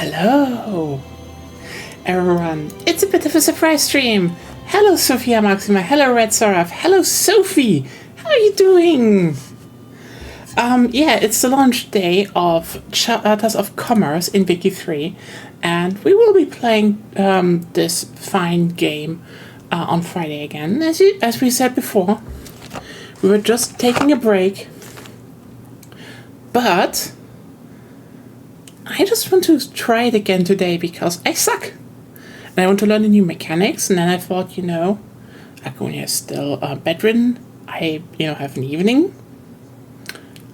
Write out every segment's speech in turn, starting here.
Hello, everyone. It's a bit of a surprise stream. Hello, Sophia Maxima. Hello, Red Seraph. Hello, Sophie. How are you doing? Yeah, it's the launch day of Charters of Commerce in Wiki 3, and we will be playing this fine game on Friday again. As we said before, we were just taking a break, but I just want to try it again today because I suck. And I want to learn the new mechanics, and then I thought, Agonia is still bedridden. I, have an evening.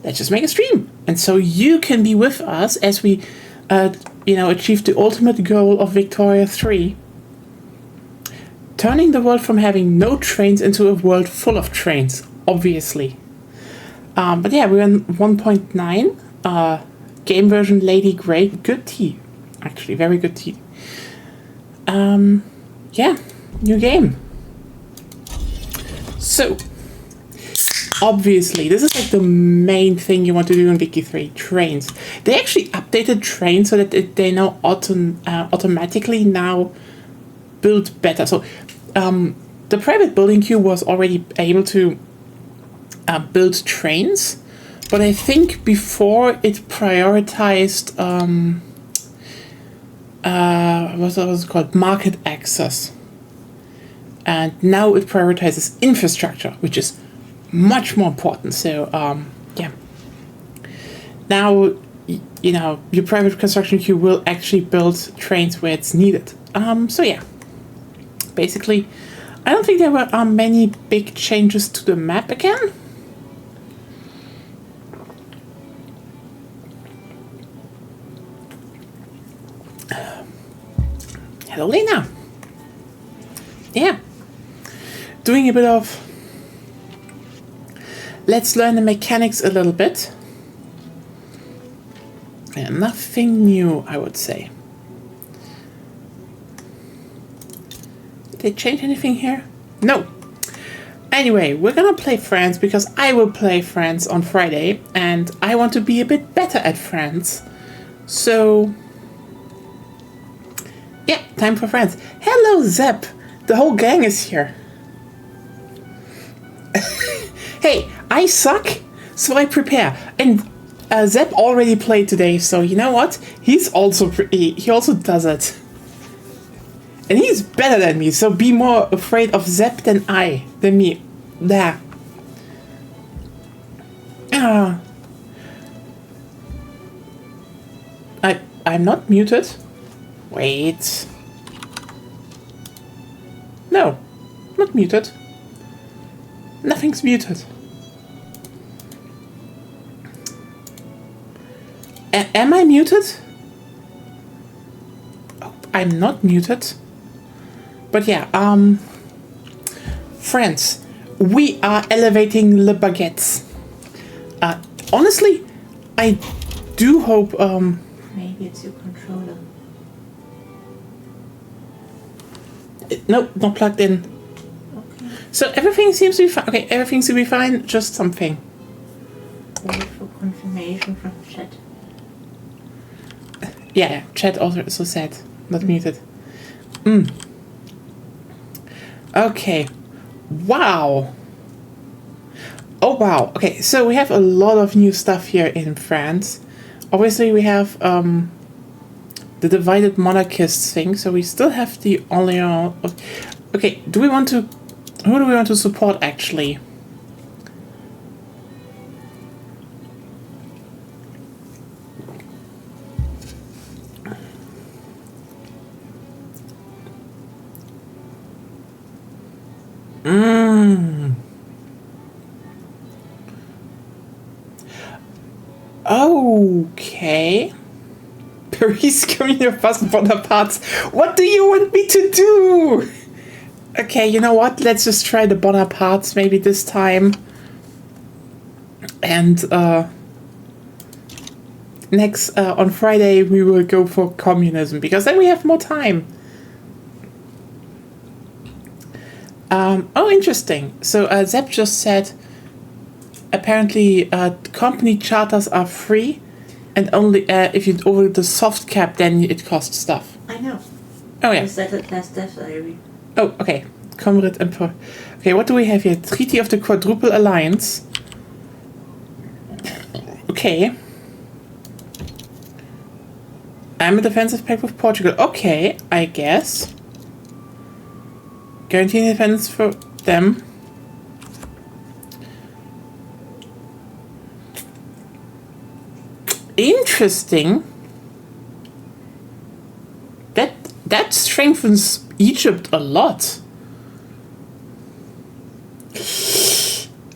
Let's just make a stream. And so you can be with us as we, achieve the ultimate goal of Victoria 3. Turning the world from having no trains into a world full of trains, obviously. But yeah, we're in 1.9. Game version Lady Grey. Good tea. Actually, very good tea. Yeah, new game. So, obviously, this is like the main thing you want to do in Wiki 3, trains. They actually updated trains so that they now automatically now build better. So, the private building queue was already able to build trains, but I think before it prioritized what was it called, market access, and now it prioritizes infrastructure, which is much more important. So yeah, now your private construction queue will actually build trains where it's needed. So yeah, basically, I don't think there were many big changes to the map again. Hello, Lena. Yeah. Doing a bit of... Let's learn the mechanics a little bit. Yeah, nothing new, I would say. Did they change anything here? No. Anyway, we're gonna play France because I will play France on Friday, and I want to be a bit better at France. So... yeah, time for France. Hello, Zep. The whole gang is here. Hey, I suck, so I prepare. And Zep already played today, so you know what? He also does it. And he's better than me, so be more afraid of Zep than me. There. I'm not muted. Wait. No, not muted. Nothing's muted. Am I muted? Oh, I'm not muted. But yeah, friends, we are elevating Le Baguettes. Honestly, I do hope, maybe it's your controller. No, not plugged in. Okay. So everything seems to be fine. Okay, everything seems to be fine. Just something. Wait for confirmation from chat. Yeah, chat also said not muted. Okay. Wow. Oh wow. Okay, so we have a lot of new stuff here in France. Obviously, we have the divided monarchists thing, so we still have the Orléans. Okay, who do we want to support actually? Okay. Paris Community of Fast Bonapartes. What do you want me to do? Okay, you know what? Let's just try the Bonapartes maybe this time. And next on Friday we will go for communism because then we have more time. Oh, interesting. So Zep just said apparently company charters are free And only if you over the soft cap, then it costs stuff. I know. Oh yeah. I said it last death diary. Oh, okay. Comrade Emperor. Okay, what do we have here? Treaty of the Quadruple Alliance. Okay. I'm a defensive pact with Portugal. Okay, I guess. Guaranteeing defense for them. Interesting. That strengthens Egypt a lot.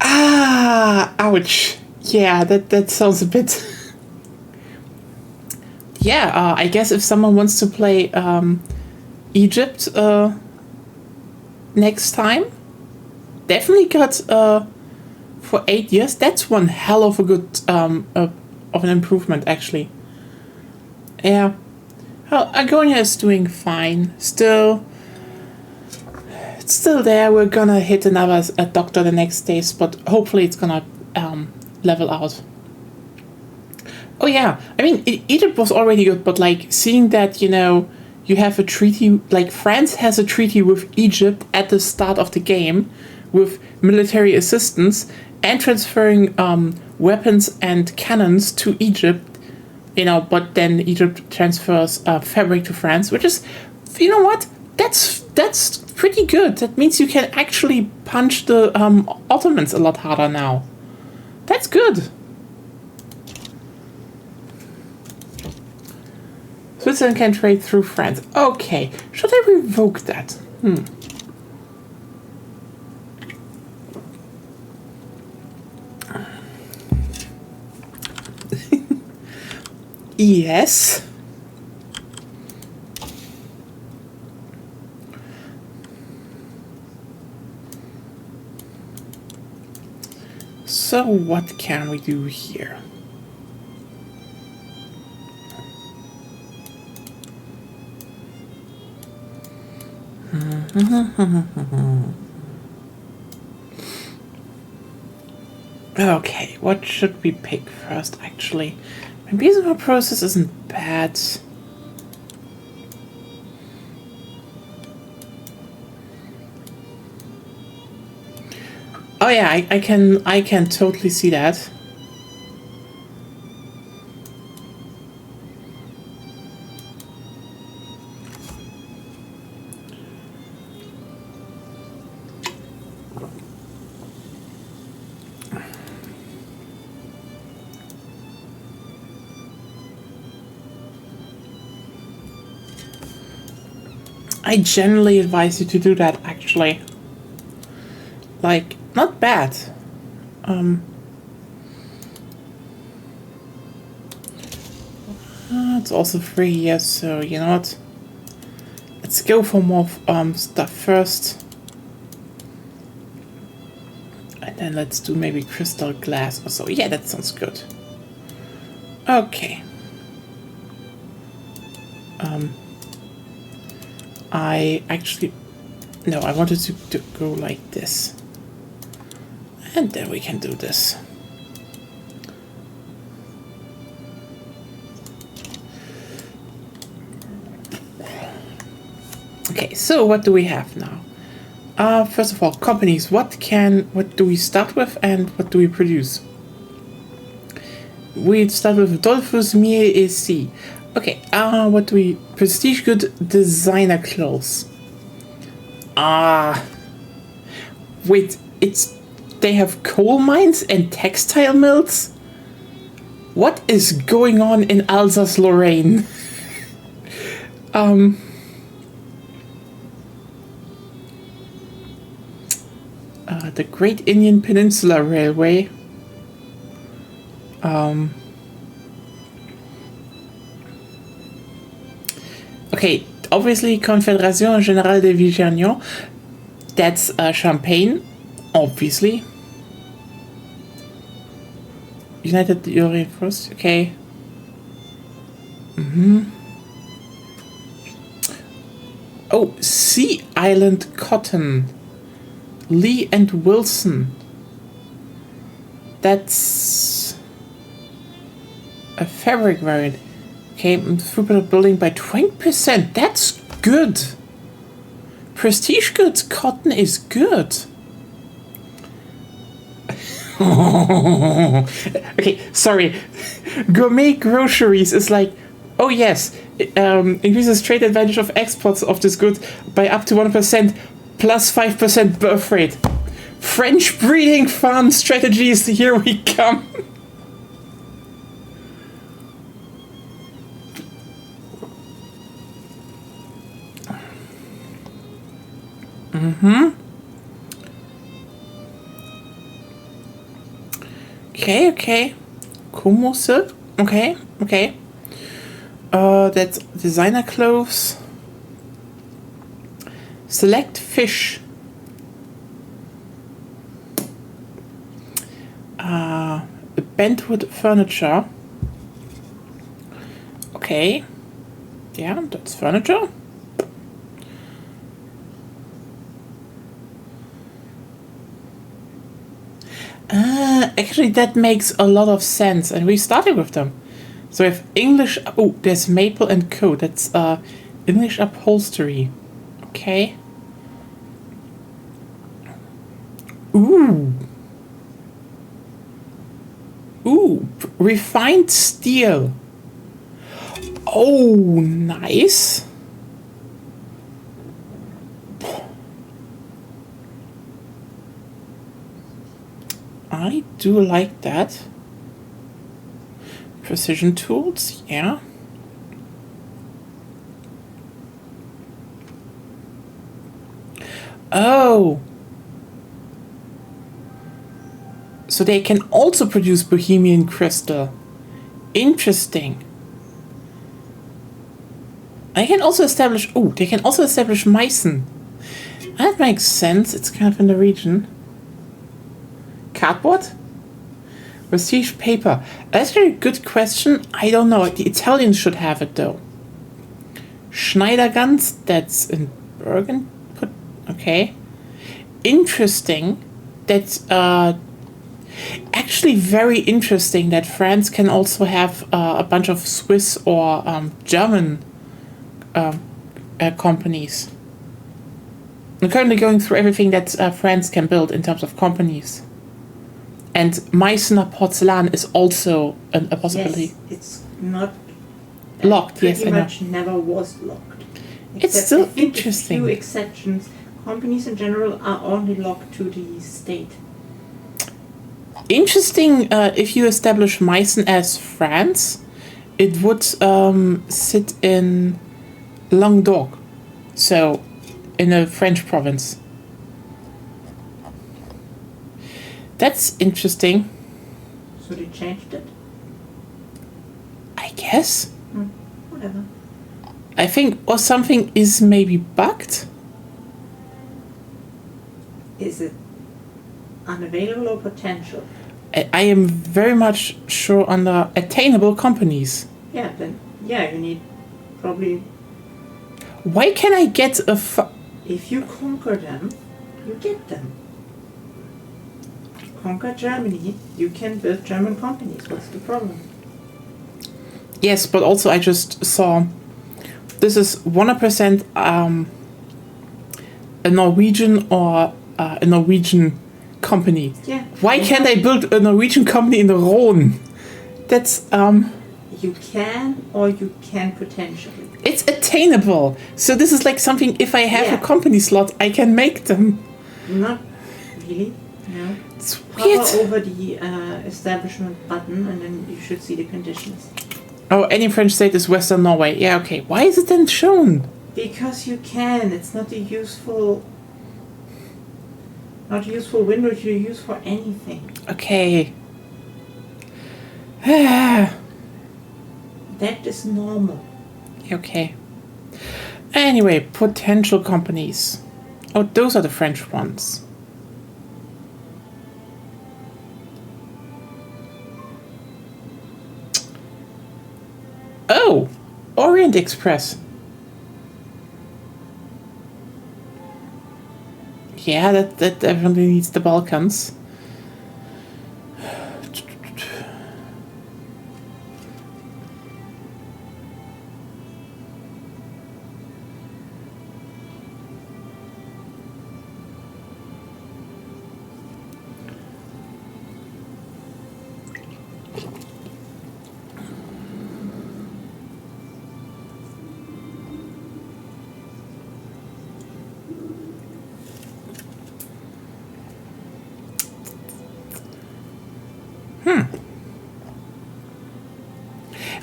Ah, ouch. Yeah, that sounds a bit. Yeah, I guess if someone wants to play Egypt next time, definitely got for 8 years. That's one hell of a good of an improvement, actually. Yeah. Well, Agonia is doing fine. Still, it's still there. We're gonna hit another doctor the next days, but hopefully it's gonna level out. Oh yeah, I mean, Egypt was already good, but like seeing that, you know, you have a treaty, like France has a treaty with Egypt at the start of the game with military assistance and transferring weapons and cannons to Egypt, you know, but then Egypt transfers fabric to France, which is, you know what, that's pretty good. That means you can actually punch the Ottomans a lot harder now. That's good. Switzerland can trade through France. Okay. Should I revoke that? Yes. So what can we do here? Okay, what should we pick first, actually? Maybe the process isn't bad. Oh yeah, I can totally see that. I generally advise you to do that, actually. Like, not bad. It's also 3 years, so you know what? Let's go for more stuff first. And then let's do maybe crystal glass or so. Yeah, that sounds good. Okay. I actually... No, I wanted to go like this. And then we can do this. Okay, so what do we have now? First of all, companies. What do we start with and what do we produce? We start with Dolphus Mier et C. Okay, what do we... Prestige good designer clothes. Wait, they have coal mines and textile mills? What is going on in Alsace-Lorraine? The Great Indian Peninsula Railway. Okay, obviously Confédération Générale des Vigérons. That's Champagne, obviously. United Orient First, okay. Oh, Sea Island Cotton. Lee and Wilson. That's... A fabric variant. Okay, throughput building by 20%. That's good. Prestige goods, cotton is good. Okay, sorry. Gourmet groceries is like, oh yes, increases trade advantage of exports of this good by up to 1% plus 5% birth rate. French breeding farm strategies, here we come. Okay. Kumo silk. Okay. That's designer clothes. Select fish. Bentwood furniture. Okay. Yeah, that's furniture. Actually, that makes a lot of sense, and we started with them. So we have English. Oh, there's Maple and Co. That's English upholstery. Okay. Ooh, refined steel. Oh, nice. I do like that. Precision tools, yeah. Oh. So they can also produce Bohemian crystal. Interesting. They can also establish Meissen. That makes sense. It's kind of in the region. Cardboard? Prestige paper. That's a very good question. I don't know. The Italians should have it though. Schneider guns. That's in Bergen. Okay. Interesting. That's actually very interesting that France can also have a bunch of Swiss or German companies. I'm currently going through everything that France can build in terms of companies. And Meißner Porzellan is also a possibility. Yes, it's not locked. Yes, I know. Pretty much never was locked. It's still interesting. A few exceptions. Companies in general are only locked to the state. Interesting. If you establish Meissen as France, it would sit in Languedoc, so in a French province. That's interesting. So they changed it? I guess. Whatever. I think, or something is maybe bugged. Is it unavailable or potential? I am very much sure under attainable companies. Yeah, then, you need probably... Why can I get a... If you conquer them, you get them. Conquer Germany, you can build German companies. What's the problem? Yes, but also I just saw this is 100% a Norwegian or a Norwegian company. Yeah. Why can't I build a Norwegian company in the Rhone? That's You can or you can potentially. It's attainable. So this is like something, if I have a company slot, I can make them. Not really. No. It's weird. Hover over the establishment button and then you should see the conditions. Oh, any French state is Western Norway. Yeah, okay. Why is it then shown? Because you can. It's not a useful window you use for anything. Okay. That is normal. Okay. Anyway, potential companies. Oh, those are the French ones. Oh, Orient Express. Yeah, that definitely needs the Balkans.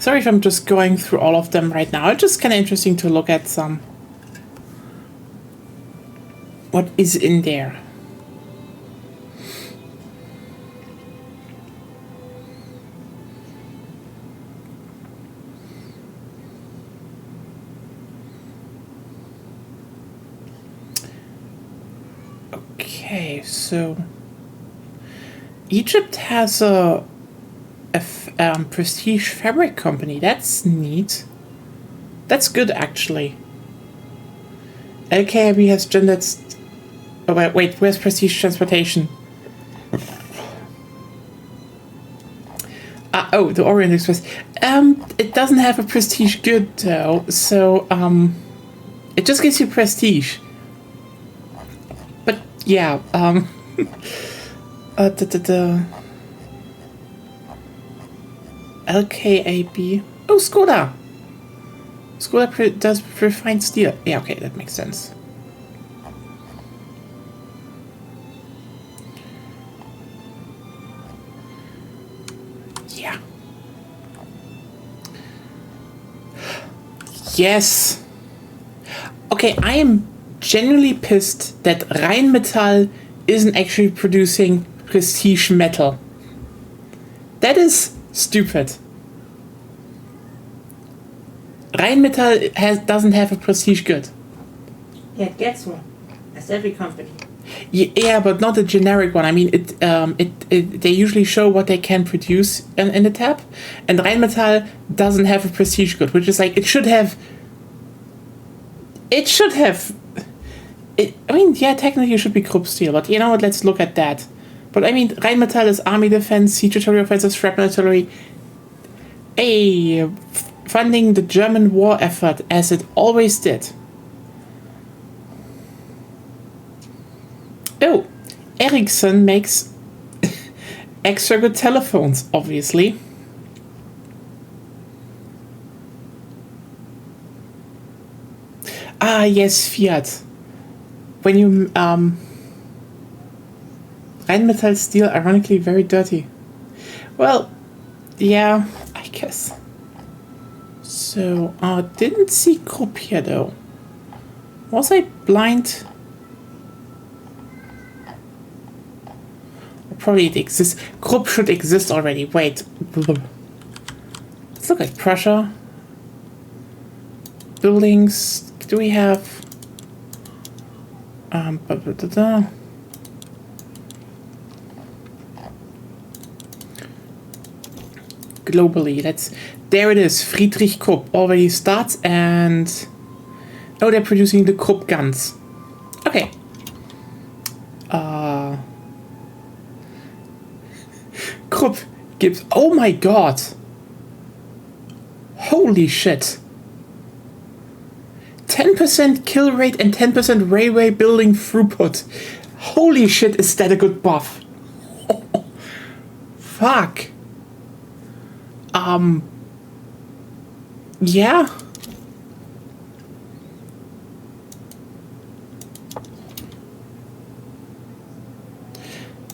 Sorry if I'm just going through all of them right now. It's just kind of interesting to look at some. What is in there? Okay, so Egypt has a prestige fabric company. That's neat. That's good, actually. LKAB has gendered. Oh wait, where's prestige transportation? Oh, the Orient Express. It doesn't have a prestige good though, so it just gives you prestige. But yeah, LKAB. Oh, Skoda. Skoda does refined steel. Yeah, okay, that makes sense. Yeah. Yes. Okay, I am genuinely pissed that Rheinmetall isn't actually producing prestige metal. That is stupid. Rheinmetall doesn't have a prestige good. Yeah, it gets one. As every company. Yeah, but not a generic one. I mean, they usually show what they can produce in the tab, and Rheinmetall doesn't have a prestige good, which is like it should have. I mean, yeah, technically it should be Krupp Steel, but you know what? Let's look at that. But I mean, Rheinmetall is army defense, siege artillery, offensive shrapnel artillery. Funding the German war effort as it always did. Oh, Ericsson makes extra good telephones, obviously. Ah, yes, Fiat. When you, Rheinmetall steel, ironically very dirty. Well, yeah, I guess. So, didn't see Krupp here though. Was I blind? Probably it exists. Krupp should exist already. Wait. Let's look at Prussia. Buildings. Do we have... Globally, there it is. Friedrich Krupp already starts, and oh, they're producing the Krupp guns. Okay. Krupp gives. Oh my god! Holy shit! 10% kill rate and 10% railway building throughput. Holy shit! Is that a good buff? Fuck. Yeah.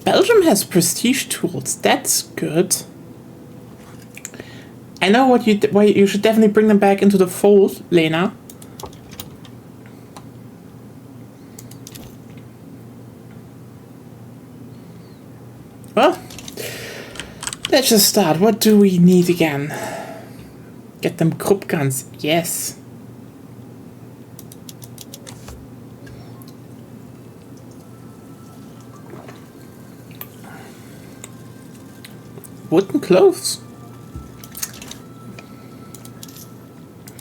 Belgium has prestige tools. That's good. I know why you should definitely bring them back into the fold, Lena. Well, let's just start. What do we need again? Get them Krupp guns. Yes. Wooden clothes.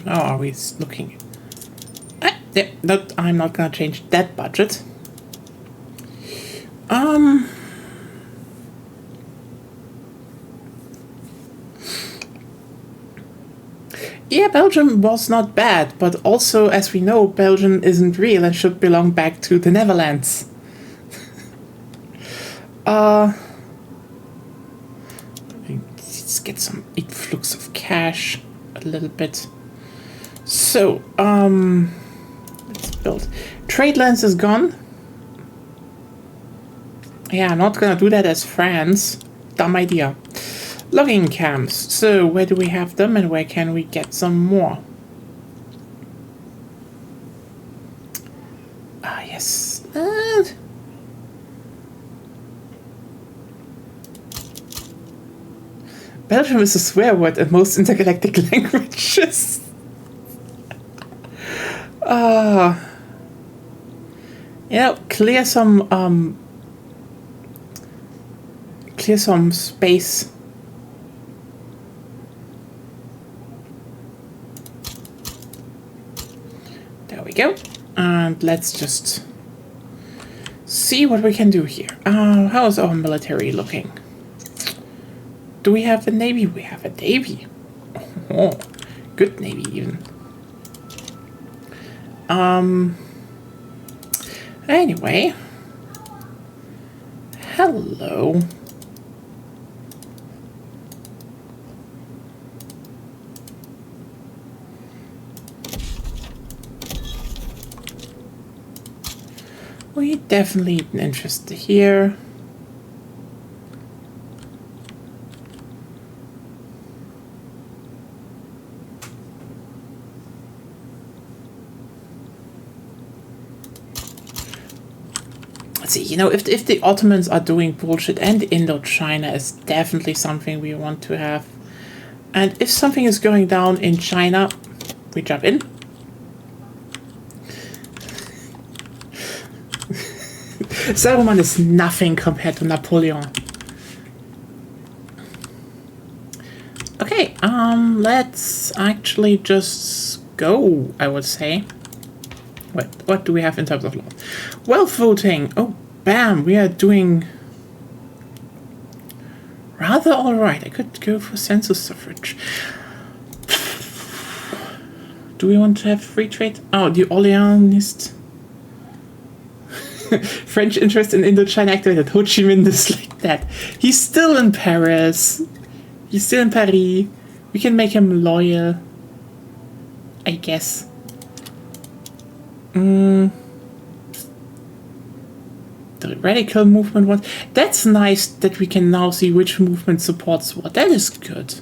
Oh, are we looking? Yeah, I'm not gonna change that budget. Yeah, Belgium was not bad, but also, as we know, Belgium isn't real and should belong back to the Netherlands. Let's get some influx of cash a little bit. So, let's build. Trade lines is gone. Yeah, I'm not gonna do that as France. Dumb idea. Logging camps. So where do we have them and where can we get some more? Ah, yes. Belgium is a swear word in most intergalactic languages. Clear some space. There we go. And let's just see what we can do here. How is our military looking? Do we have a navy? We have a navy. Oh, good navy even. Anyway. Hello. We definitely have an interest here. See, you know, if the Ottomans are doing bullshit, and Indochina is definitely something we want to have. And if something is going down in China, we jump in. Saruman is nothing compared to Napoleon. Okay, let's actually just go, I would say. What do we have in terms of law? Wealth voting. Oh, bam, we are doing rather alright. I could go for census suffrage. Do we want to have free trade? Oh, the Orleanist. French interest in Indochina activated. Ho Chi Minh is like that. He's still in Paris. He's still in Paris. We can make him loyal, I guess. The radical movement one. That's nice that we can now see which movement supports what. That is good.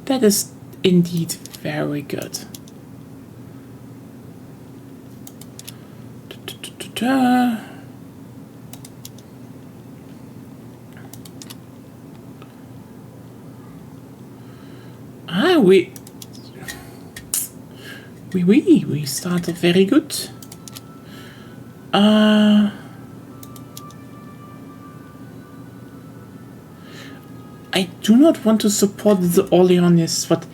That is indeed very good. We started very good. I do not want to support the Orleanists, but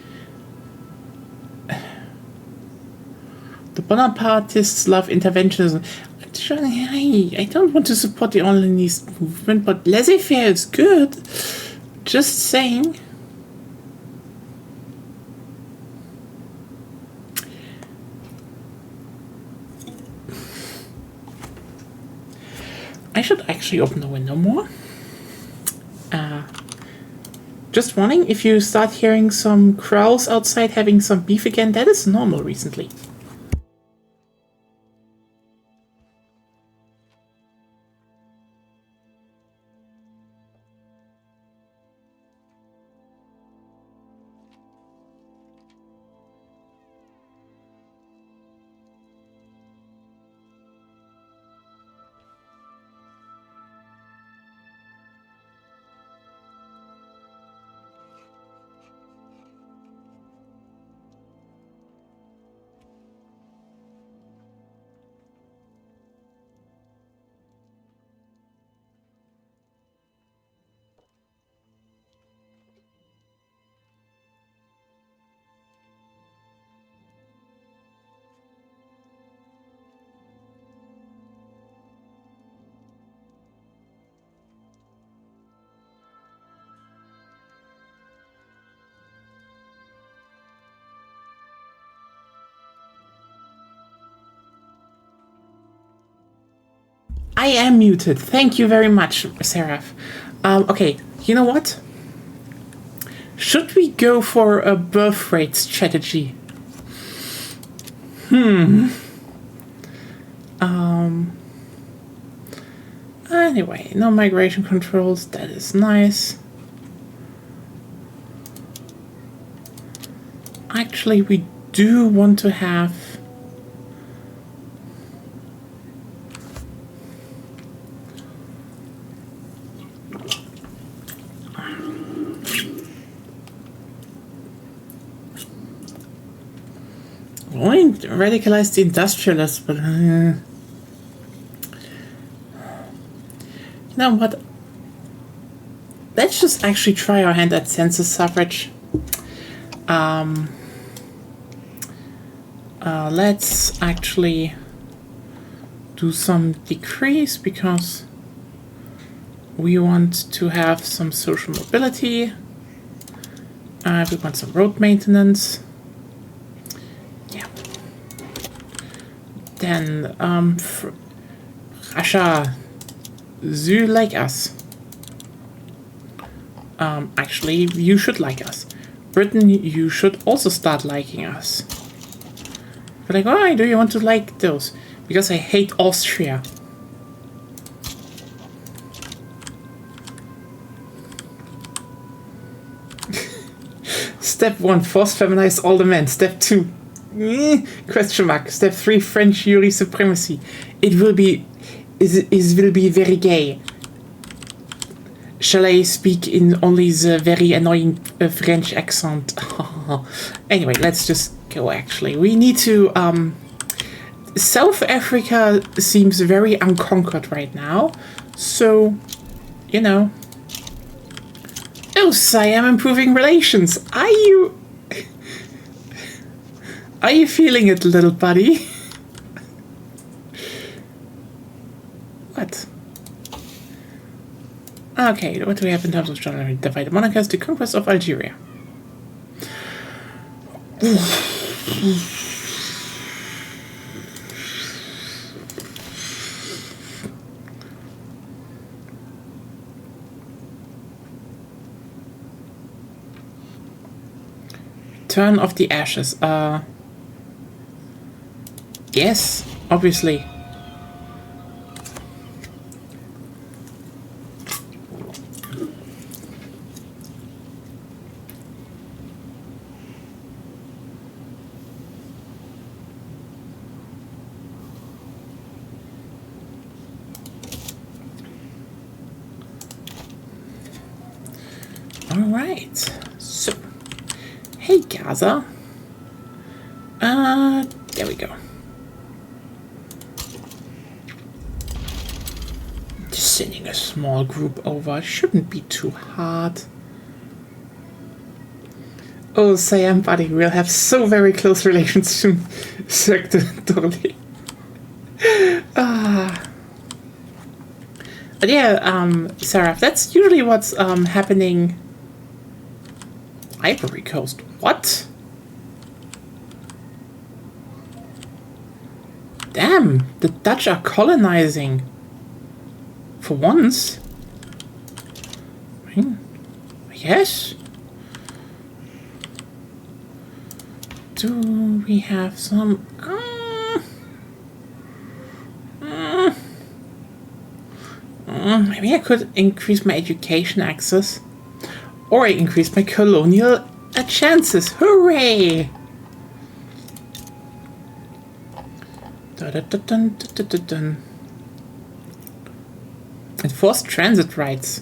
the Bonapartists love interventionism. I don't want to support the Orleanist movement, but laissez-faire is good. Just saying. I should actually open the window more. Just warning, if you start hearing some crows outside having some beef again, that is normal recently. I am muted. Thank you very much, Seraph. Okay, you know what? Should we go for a birth rate strategy? Anyway, no migration controls. That is nice. actually we do want to have only radicalize the industrialists, but you know what? Let's just actually try our hand at census suffrage. Let's actually do some decrease because we want to have some social mobility. We want some road maintenance. Yeah. Then Russia, you like us. Actually, you should like us. Britain, you should also start liking us. But like, why do you want to like those? Because I hate Austria. Step 1, force feminize all the men. Step 2, question mark. Step 3, French jury supremacy. It will be very gay. Shall I speak in only the very annoying French accent? Anyway, let's just go actually. We need to... South Africa seems very unconquered right now. So, you know... Oh, Siam improving relations. Are you feeling it, little buddy? What? Okay, what do we have in terms of genre? Divided monarchies, the conquest of Algeria. Turn of the Ashes. Yes, obviously. All right. So, hey Gaza. There we go. Just sending a small group over shouldn't be too hard. Oh, Siam buddy, we'll have so very close relations soon. Totally. But yeah, Sarah, that's usually what's happening. Ivory Coast. What? Damn, the Dutch are colonizing. For once. I mean, yes. Do we have some... maybe I could increase my education access. Or I increase my colonial chances. Hooray! Enforced transit rights.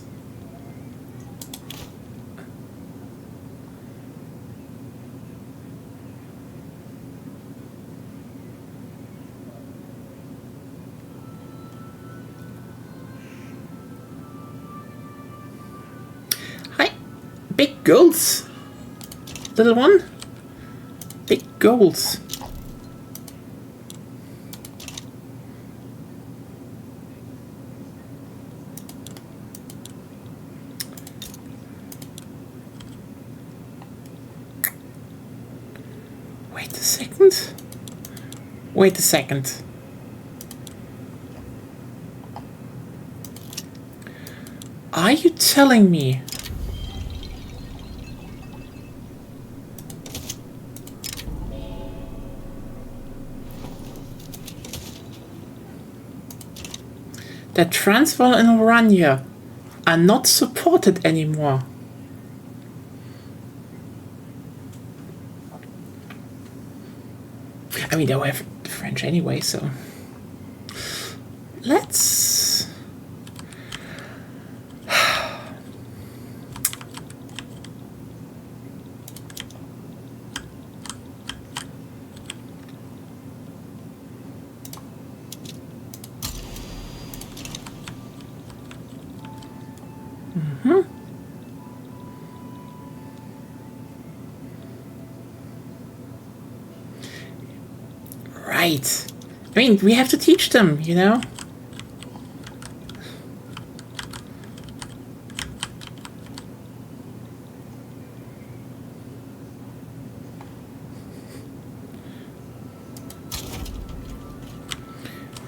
Hi, big goals. Little one. Big goals. Wait a second. Are you telling me that Transvaal and Oranje are not supported anymore? I mean, they have French anyway, so let's. Right. I mean, we have to teach them, you know?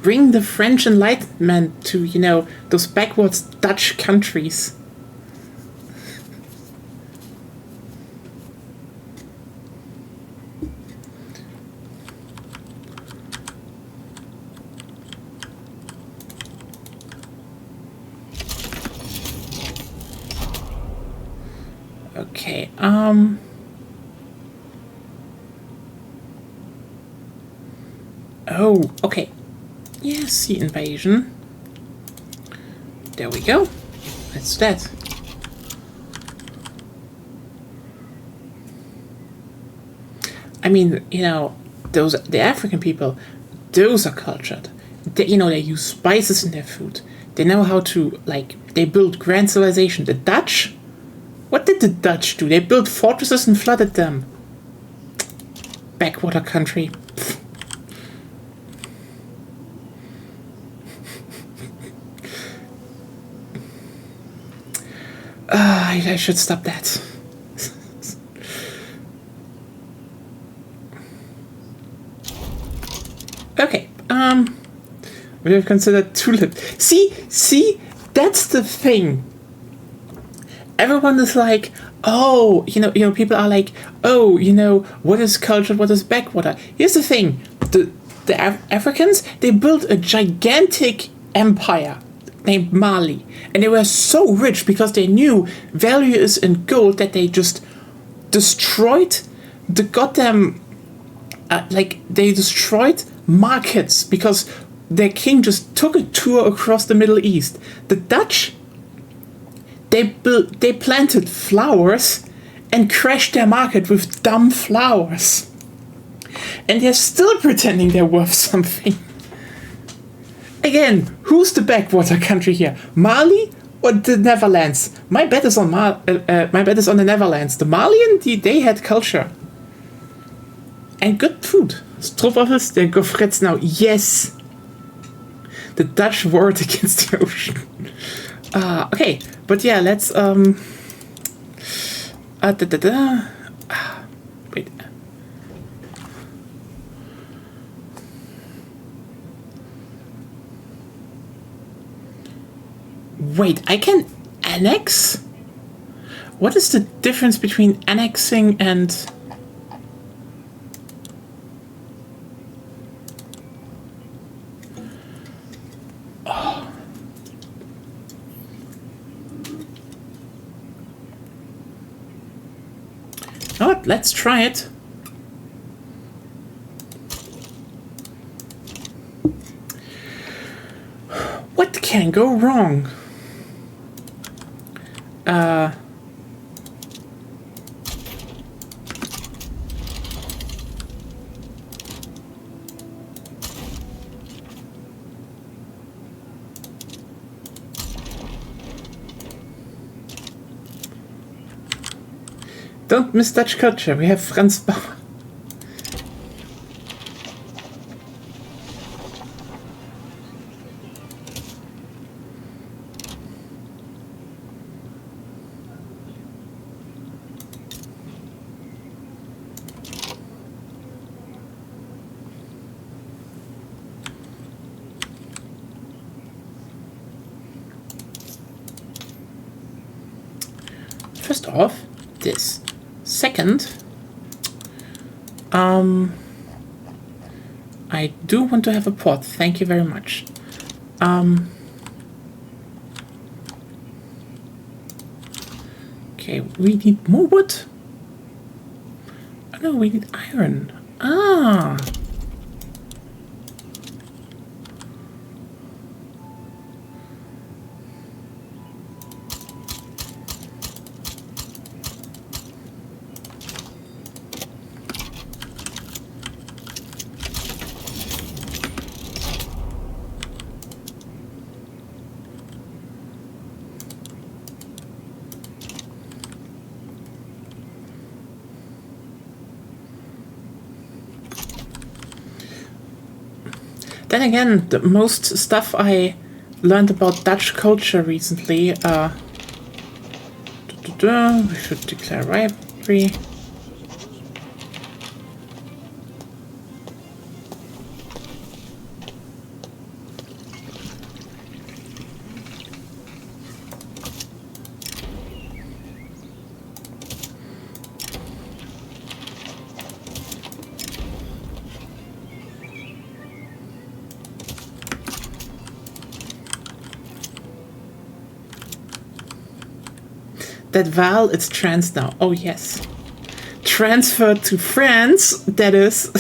Bring the French Enlightenment to, you know, those backwards Dutch countries. Okay, oh, okay. Yeah, sea invasion. There we go. That's that. I mean, you know, the African people, those are cultured. You know, they use spices in their food. They know how to, like, they build grand civilization. The Dutch? What did the Dutch do? They built fortresses and flooded them. Backwater country. I should stop that. Okay, we have considered tulip. See, that's the thing. Everyone is like, oh, you know, people are like, oh, you know, what is culture, what is backwater? Here's the thing, the Africans, they built a gigantic empire named Mali, and they were so rich because they knew value is in gold that they just destroyed the goddamn, they destroyed markets because their king just took a tour across the Middle East. The Dutch, they planted flowers and crashed their market with dumb flowers. And they're still pretending they're worth something. Again, who's the backwater country here? Mali or the Netherlands? My bet is on the Netherlands. The Malian, they had culture. And good food. Stroopwafels, they're gaufrettes now. Yes! The Dutch warred against the ocean. Okay, but yeah, let's wait. Wait, I can annex? What is the difference between annexing and... Oh, let's try it. What can go wrong? Don't miss Dutch culture. We have Franz Bauer. First off, this. Second, I do want to have a pot. Thank you very much. Okay, we need more wood. Oh, no, we need iron. Ah, Then again, the most stuff I learned about Dutch culture recently, we should declare rivalry. That Val is trans now. Oh, yes. Transferred to France, that is.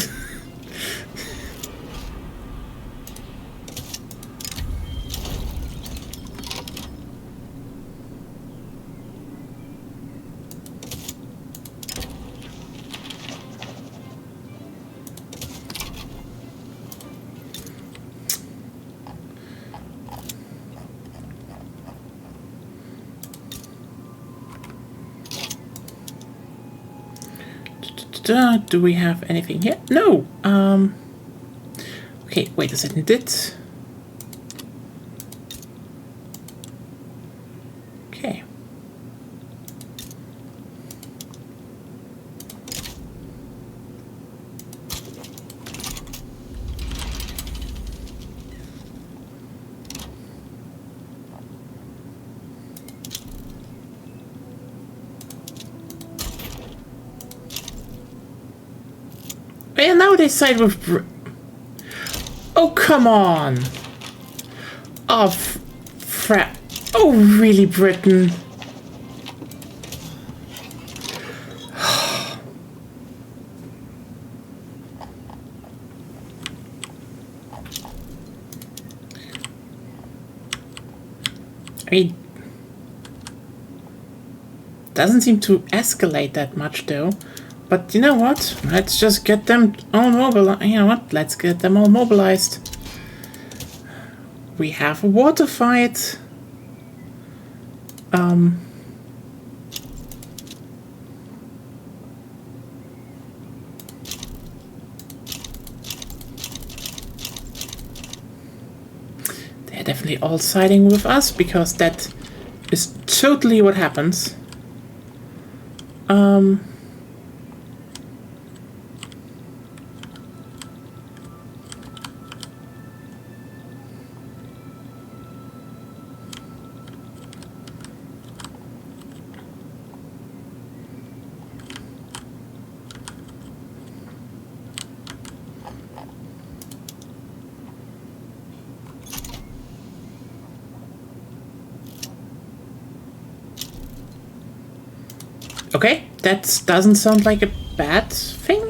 Do we have anything here? No. Okay, wait a second. Okay. And now they side with oh, come on. Oh, oh, really, Britain? I mean, doesn't seem to escalate that much, though. But you know what? Let's just get them all mobilized. You know what? Let's get them all mobilized. We have a water fight. They're definitely all siding with us because that is totally what happens. Okay, that doesn't sound like a bad thing.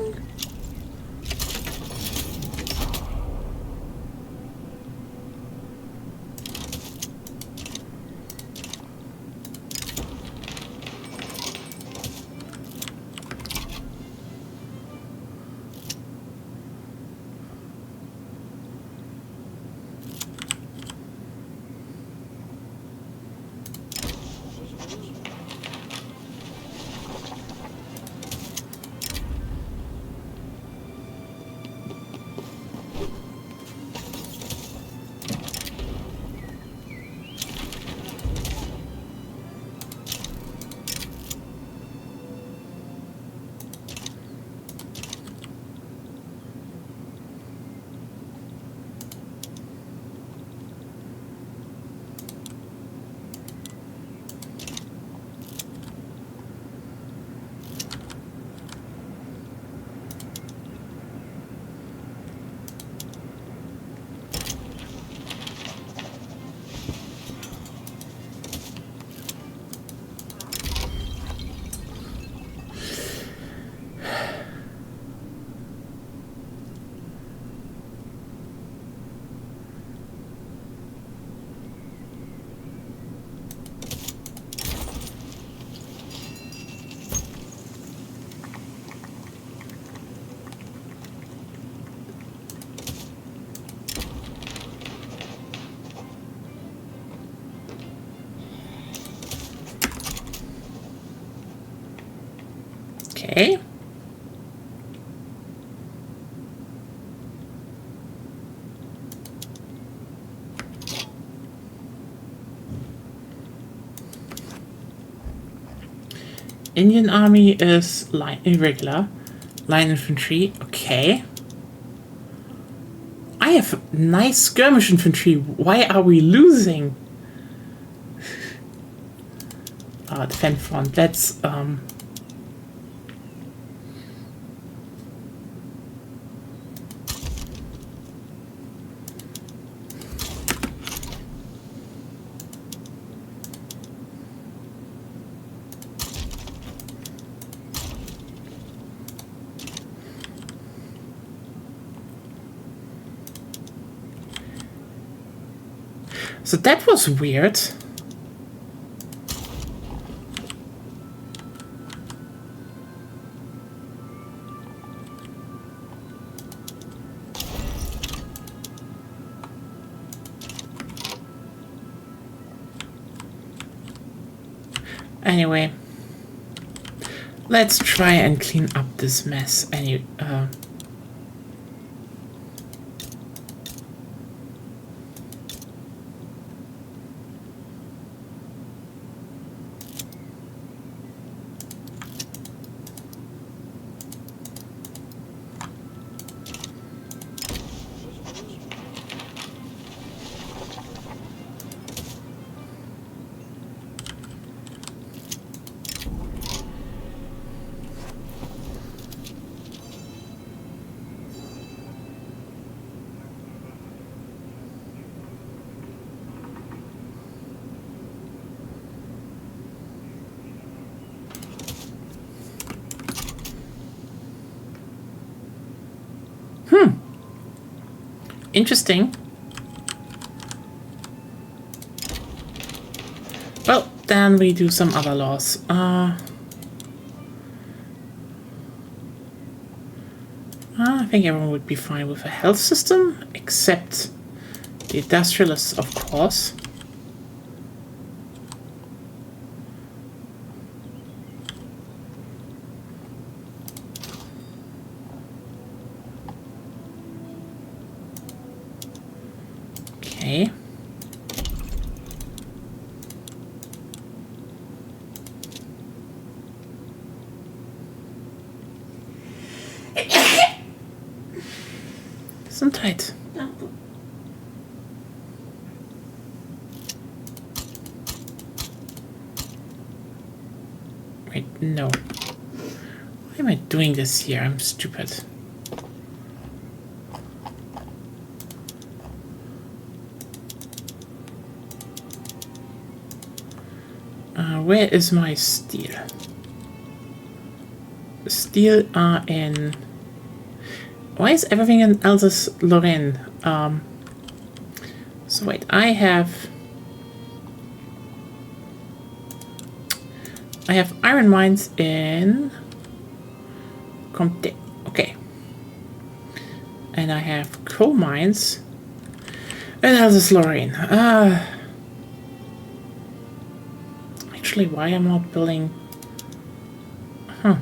Okay. Indian Army is irregular. Line infantry, okay. I have nice skirmish infantry. Why are we losing? Defend front. Let's so that was weird. Anyway, let's try and clean up this mess. Interesting. Well, then we do some other laws. I think everyone would be fine with a health system, except the industrialists, of course. Okay. Gesundheit. Danke. Wait, no. Why am I doing this here? I'm stupid. Where is my steel? Steel are in... Why is everything in Alsace-Lorraine? So wait, I have iron mines in Comté. Okay. And I have coal mines in Alsace-Lorraine. Actually, why am I not building? Huh.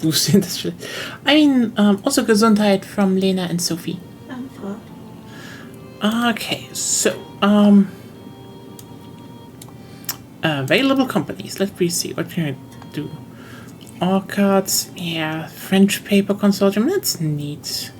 Boost industry. I mean, also Gesundheit from Lena and Sophie. Danke. Okay, so, available companies. Let me see, what can I do? Orchards, yeah, French Paper Consortium, that's neat.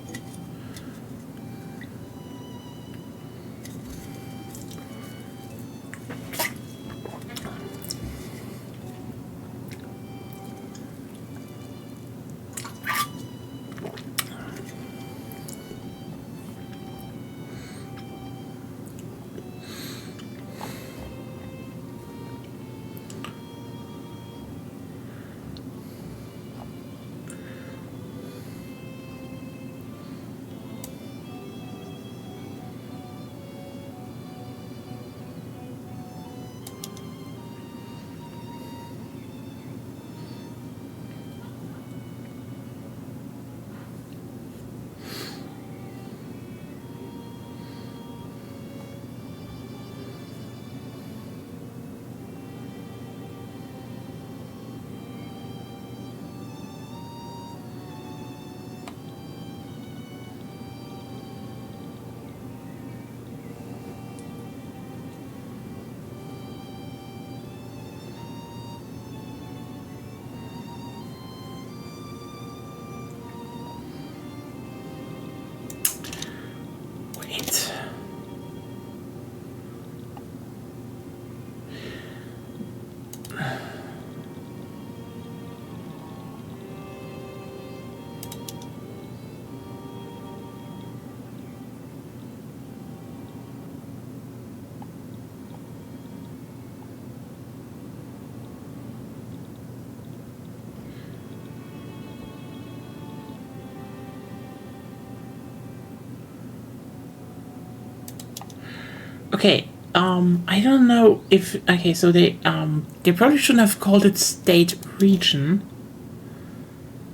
Okay, I don't know if... Okay, so they probably shouldn't have called it state region.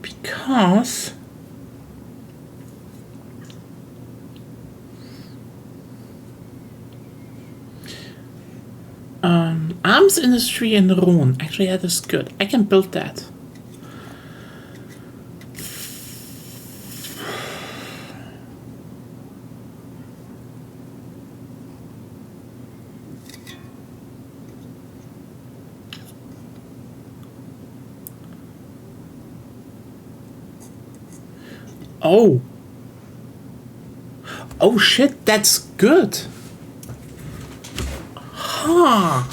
Because... arms industry in Rhone. Actually, that is good. I can build that. Oh. Oh shit, that's good. Huh.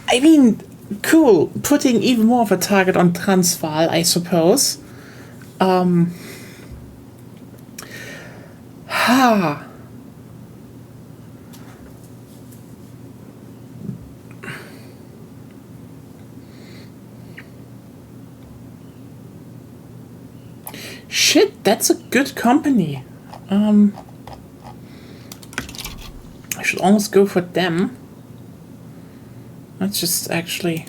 I mean, cool. Putting even more of a target on Transvaal, I suppose. Ha. Shit, that's a good company. I should almost go for them. Let's just actually...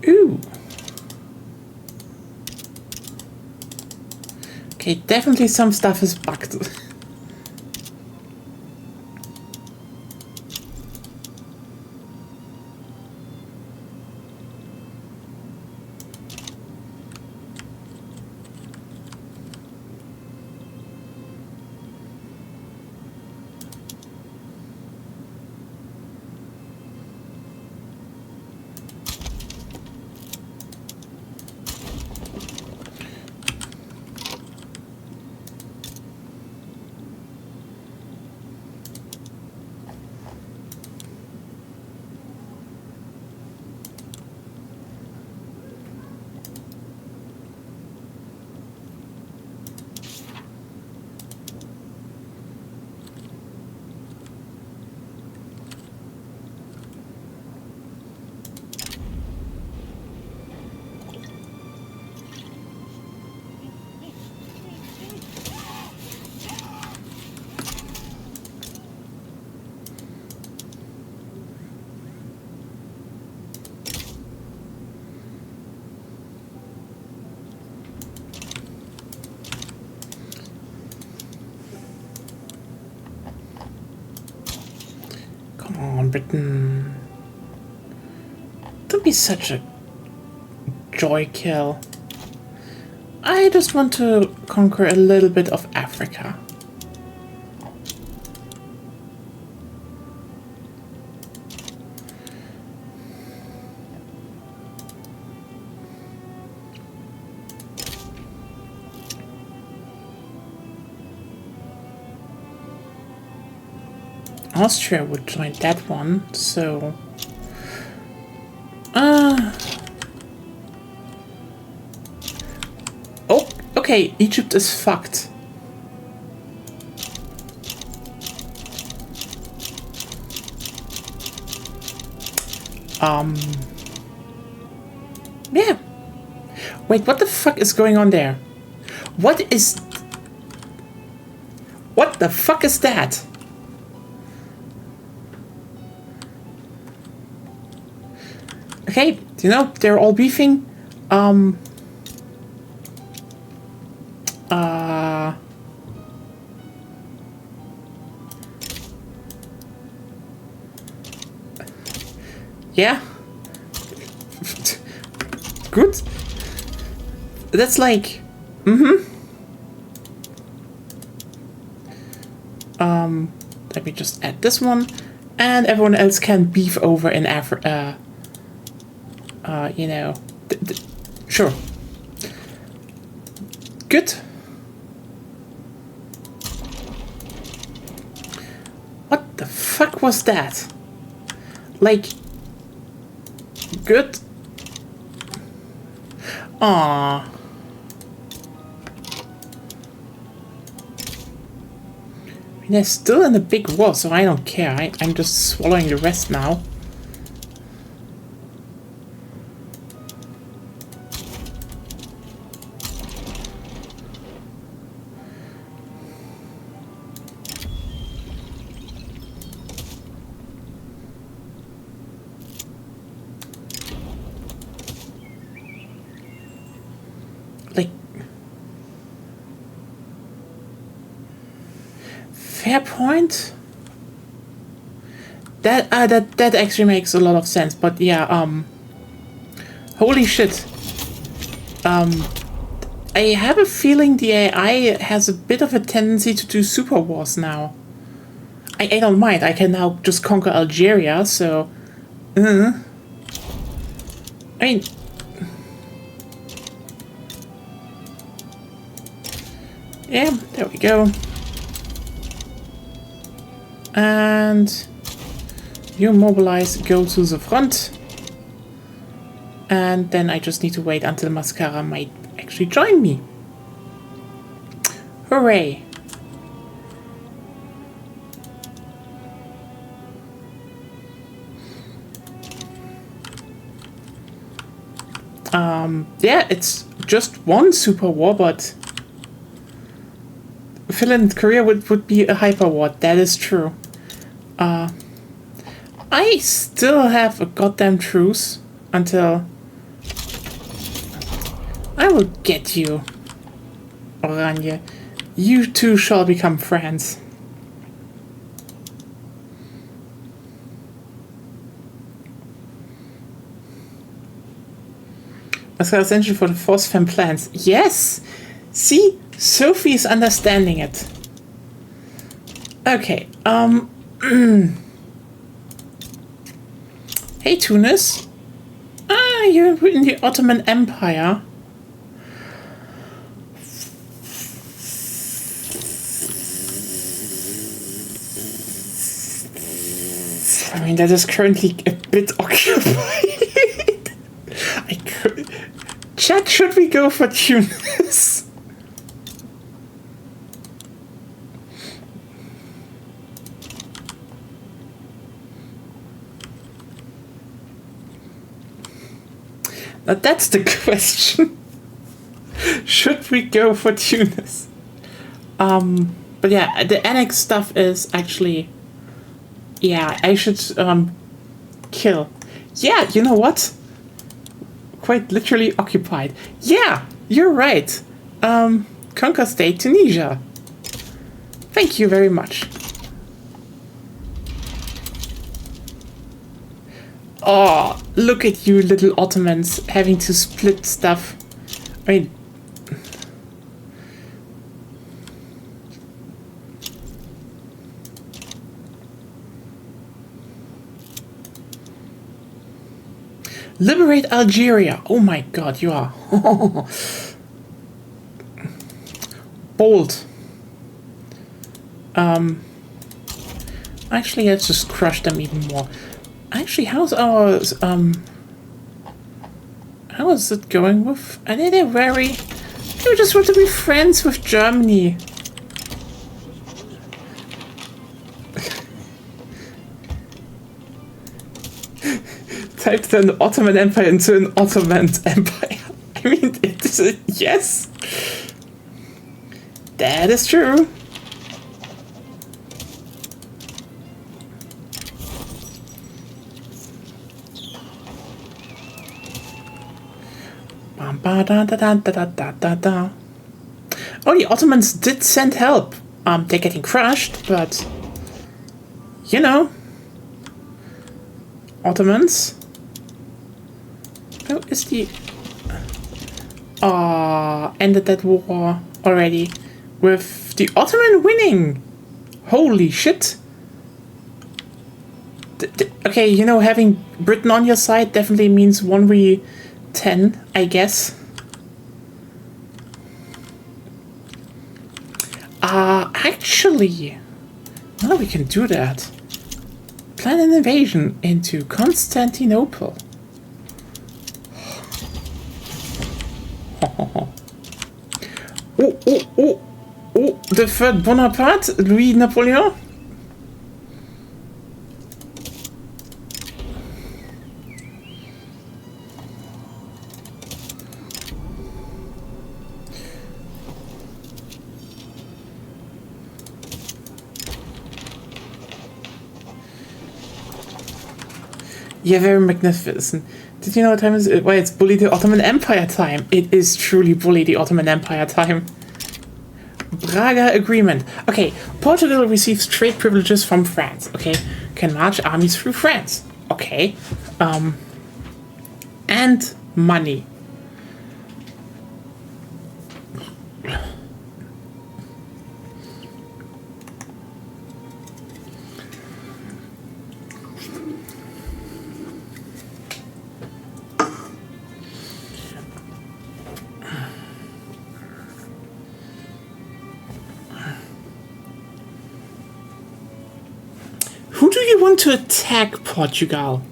Ooh. Okay, definitely some stuff is bugged. Come on, Britain. Don't be such a joy kill. I just want to conquer a little bit of Africa. Austria would join that one, so... Oh, okay, Egypt is fucked. Yeah. Wait, what the fuck is going on there? What the fuck is that? Okay, you know, they're all beefing. Yeah? Good? That's like... Let me just add this one. And everyone else can beef over in Africa. You know... Sure. Good. What the fuck was that? Like... Good. Aww. I mean, they're still in the big war, so I don't care. I'm just swallowing the rest now. Like... Fair point. That actually makes a lot of sense. But yeah, holy shit. I have a feeling the AI has a bit of a tendency to do super wars now. I don't mind. I can now just conquer Algeria. So, I mean. Yeah, there we go. And you mobilize, go to the front. And then I just need to wait until Mascara might actually join me. Hooray! Yeah, it's just one super war, but Finland Korea would be a hyper war, that is true. I still have a goddamn truce until I will get you, Oranje. You two shall become friends. As essential for the Force Fem plans. Yes! See? Sophie is understanding it. Okay, Hey, Tunis. Ah, you're in the Ottoman Empire. I mean, that is currently a bit occupied. Chat, should we go for Tunis? Now that's the question. Should we go for Tunis? But yeah, the annex stuff is actually... Yeah, I should kill. Yeah, you know what? Quite literally occupied. Yeah, you're right. Conquer State Tunisia. Thank you very much. Oh, look at you little Ottomans having to split stuff. I mean... Liberate Algeria. Oh my god, you are bold. Actually, let's just crush them even more. Actually, how's our how is it going with? Are they very? They just want to be friends with Germany. Typed an Ottoman Empire into an Ottoman Empire. I mean, it is a yes. That is true. Oh, the Ottomans did send help. They're getting crushed, but you know, Ottomans. Oh, is the... ended that war already. With the Ottoman winning. Holy shit. Okay, you know, having Britain on your side definitely means 1v10, I guess. Actually, now we can do that. Plan an invasion into Constantinople. Oh, the third Bonaparte, Louis Napoleon. Yeah, very magnificent. Did you know what time is it? Why it's Bully the Ottoman Empire time. It is truly Bully the Ottoman Empire time. Braga Agreement. Okay, Portugal receives trade privileges from France. Okay, can march armies through France. Okay, and money. Who do you want to attack, Portugal?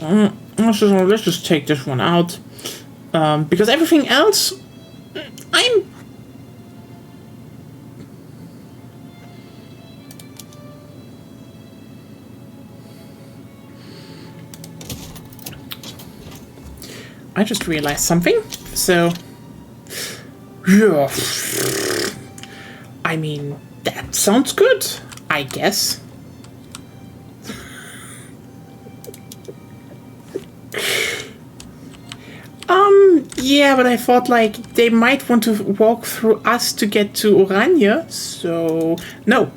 Let's just take this one out. Because everything else, I just realized something. So, yeah. I mean, that sounds good, I guess. Yeah, but I thought, like, they might want to walk through us to get to Oranje, so... No.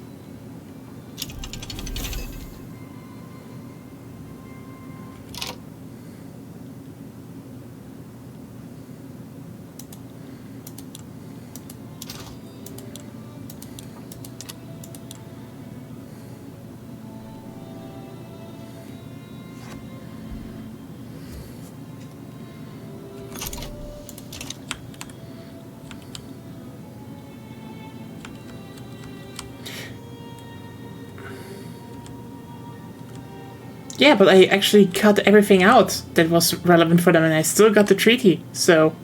Yeah, but I actually cut everything out that was relevant for them, and I still got the treaty, so...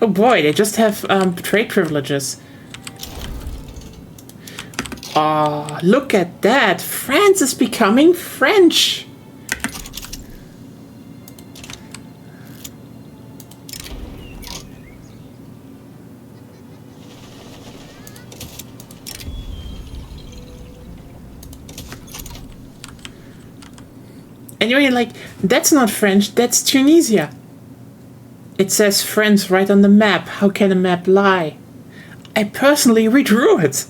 Oh boy, they just have trade privileges. Aw, look at that! France is becoming French! And you're like, that's not French, that's Tunisia. It says France right on the map. How can a map lie? I personally redrew it.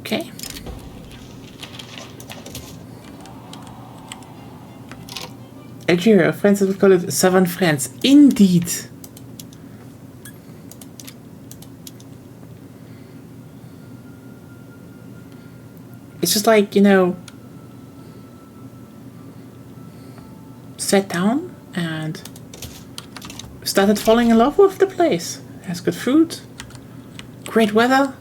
Okay. Algeria, France would call it Southern France. Indeed. just like, you know, sat down and started falling in love with the place. It has good food, great weather.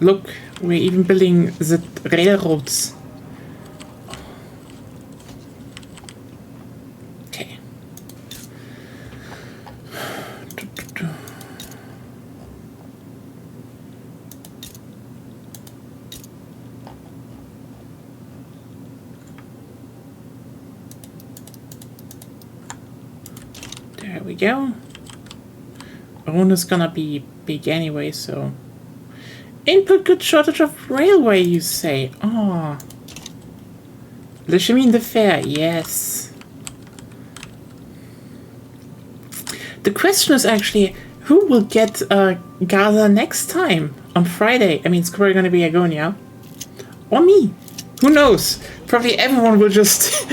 Look, we're even building the railroads. Okay. There we go. Rhone is gonna be big anyway, so... Input good shortage of railway, you say? Ah. Oh. Le chemin de fer, yes. The question is actually, who will get Gaza next time? On Friday? I mean, it's probably going to be Agonia. Or me. Who knows? Probably everyone will just...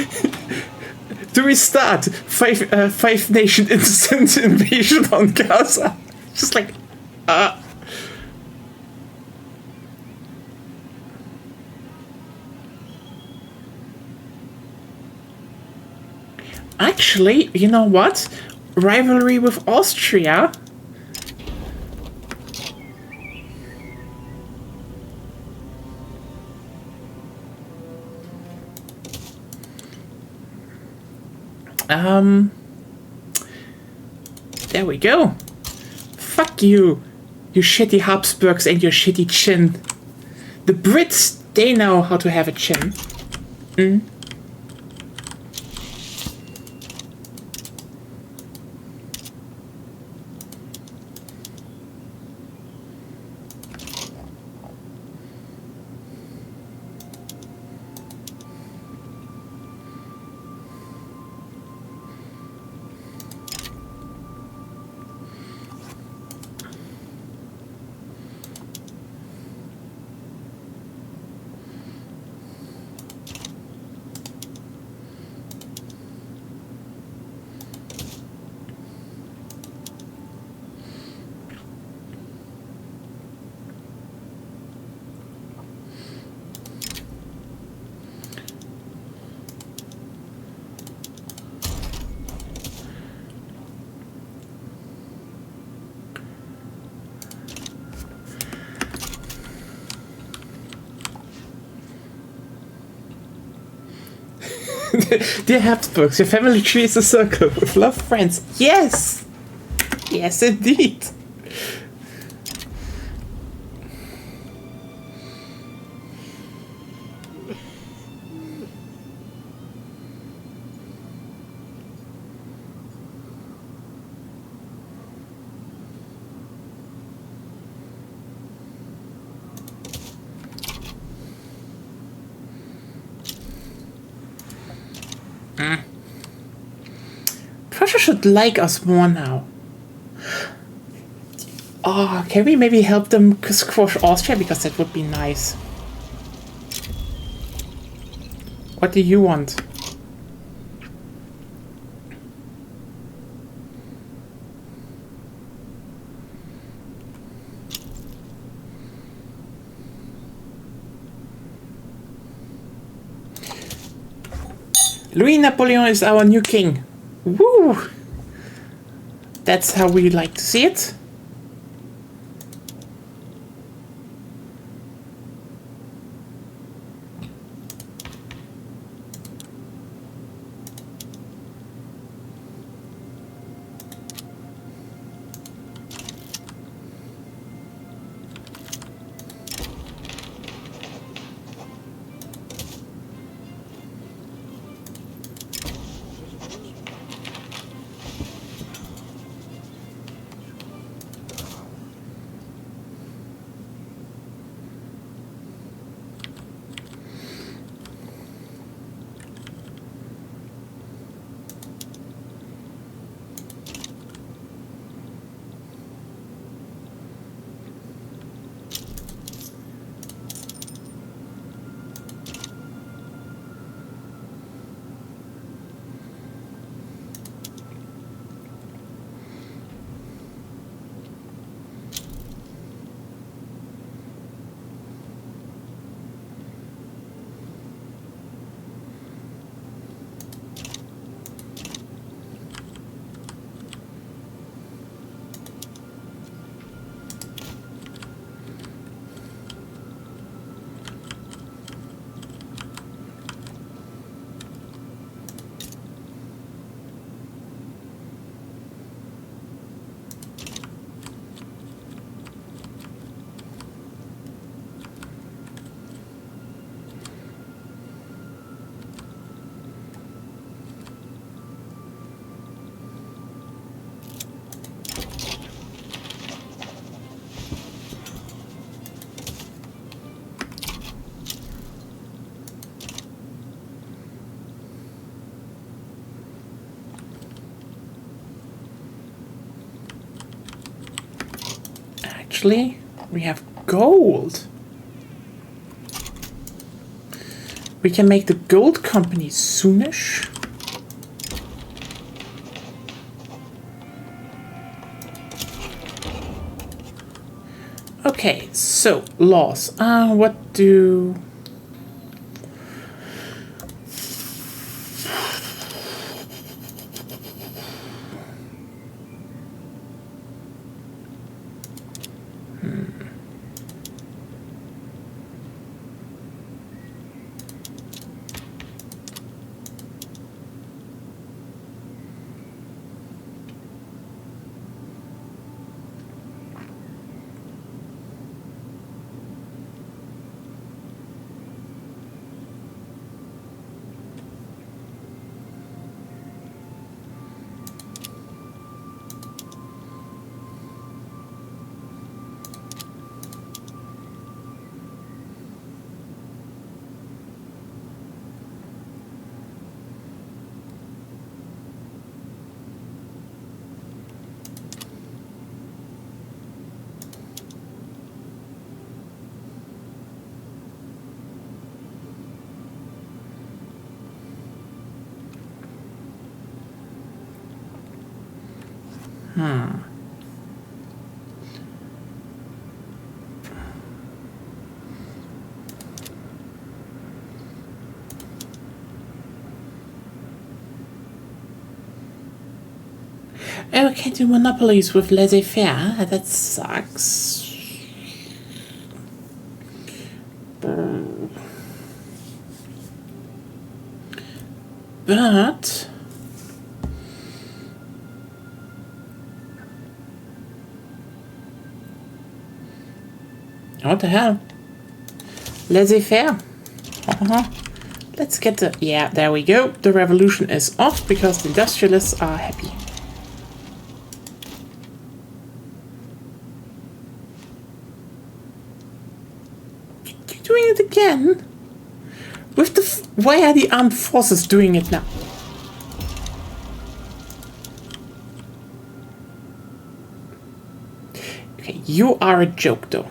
to restart five nation instant invasion on Gaza. Just like... Actually, you know what? Rivalry with Austria. There we go. Fuck you, you shitty Habsburgs and your shitty chin. The Brits, they know how to have a chin. Dear Habsburgs, your family tree is a circle with loved friends. Yes! Yes, indeed. Prussia should like us more now. Oh, can we maybe help them squash Austria? Because that would be nice. What do you want? Louis Napoleon is our new king. Woo! That's how we like to see it. actually, we have gold. We can make the gold company soonish. Okay, so laws. What do... Oh, we can't do monopolies with laissez-faire. That sucks. But... what the hell? Laissez-faire. Let's get the... yeah, there we go. The revolution is off because the industrialists are happy. You're doing it again? With the... why are the armed forces doing it now? Okay, you are a joke though.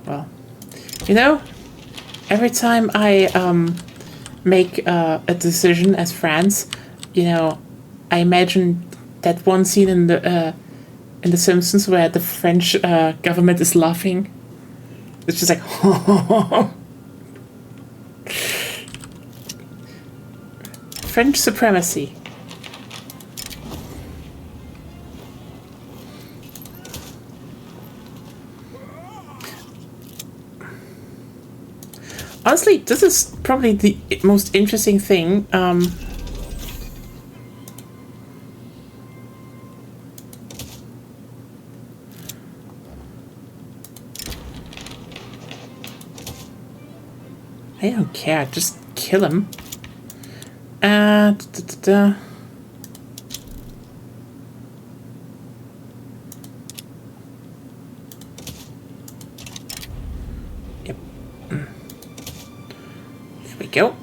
Well, you know, every time I make a decision as France, you know, I imagine that one scene in the Simpsons where the French government is laughing. It's just like, French supremacy. Honestly, this is probably the most interesting thing. I don't care, just kill him. Yep. There we go.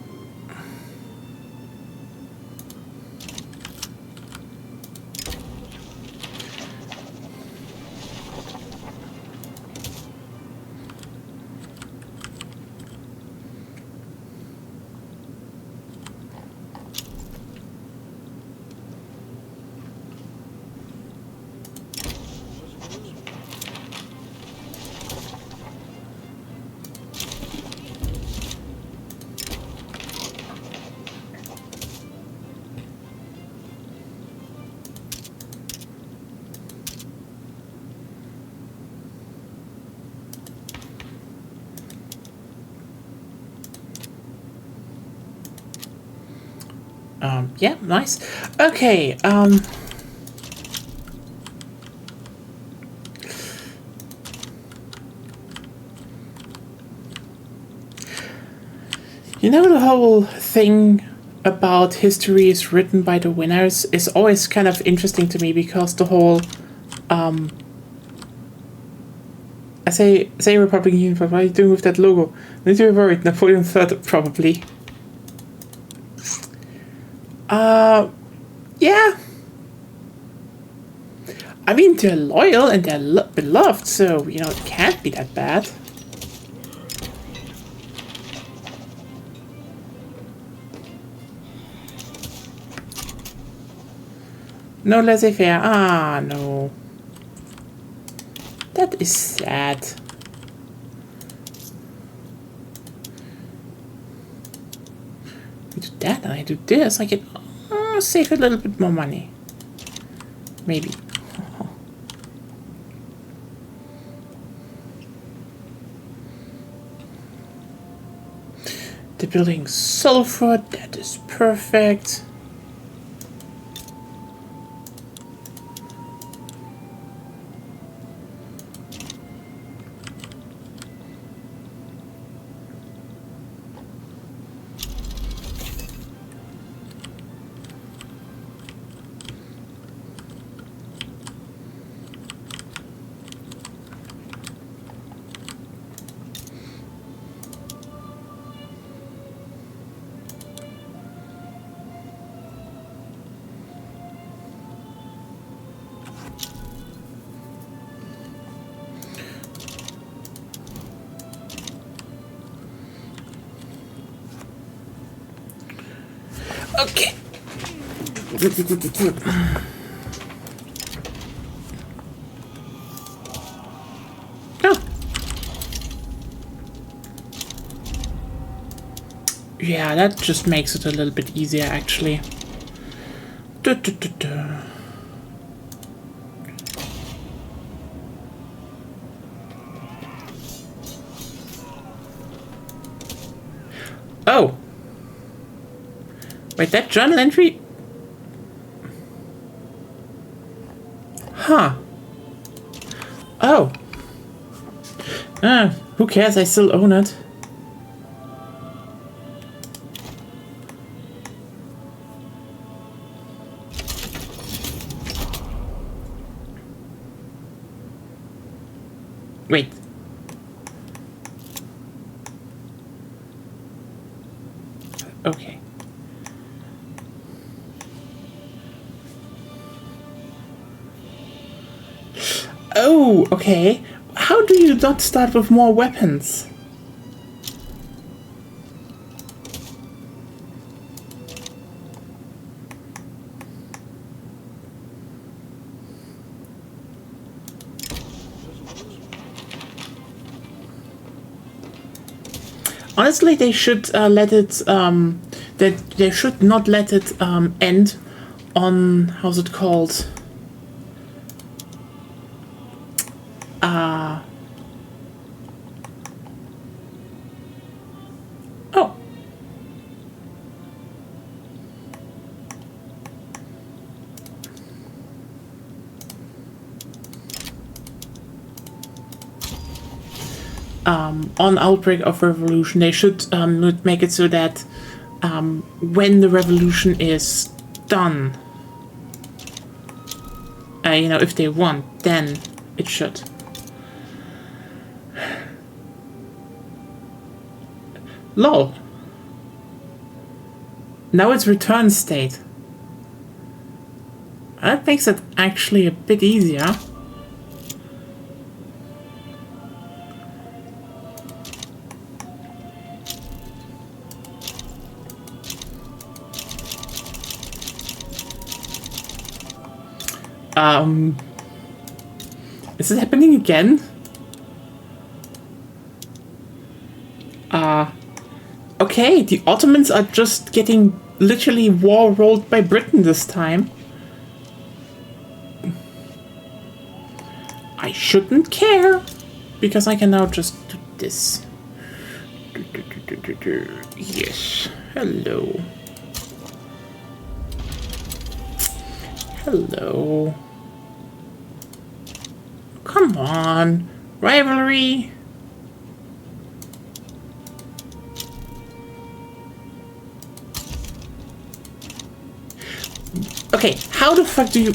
Yeah, nice. Okay, you know, the whole thing about history is written by the winners is always kind of interesting to me, because the whole, I say Republican Union, but what are you doing with that logo? Need to be worried, Napoleon III, probably. Yeah. I mean, they're loyal and they're beloved, so, you know, it can't be that bad. No laissez-faire. Ah, no. That is sad. I do that and I do this. I can save a little bit more money. Maybe. The building sulfur. That is perfect. Okay. Oh. Yeah, that just makes it a little bit easier, actually. Oh. Wait, that journal entry? Huh. Oh. Who cares? I still own it. Wait. Okay. Oh, okay. How do you not start with more weapons? Honestly, they should let it. That they should not let it end on, how's it called? Oh. On Outbreak of Revolution, they should make it so that when the revolution is done, you know, if they want, then it should. Lol. Now it's return state. That makes it actually a bit easier. Is it happening again? Okay, the Ottomans are just getting literally war rolled by Britain this time. I shouldn't care, because I can now just do this. Yes, hello. Hello. Come on. Rivalry. Okay, how the fuck do you...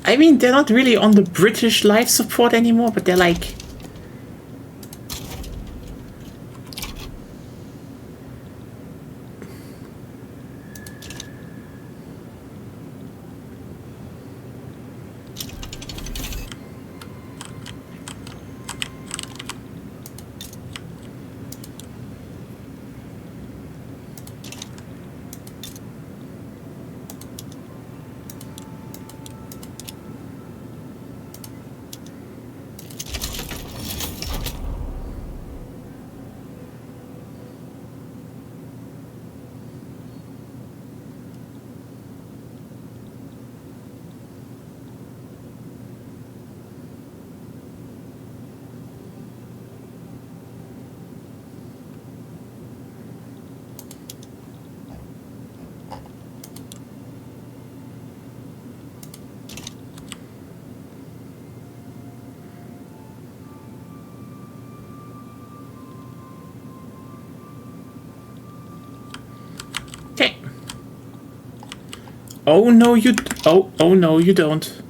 I mean, they're not really on the British life support anymore, but they're like... Okay. Oh no, you... Oh no, you don't.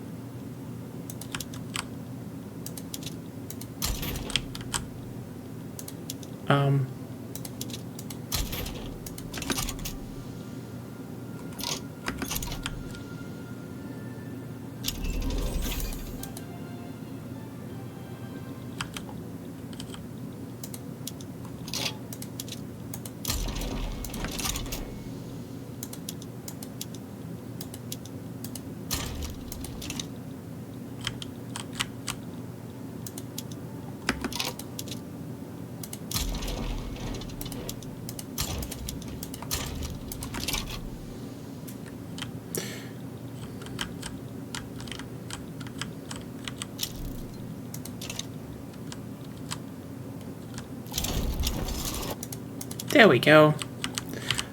There we go.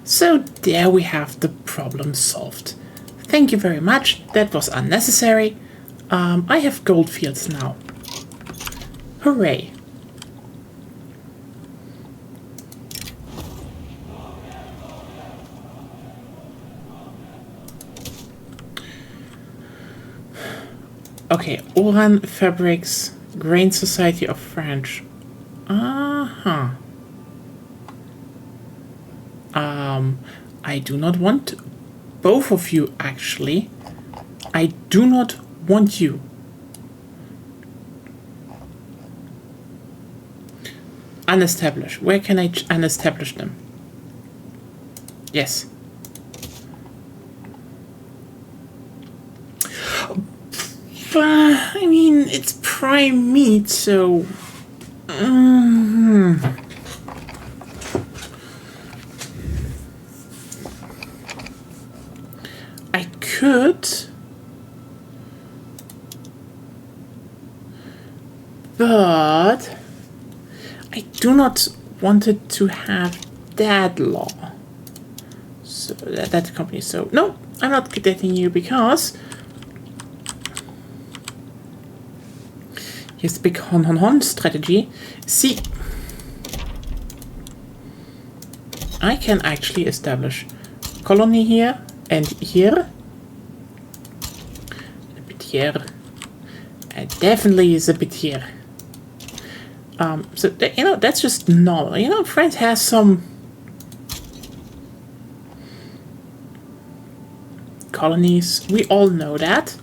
So there we have the problem solved. Thank you very much. That was unnecessary. I have gold fields now. Hooray. Okay, Oran Fabrics, Grain Society of France. Uh-huh. I do not want both of you, actually. I do not want you. Unestablish. Where can I unestablish them? Yes. I mean, it's prime meat, so... I could... But... I do not want it to have that law. So, that company. So, no, I'm not getting you because... Here's the big hon strategy. See, I can actually establish a colony here and here. A bit here. And definitely is a bit here. So, you know, that's just normal. You know, France has some colonies. We all know that.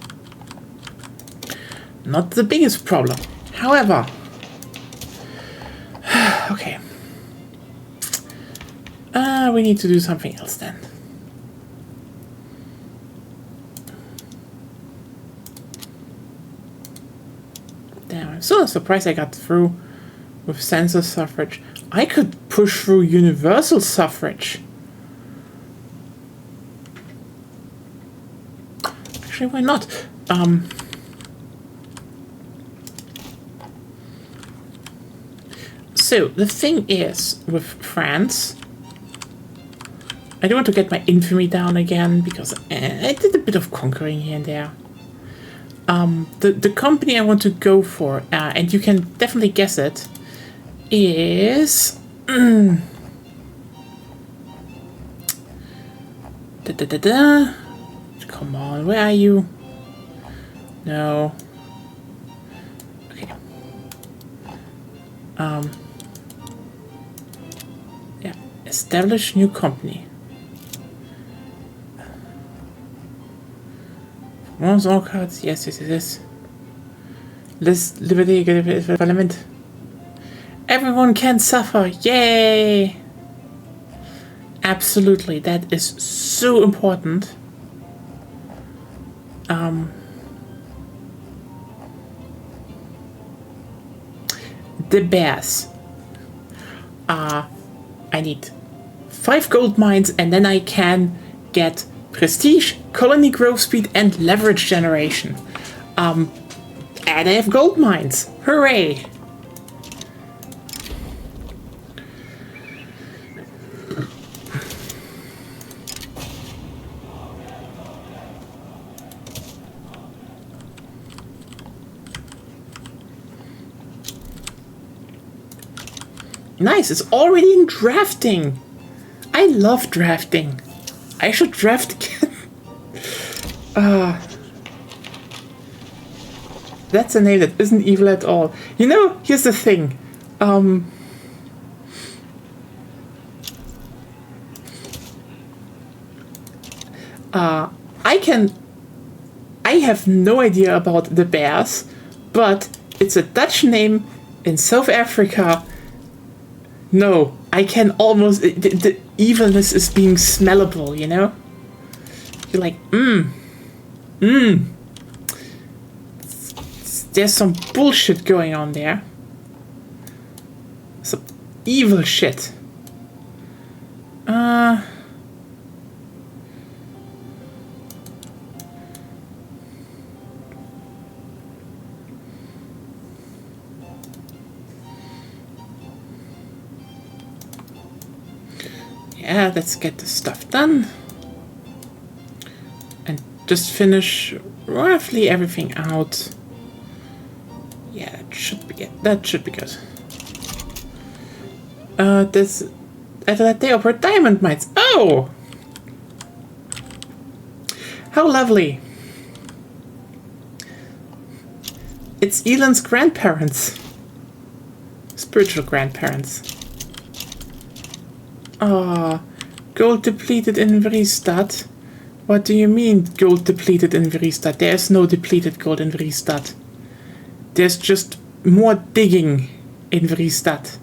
Not the biggest problem. However, okay. We need to do something else then. Damn, I'm so surprised I got through with census suffrage. I could push through universal suffrage. Actually, why not? So, the thing is, with France, I don't want to get my infamy down again, because I did a bit of conquering here and there. The company I want to go for, and you can definitely guess it, is... Come on, where are you? No. Okay. Yeah, establish new company. France all cards, yes. List Liberty Parliament. Everyone can suffer, yay! Absolutely, that is so important. The bears. I need 5 gold mines, and then I can get prestige, colony growth speed, and leverage generation. And I have gold mines. Hooray! Nice, it's already in drafting. I love drafting. I should draft again. That's a name that isn't evil at all. You know, here's the thing. I have no idea about the bears, but it's a Dutch name in South Africa. No, I can almost... The evilness is being smellable, you know? You're like, There's some bullshit going on there. Some evil shit. Yeah, let's get this stuff done. And just finish roughly everything out. Yeah, that should be good. This after that they operate diamond mines. Oh! How lovely. It's Elon's grandparents. Spiritual grandparents. Gold depleted in Vriestad. What do you mean, gold depleted in Vriestad? There's no depleted gold in Vriestad. There's just more digging in Vriestad.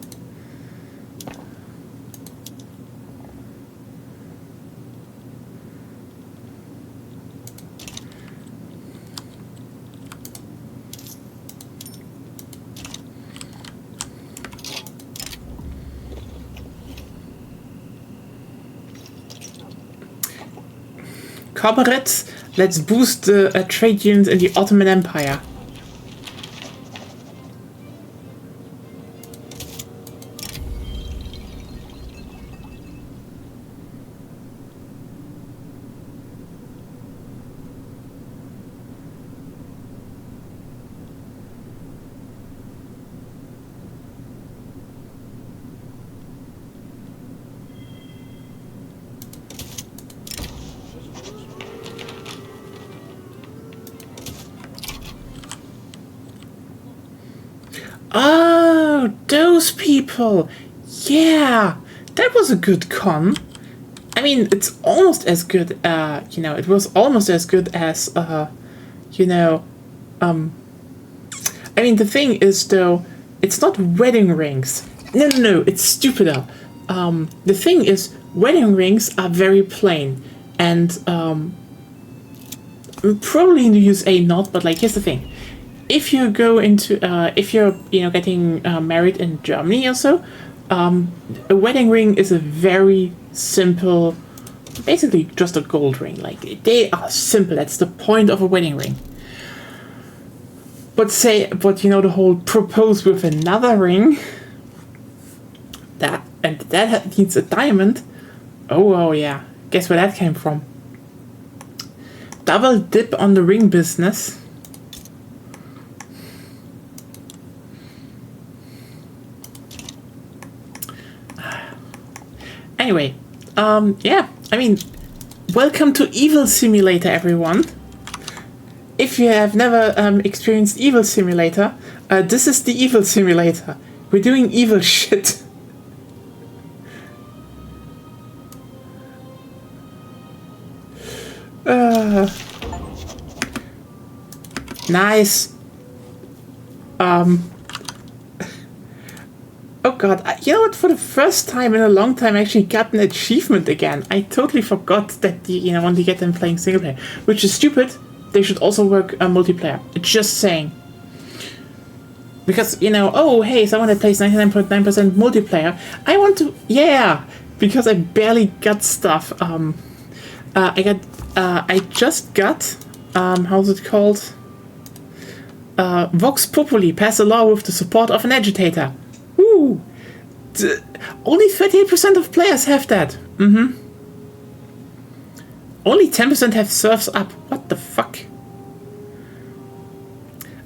Comrades, let's boost the trade unions in the Ottoman Empire. Oh, those people. Yeah, that was a good con. I mean, it's almost as good, it was almost as good as, I mean, the thing is, though, it's not wedding rings. No, it's stupider. The thing is, wedding rings are very plain, and probably need to use a knot. But like, here's the thing: if you go into if you're getting married in Germany or so, a wedding ring is a very simple, basically just a gold ring. Like, they are simple. That's the point of a wedding ring. But the whole propose with another ring, that needs a diamond. Oh yeah, guess where that came from? Double dip on the ring business. Anyway, yeah, I mean, welcome to Evil Simulator, everyone. If you have never experienced Evil Simulator, this is the Evil Simulator. We're doing evil shit. Nice. Oh god, you know what? For the first time in a long time, I actually got an achievement again. I totally forgot that when you get them playing single player, which is stupid. They should also work multiplayer. Just saying. Because, oh hey, someone that plays 99.9% multiplayer. I want to, yeah, because I barely got stuff. I just got, how's it called? Vox Populi, pass a law with the support of an agitator. Woo! Only 38% of players have that. Only 10% have serfs up. What the fuck?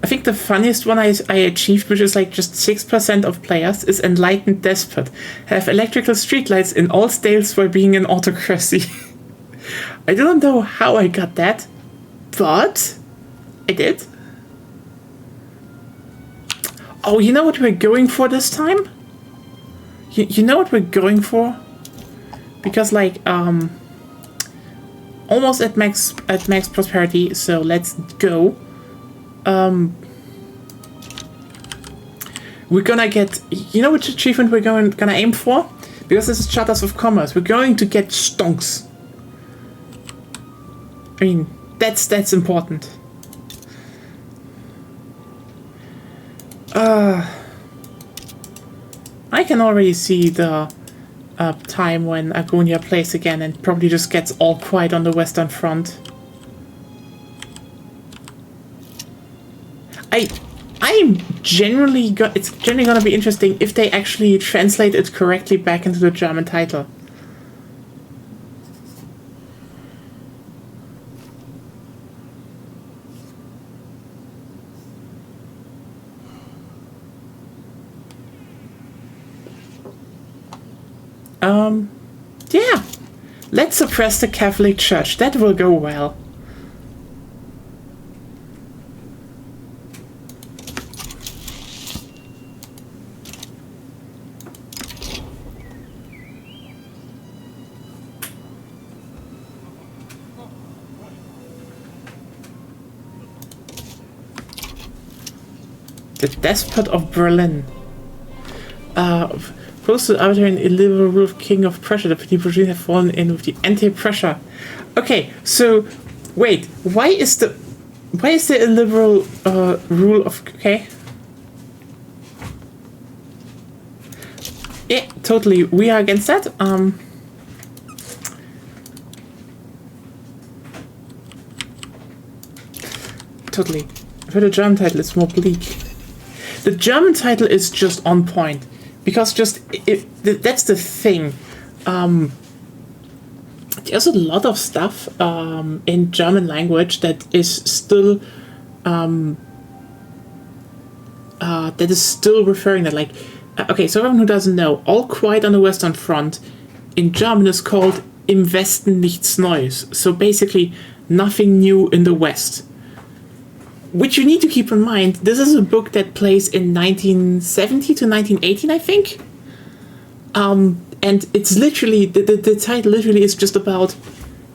I think the funniest one I achieved, which is like just 6% of players, is Enlightened Despot. Have electrical streetlights in all states while being an autocracy. I don't know how I got that, but I did. Oh, you know what we're going for this time? You know what we're going for? Because like, almost at max prosperity, so let's go. We're gonna get, which achievement we're gonna aim for? Because this is Charters of Commerce, we're going to get stonks. I mean, that's important. I can already see the time when Agonia plays again and probably just gets all quiet on the Western Front. It's generally gonna be interesting if they actually translate it correctly back into the German title. Yeah. Let's suppress the Catholic Church. That will go well. The Despot of Berlin. Opposed to the arbitrary and illiberal rule of King of Prussia, the petty bourgeoisie have fallen in with the anti-Prussia. Okay, so wait, why is the illiberal rule of Yeah, totally. We are against that. Totally. For the German title, it's more bleak. The German title is just on point. Because that's the thing. There's a lot of stuff in German language that is still referring that, like, okay, so everyone who doesn't know, All Quiet on the Western Front in German is called Im Westen nichts Neues. So basically, nothing new in the West. Which you need to keep in mind, this is a book that plays in 1970 to 1918, I think. And it's literally, the title literally is just about,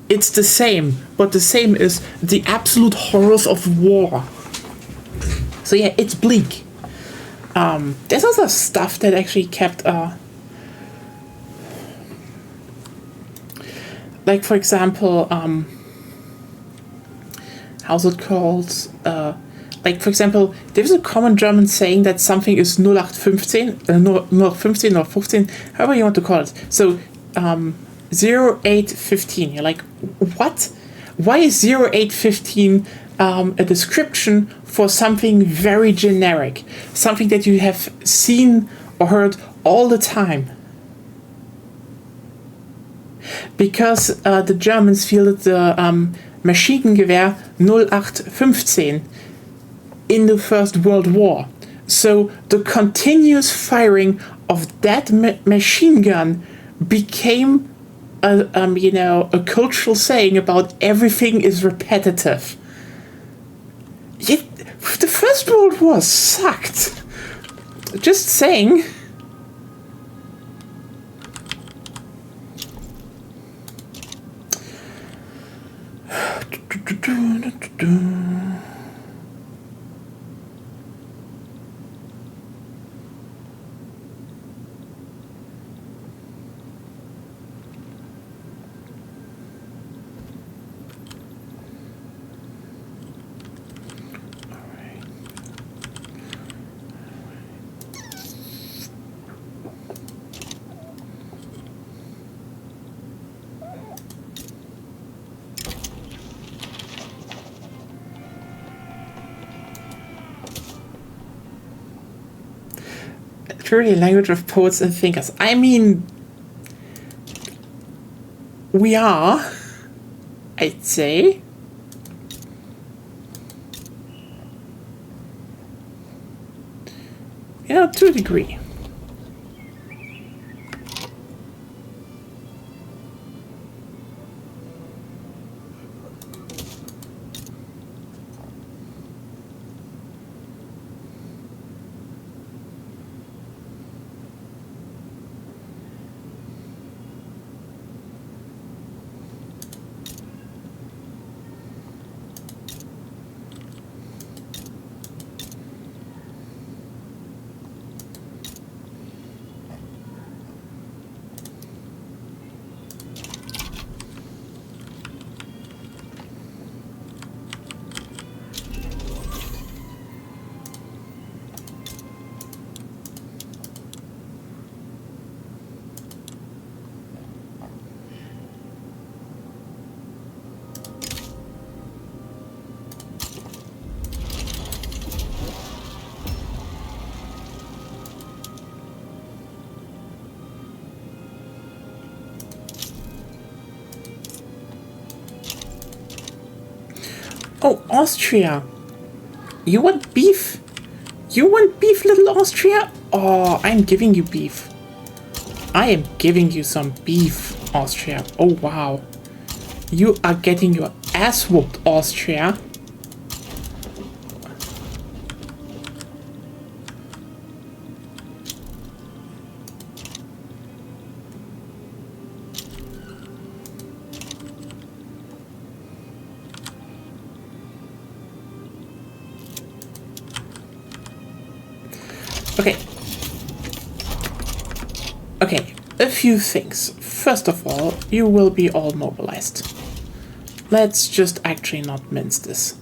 it's the same, but the same is the absolute horrors of war. So yeah, it's bleak. There's also stuff that actually kept, like for example, how's it called? Like for example, there's a common German saying that something is 0815, 0815 or 15, however you want to call it. So 0815. You're like, what? Why is 0815 a description for something very generic, something that you have seen or heard all the time? Because the Germans feel that the Maschinengewehr 0815 in the First World War. So the continuous firing of that machine gun became a cultural saying about everything is repetitive. Yet the First World War sucked. Just saying. Truly a language of poets and thinkers. I mean, we are, I'd say. Yeah, to a degree. Oh, Austria. You want beef? You want beef, little Austria? Oh, I'm giving you beef. I am giving you some beef, Austria. Oh, wow. You are getting your ass whooped, Austria. Okay. Okay, a few things. First of all, you will be all mobilized. Let's just actually not mince this.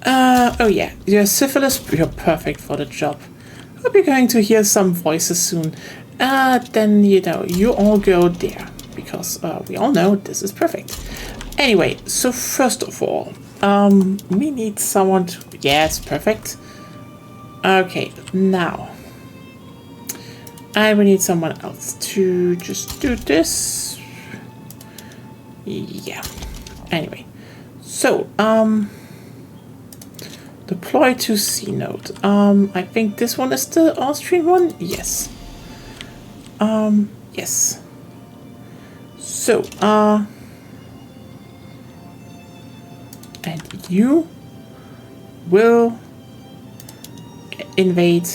Oh yeah, you're syphilis, you're perfect for the job. Hope you're going to hear some voices soon. Then, you all go there, because we all know this is perfect. Anyway, so first of all, we need someone to... Yes, perfect. Okay, now... I will need someone else to just do this. Yeah. Anyway. So, deploy to C node. I think this one is the Austrian one? Yes. Yes. So, and you will invade.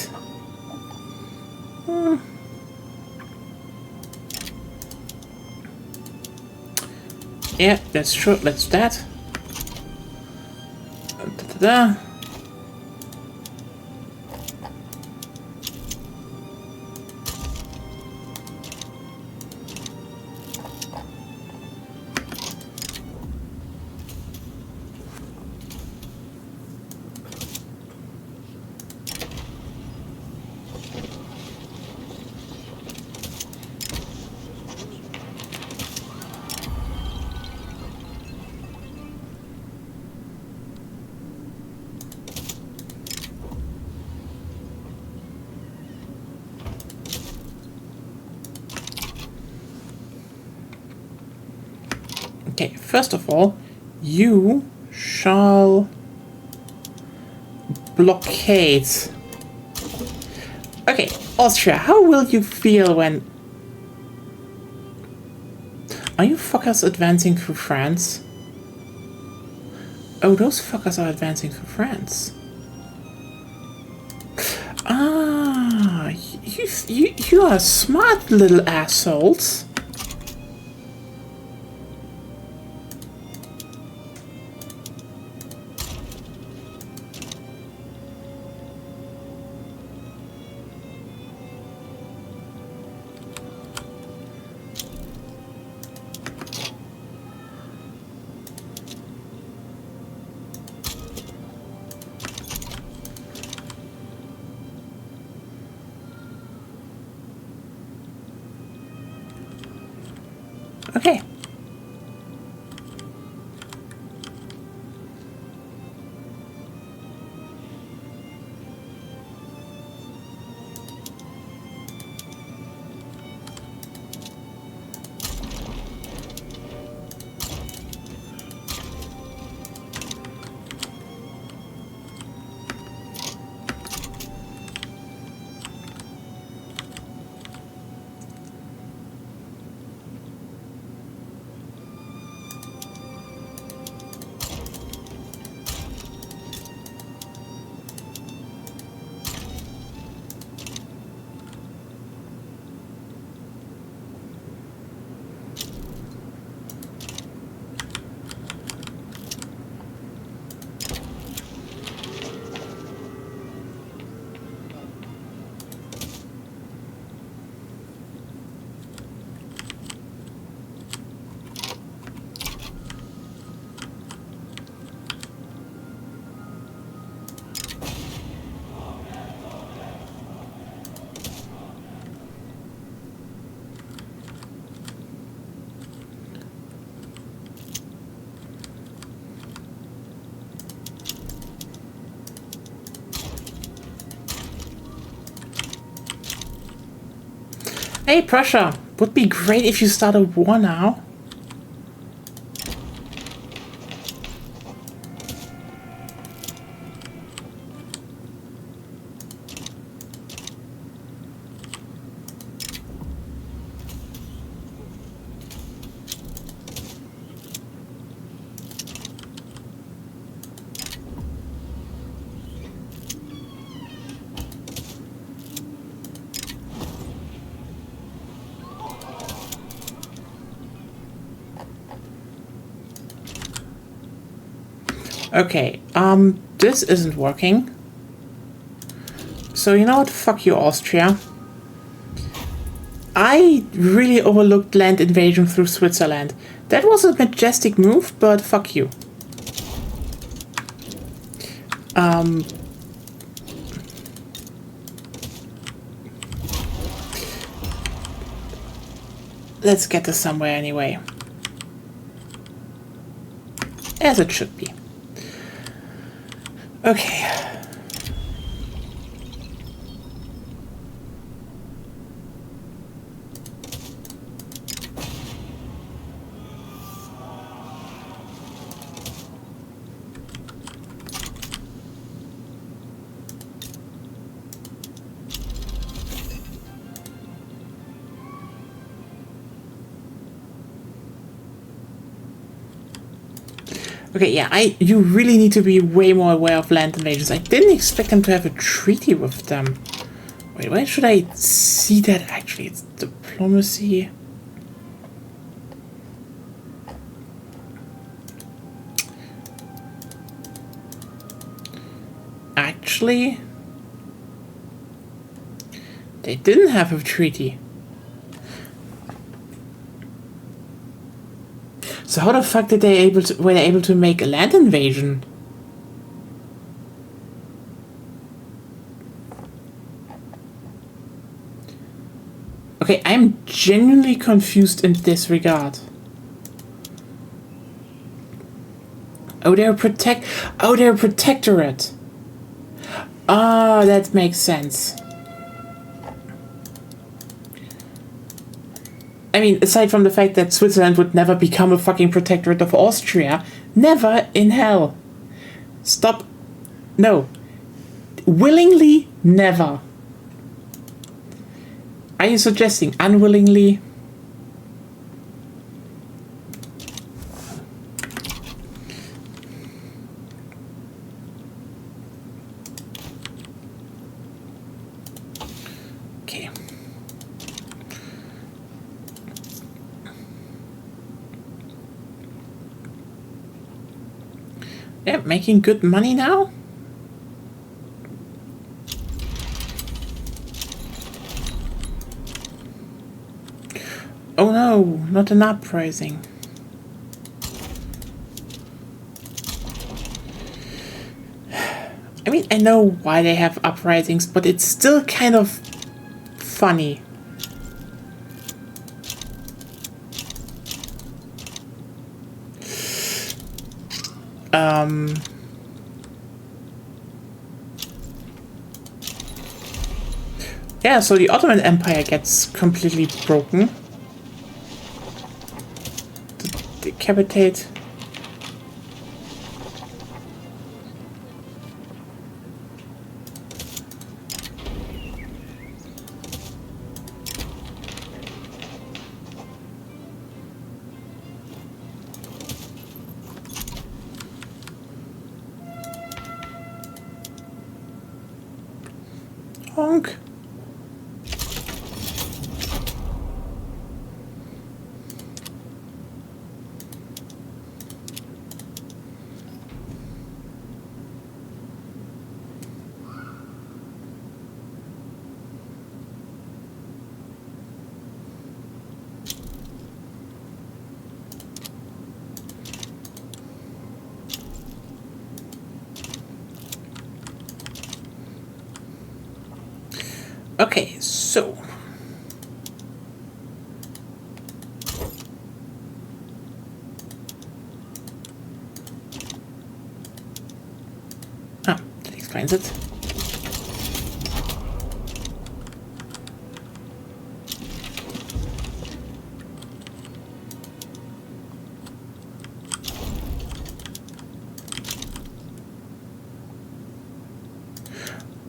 Yeah, that's true. Let's do that. Da-da-da. Okay, first of all, you shall blockade. Okay, Austria, how will you feel when... Are you fuckers advancing through France? Oh, those fuckers are advancing through France. Ah, you are smart little assholes. Okay. Hey, Prussia, would be great if you start a war now. Okay, this isn't working. So you know what? Fuck you, Austria. I really overlooked land invasion through Switzerland. That was a majestic move, but fuck you. Let's get this somewhere anyway. As it should be. Okay. Okay, yeah, you really need to be way more aware of land invasions. I didn't expect them to have a treaty with them. Wait, where should I see that actually? It's diplomacy. Actually, they didn't have a treaty. So how the fuck did were they able to make a land invasion? Okay, I'm genuinely confused in this regard. They're a protectorate. Ah, that makes sense. I mean, aside from the fact that Switzerland would never become a fucking protectorate of Austria, never in hell. Stop. No. Willingly, never. Are you suggesting unwillingly? Okay. Yeah, making good money now? Oh no, not an uprising. I mean, I know why they have uprisings, but it's still kind of funny. Yeah, so the Ottoman Empire gets completely broken. Decapitate. Honk. Okay, so that explains it.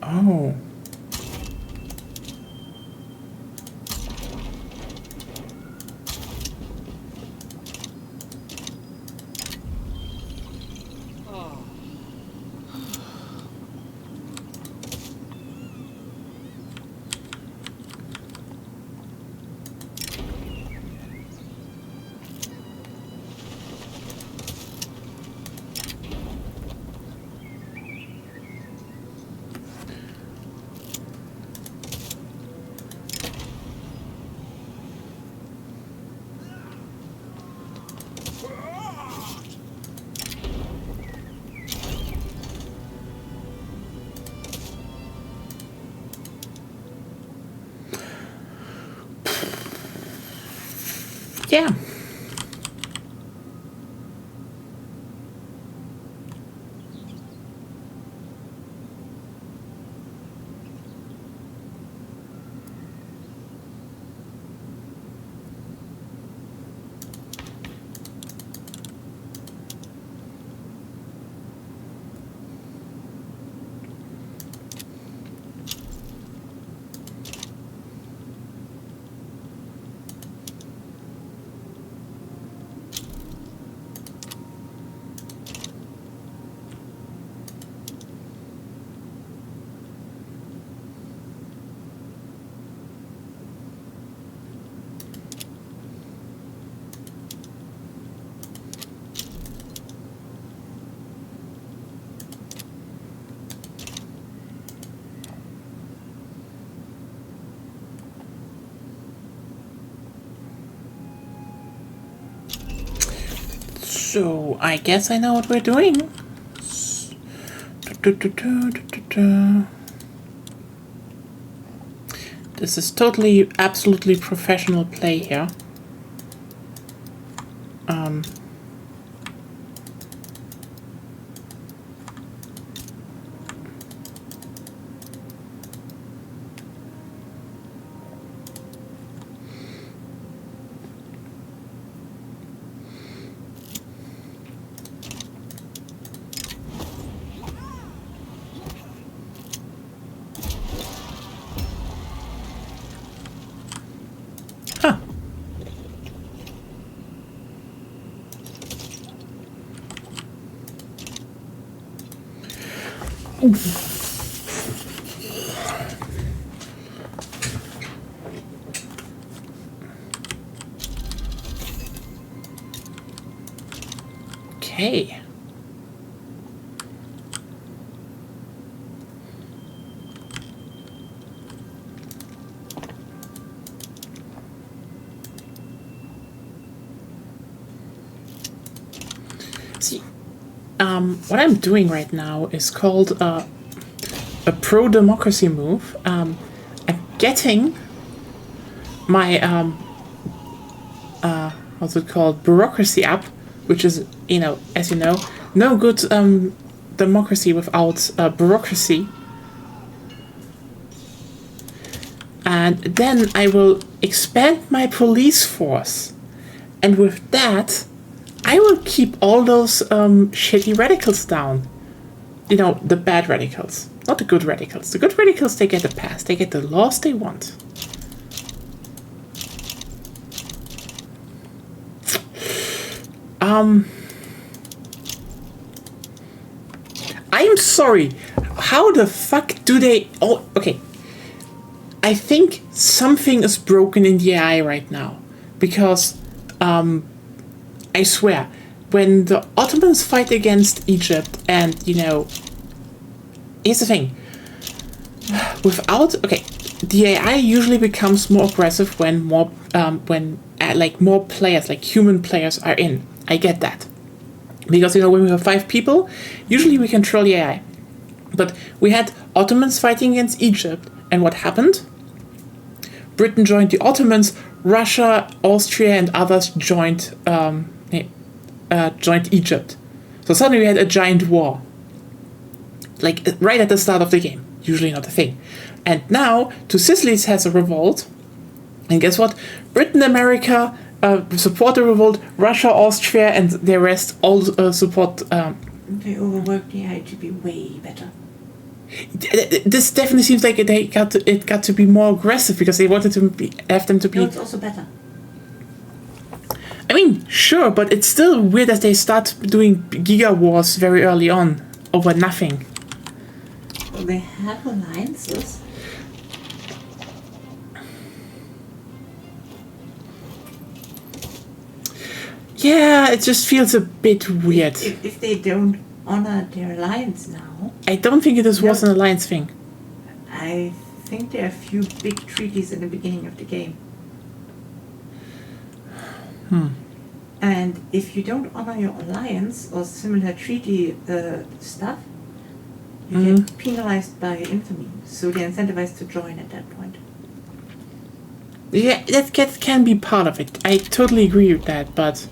Oh. Yeah. So I guess I know what we're doing. This is totally, absolutely professional play here. Okay. See, what I'm doing right now is called a pro-democracy move. I'm getting my what's it called, bureaucracy up, which is, as you know, no good democracy without bureaucracy. And then I will expand my police force, and with that, I will keep all those shitty radicals down. The bad radicals, not the good radicals. The good radicals, they get a pass. They get the laws they want. I'm sorry. How the fuck do they... Oh, okay. I think something is broken in the AI right now. Because, I swear, when the Ottomans fight against Egypt and, here's the thing. The AI usually becomes more aggressive when more players, like human players, are in. I get that. Because, when we have 5 people, usually we control the AI. But we had Ottomans fighting against Egypt, and what happened? Britain joined the Ottomans, Russia, Austria, and others joined Egypt. So suddenly we had a giant war. Like, right at the start of the game. Usually not a thing. And now, Thucydides has a revolt, and guess what? Britain, America support the revolt, Russia, Austria, and the rest all support... They overworked the AI to be way better. This definitely seems like it got to be more aggressive because they wanted to have them to be... No, it's also better. I mean, sure, but it's still weird that they start doing giga wars very early on over nothing. Well, they have alliances. Yeah, it just feels a bit weird. If they don't honor their alliance now... I don't think it was an alliance thing. I think there are a few big treaties in the beginning of the game. And if you don't honor your alliance or similar treaty stuff, you get penalized by infamy. So they're incentivized to join at that point. Yeah, that can be part of it. I totally agree with that, but...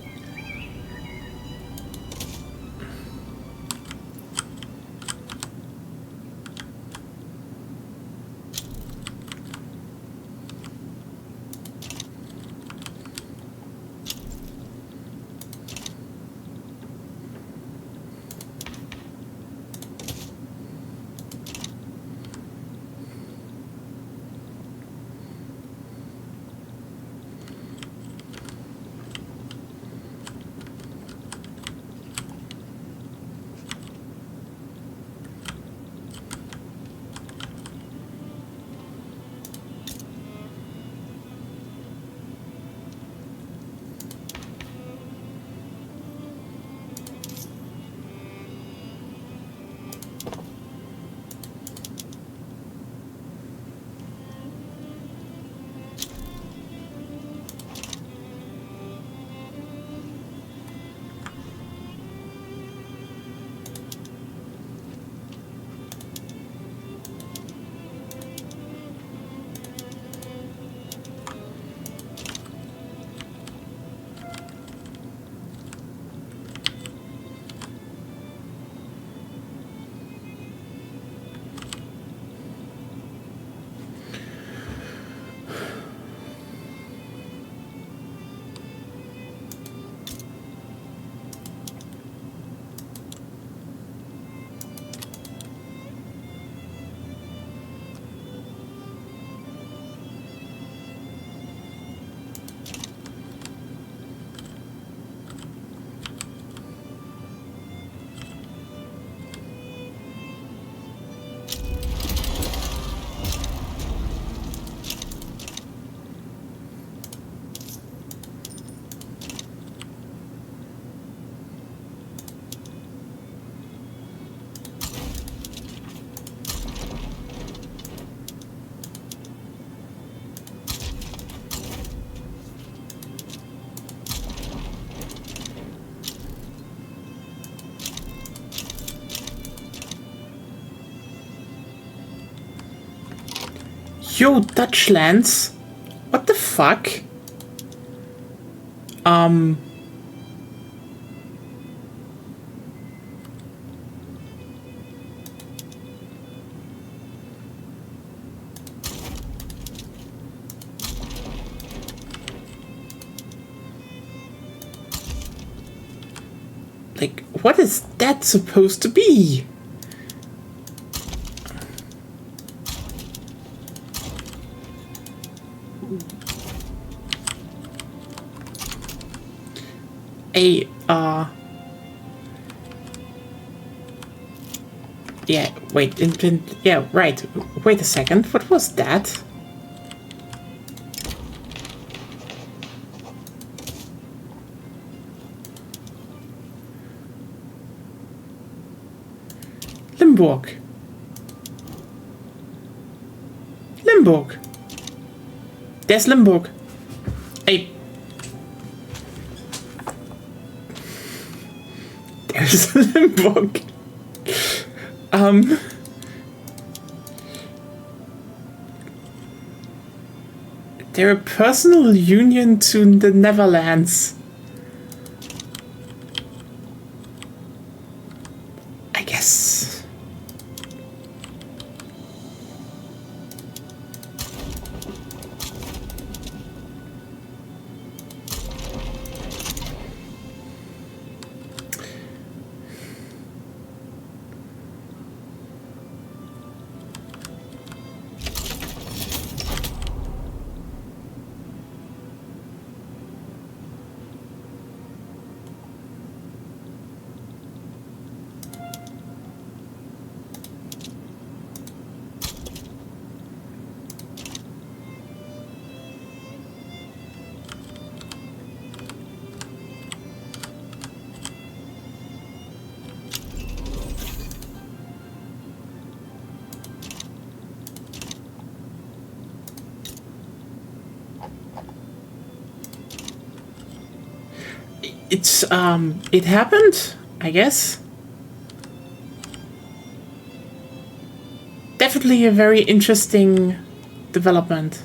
Yo, Dutchlands. What the fuck? Like, what is that supposed to be? Yeah, wait, yeah, right. Wait a second, what was that? Limburg. Limburg. There's Limburg. Hey. There's Limburg. They're a personal union to the Netherlands. I guess. It happened, I guess. Definitely a very interesting development.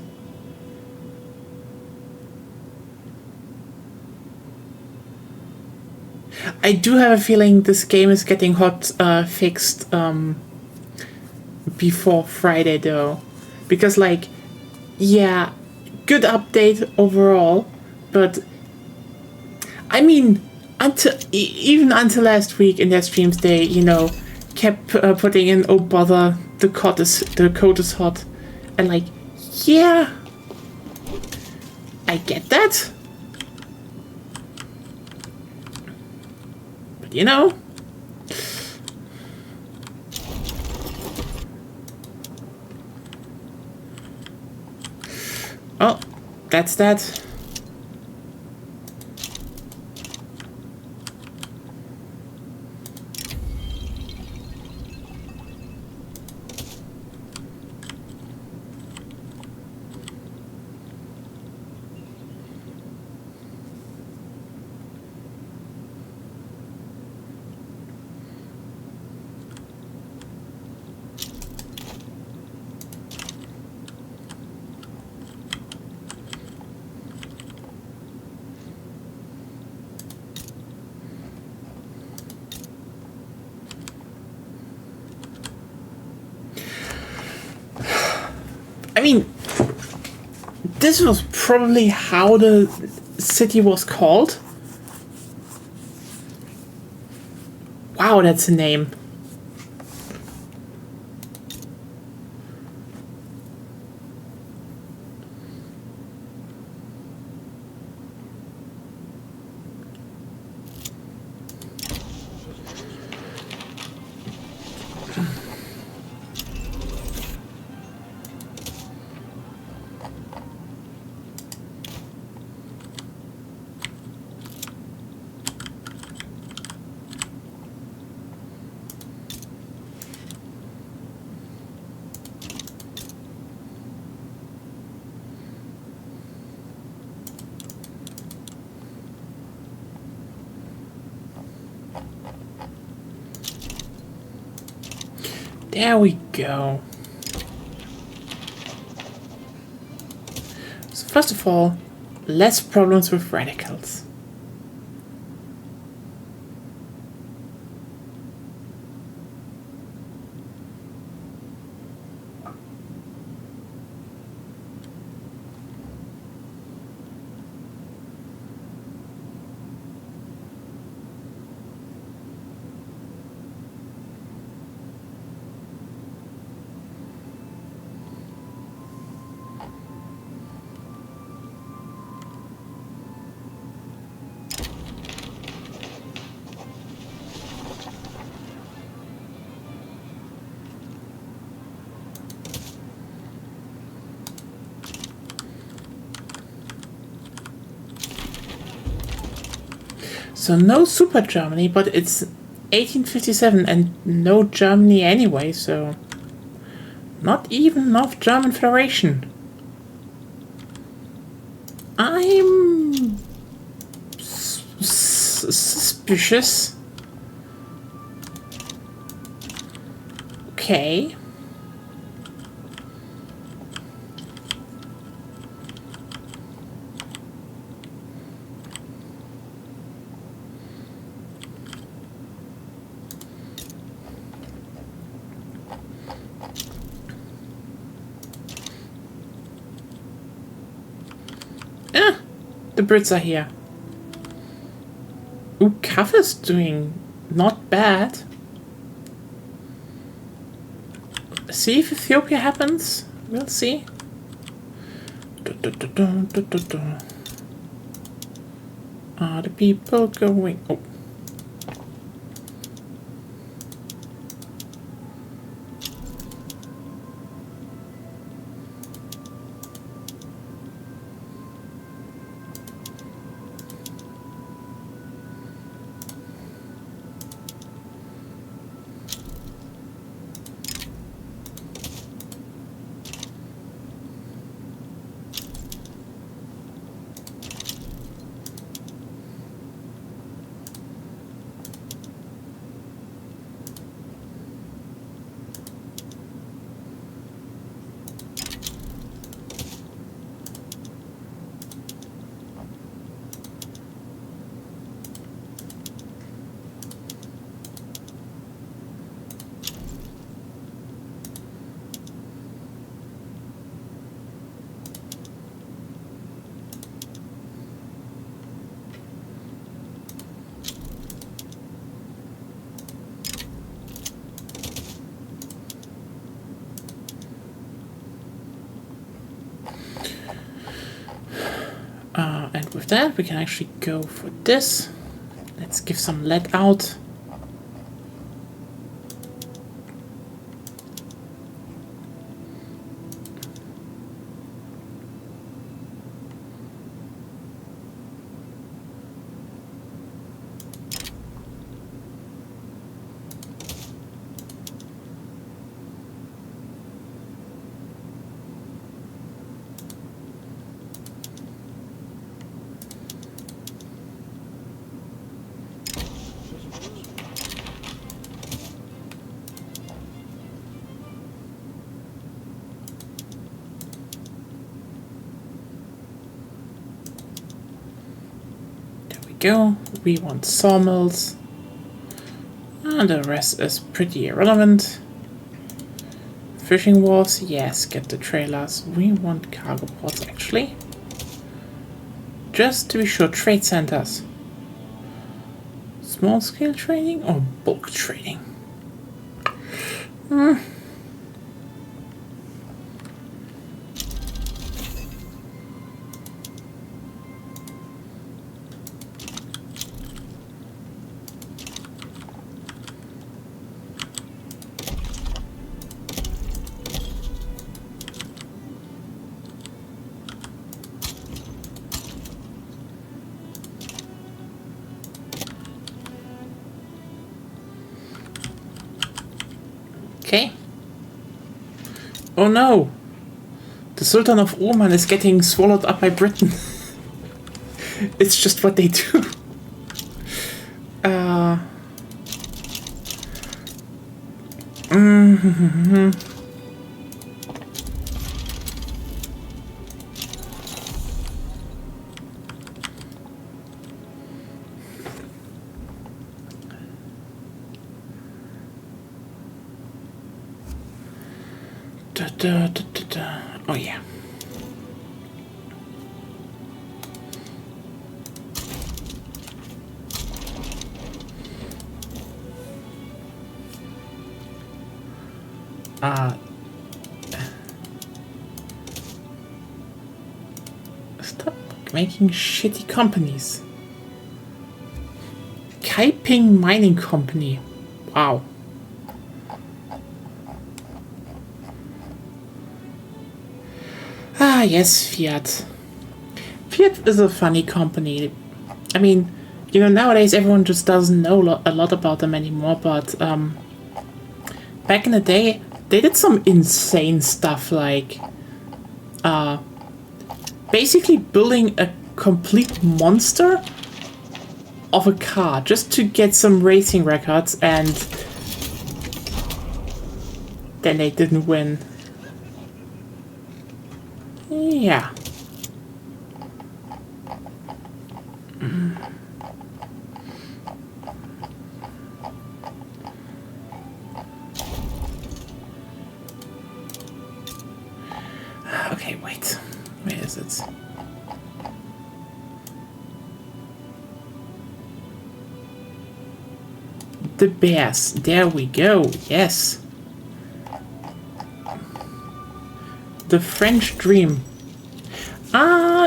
I do have a feeling this game is getting fixed before Friday though. Because like, yeah, good update overall, but I mean, even until last week in their streams, they, you know, kept putting in, oh bother, the code is hot. And like, yeah, I get that. But you know, oh, that's that. I mean, this was probably how the city was called. Wow, that's a name. There we go. First of all, less problems with radicals. So no Super Germany, but it's 1857 and no Germany anyway, so not even North German Federation. I'm suspicious. Okay. The Brits are here. Ooh, Kaffa's doing not bad. See if Ethiopia happens. We'll see. Are the people going? Oh. And with that, we can actually go for this. Let's give some lead out. Go. We want sawmills, and the rest is pretty irrelevant. Fishing wharves, yes, get the trailers. We want cargo ports actually. Just to be sure, trade centers. Small scale trading or bulk trading? Okay. Oh no! The Sultan of Oman is getting swallowed up by Britain. It's just what they do. Oh yeah. Stop making shitty companies. Kaiping Mining Company. Wow. Ah, yes, Fiat. Fiat is a funny company. I mean, nowadays everyone just doesn't know a lot about them anymore, but back in the day, they did some insane stuff like basically building a complete monster of a car just to get some racing records, and then they didn't win. Yeah. Okay, wait. Where is it? The bears. There we go. Yes. The French dream.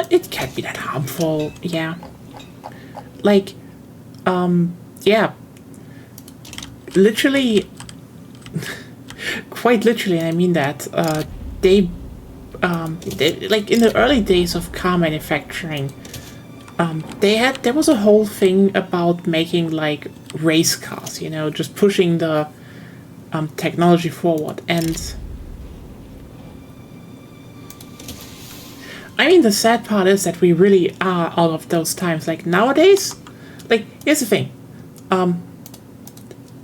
It can't be that harmful. Yeah. Like, yeah. Literally, quite literally, I mean that, they, like in the early days of car manufacturing, there was a whole thing about making like race cars, just pushing the technology forward. And I mean, the sad part is that we really are out of those times. Like nowadays, like here's the thing.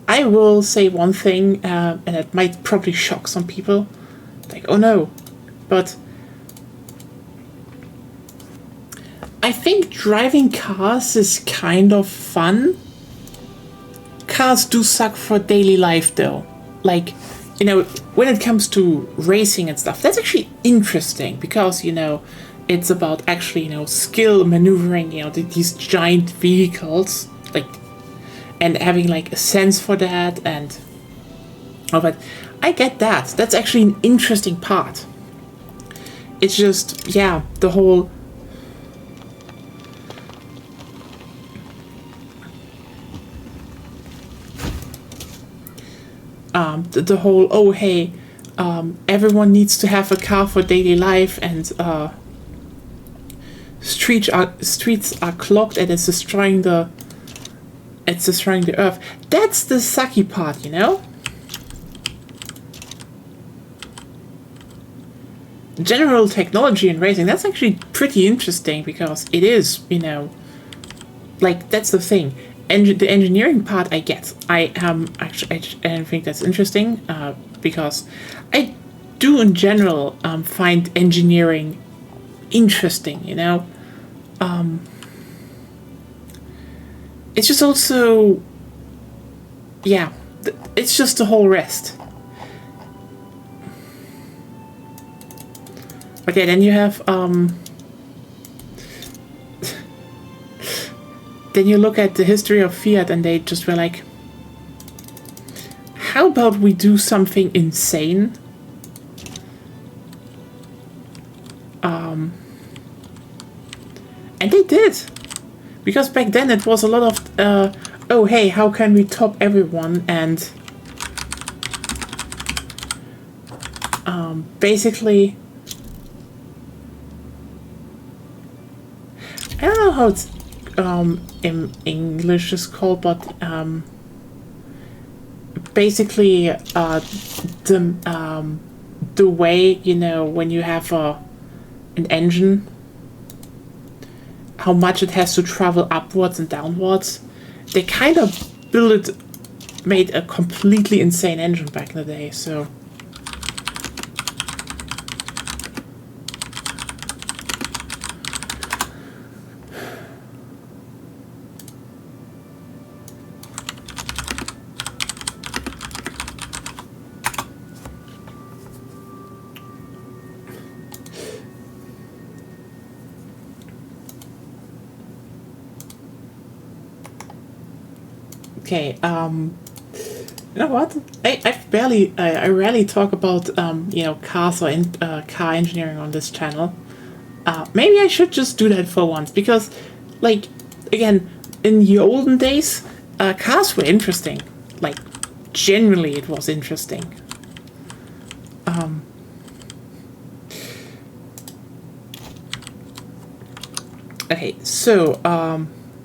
I will say one thing, and it might probably shock some people. Like, oh no, but I think driving cars is kind of fun. Cars do suck for daily life though. Like, when it comes to racing and stuff, that's actually interesting because, it's about actually, skill maneuvering, these giant vehicles, like, and having like a sense for that and all that. I get that. That's actually an interesting part. It's just, yeah, the whole the whole, oh hey, everyone needs to have a car for daily life, and streets are clogged, and it's destroying the earth. That's the sucky part, General technology and racing, that's actually pretty interesting because it is, like, that's the thing. The engineering part I get. I think that's interesting because I do in general find engineering interesting. It's just also, yeah, it's just the whole rest. But yeah, then you have then you look at the history of Fiat and they just were like, how about we do something insane? And they did. Because back then it was a lot of, oh hey, how can we top everyone? And basically, I don't know how it's in English is called, but basically the way, when you have an engine, how much it has to travel upwards and downwards. They kind of made a completely insane engine back in the day, so. Okay. You know what? I rarely talk about cars or car engineering on this channel. Maybe I should just do that for once because, like, again, in the olden days, cars were interesting. Like, genuinely, it was interesting. Okay, so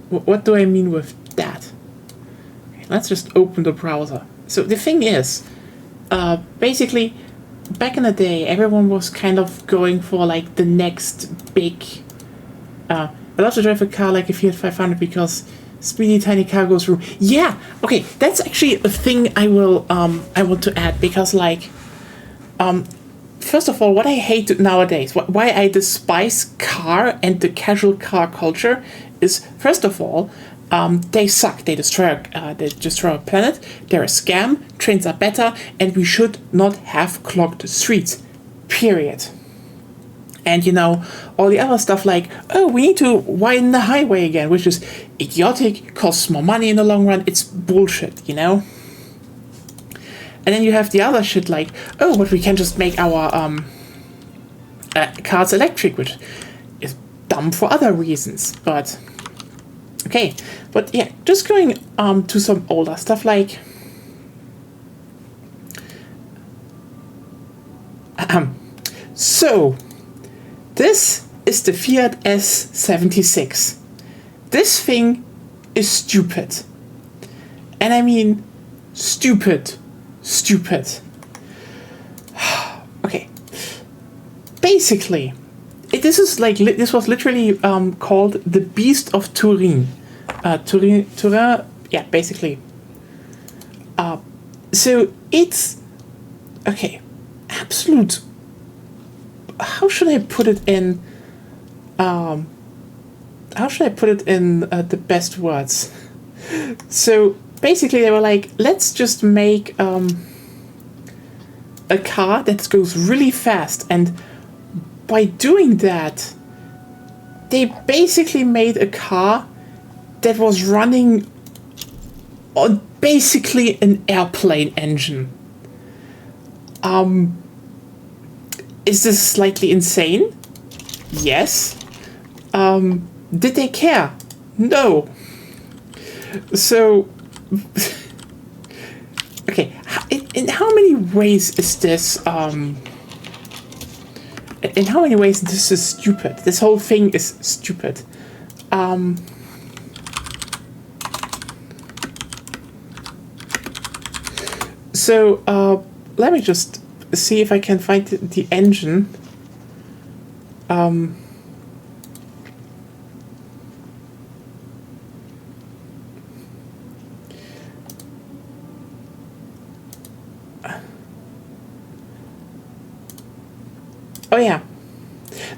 what do I mean with that? Okay, let's just open the browser. So the thing is, basically, back in the day, everyone was kind of going for like the next big. I love to drive a car like a Fiat 500 because speedy tiny car goes through. Yeah, okay, that's actually a thing I want to add because like, first of all, what I hate nowadays, why I despise car and the casual car culture is, first of all, they suck. They destroy our planet. They're a scam. Trains are better, and we should not have clogged streets. Period. And all the other stuff like, oh, we need to widen the highway again, which is idiotic, costs more money in the long run. It's bullshit, And then you have the other shit like, oh, but we can just make our cars electric, which is dumb for other reasons. But okay, but yeah, just going to some older stuff like so this is the Fiat S76. This thing is stupid. And I mean stupid. Okay. Basically, this was literally called the Beast of Turin. Turin, yeah, basically. So it's okay. Absolute. How should I put it in? The best words? So basically, they were like, let's just make a car that goes really fast, and by doing that, they basically made a car that was running on basically an airplane engine. Is this slightly insane? Yes. Did they care? No. So, okay, in how many ways is this, in how many ways this is stupid? This whole thing is stupid. So, let me just see if I can find the engine. Oh yeah.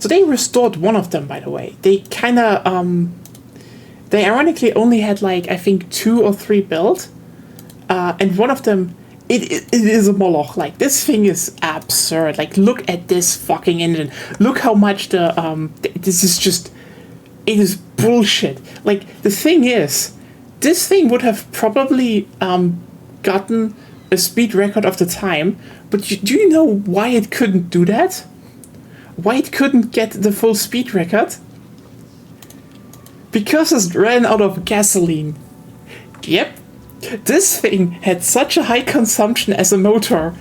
So they restored one of them, by the way. They kind of, they ironically only had like, I think 2 or 3 built. And one of them, it is a moloch. Like, this thing is absurd. Like, look at this fucking engine. Look how much this is just, it is bullshit. Like, the thing is, this thing would have probably gotten a speed record of the time, but do you know why it couldn't do that? Why it couldn't get the full speed record? Because it ran out of gasoline. Yep. This thing had such a high consumption as a motor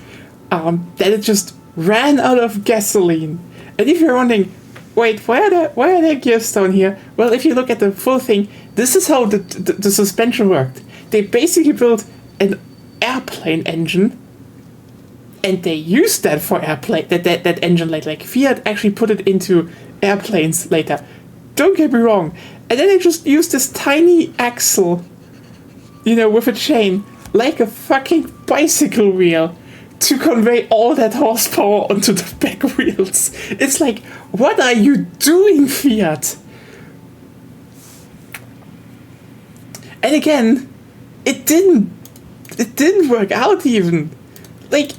that it just ran out of gasoline. And if you're wondering, wait, why are there gears down here? Well, if you look at the full thing, this is how the suspension worked. They basically built an airplane engine, and they used that for airplane that engine later. Like Fiat actually put it into airplanes later. Don't get me wrong. And then they just used this tiny axle, with a chain, like a fucking bicycle wheel, to convey all that horsepower onto the back wheels. It's like, what are you doing, Fiat? And again, it didn't work out even. Like,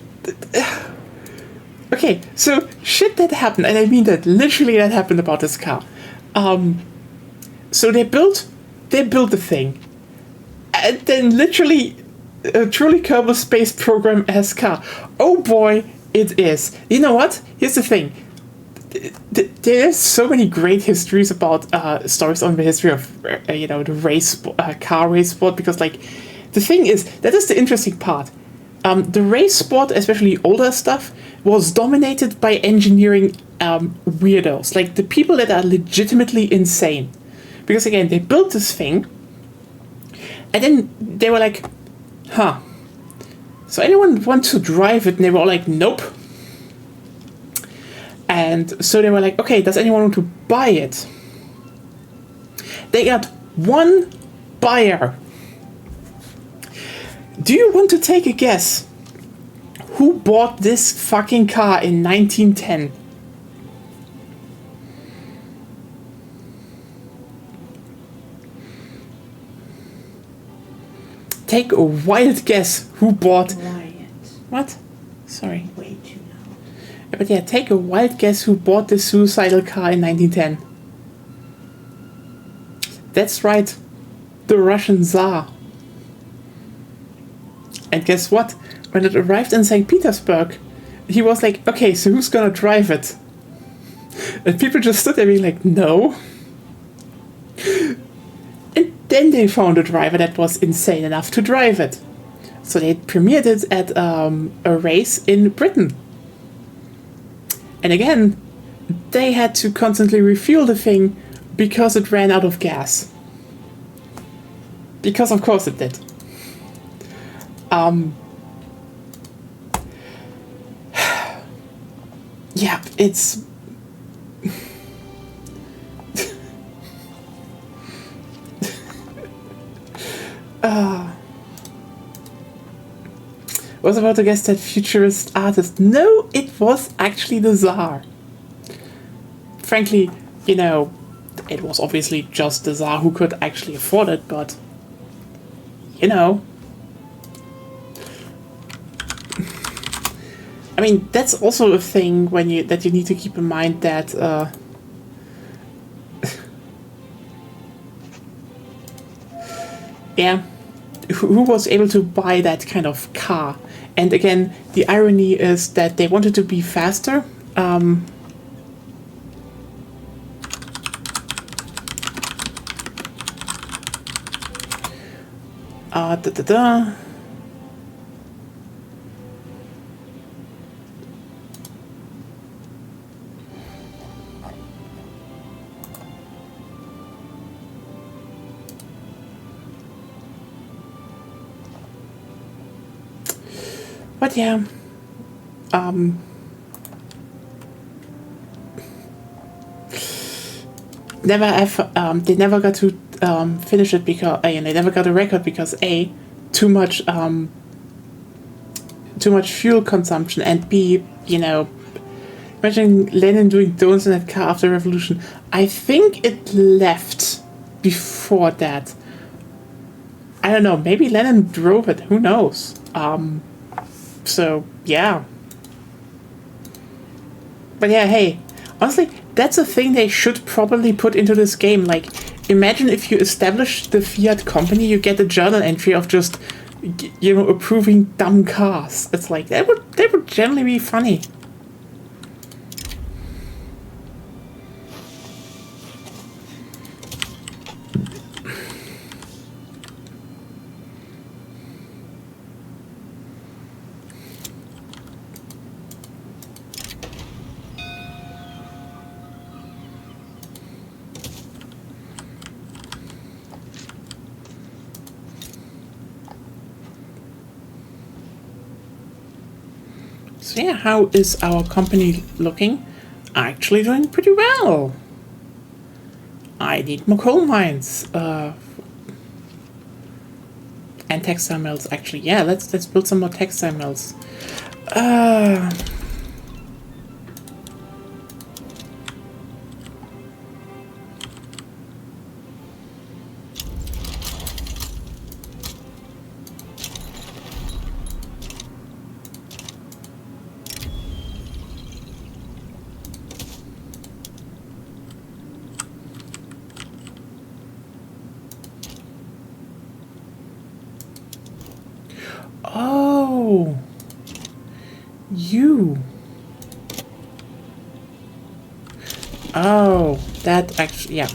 okay, so shit that happened, and I mean that literally that happened about this car. So they built the thing. And then literally a truly Kerbal Space Program-esque car. Oh boy, it is. You know what? Here's the thing. There's so many great histories about stories on the history of the car race sport, because like the thing is, that is the interesting part. The race sport, especially older stuff, was dominated by engineering weirdos, like the people that are legitimately insane. Because again, they built this thing, and then they were like, huh, so anyone want to drive it? And they were all like, nope. And so they were like, okay, does anyone want to buy it? They got one buyer. Do you want to take a guess who bought this fucking car in 1910? Take a wild guess who bought... Wyatt. What? Sorry. Way too loud. But yeah, take a wild guess who bought this suicidal car in 1910. That's right. The Russian Tsar. And guess what? When it arrived in St. Petersburg, he was like, okay, so who's gonna drive it? And people just stood there being like, no. And then they found a driver that was insane enough to drive it. So they premiered it at a race in Britain. And again, they had to constantly refuel the thing because it ran out of gas. Because of course it did. Yeah, it's... was about to guess that futurist artist. No, it was actually the Tsar. Frankly, it was obviously just the Tsar who could actually afford it, but, I mean, that's also a thing that you need to keep in mind, that yeah, who was able to buy that kind of car? And again, the irony is that they wanted to be faster. But yeah, they never got to finish it because they never got a record because too much fuel consumption, and B, imagine Lenin doing donuts in that car after the revolution. I think it left before that. I don't know, maybe Lenin drove it, who knows? So, yeah. But yeah, hey, honestly, that's a thing they should probably put into this game. Like, imagine if you establish the Fiat company, you get a journal entry of just, approving dumb cars. It's like, that would generally be funny. So yeah, how is our company looking? Actually doing pretty well. I need more coal mines. And textile mills, actually. Yeah, let's build some more textile mills. Oh, you. Oh, that actually, yeah.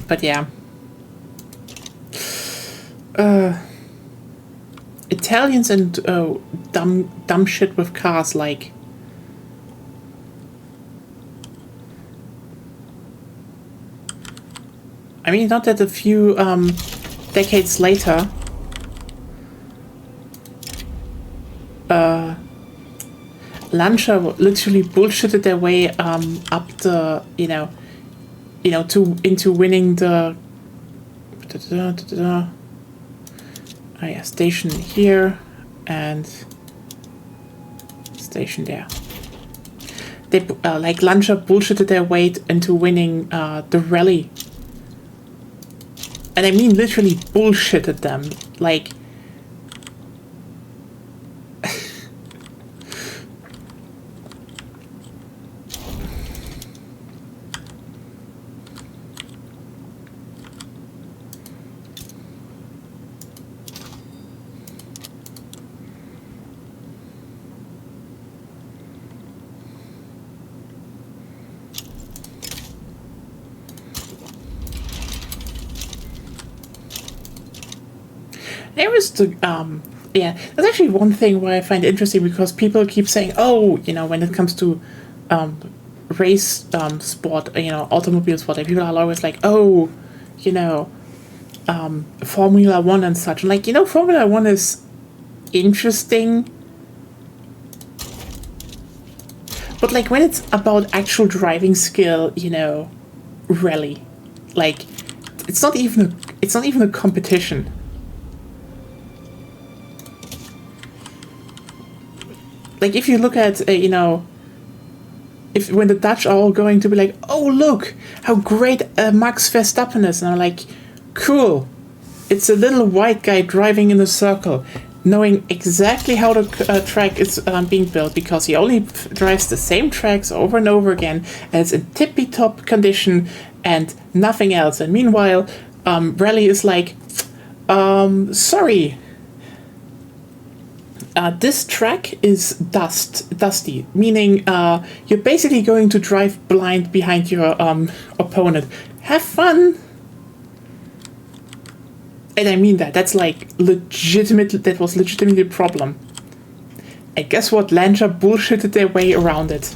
But yeah. Italians and dumb shit with cars, like. I mean, not that a few decades later, Lancia literally bullshitted their way up the, to into winning the. Oh yeah, station here and station there. They like Lancia bullshitted their way into winning the rally. And I mean literally bullshitted them. Like, there was the yeah, that's actually one thing why I find it interesting, because people keep saying, oh, when it comes to race sport, automobile sport, and people are always like, oh, Formula One and such. Like, Formula One is interesting, but like when it's about actual driving skill, rally, like it's not even a competition. Like, if you look at, when the Dutch are all going to be like, oh, look, how great Max Verstappen is. And I'm like, cool. It's a little white guy driving in a circle, knowing exactly how the track is being built, because he only drives the same tracks over and over again, and it's in tippy-top condition and nothing else. And meanwhile, Rally is like, sorry, this track is dusty, meaning you're basically going to drive blind behind your opponent. Have fun. And I mean that. That's like that was legitimately a problem. And guess what? Lancia bullshitted their way around it.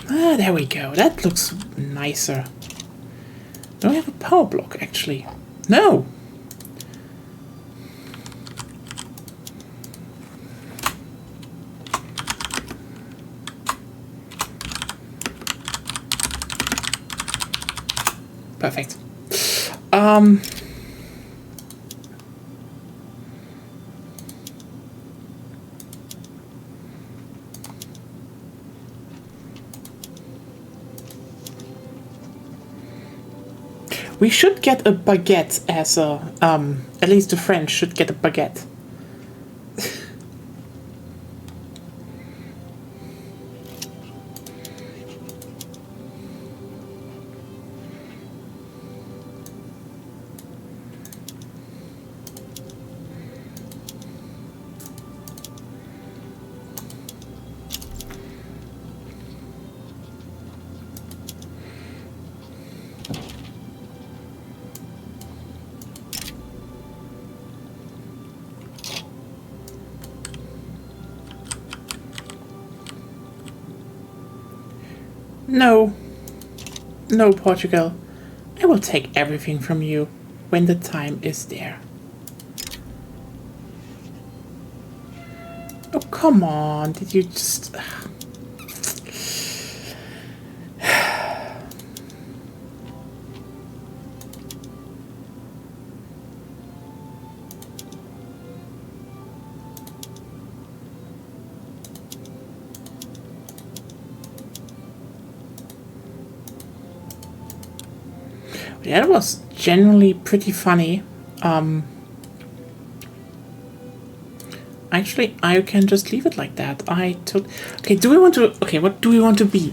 There we go. That looks nicer. Do I have a power block, actually? No. Perfect. We should get a baguette as a, at least the French should get a baguette. No. No, Portugal. I will take everything from you when the time is there. Oh, come on. Did you just... That was generally pretty funny. Actually, I can just leave it like that. Okay, do we want to... Okay, what do we want to be?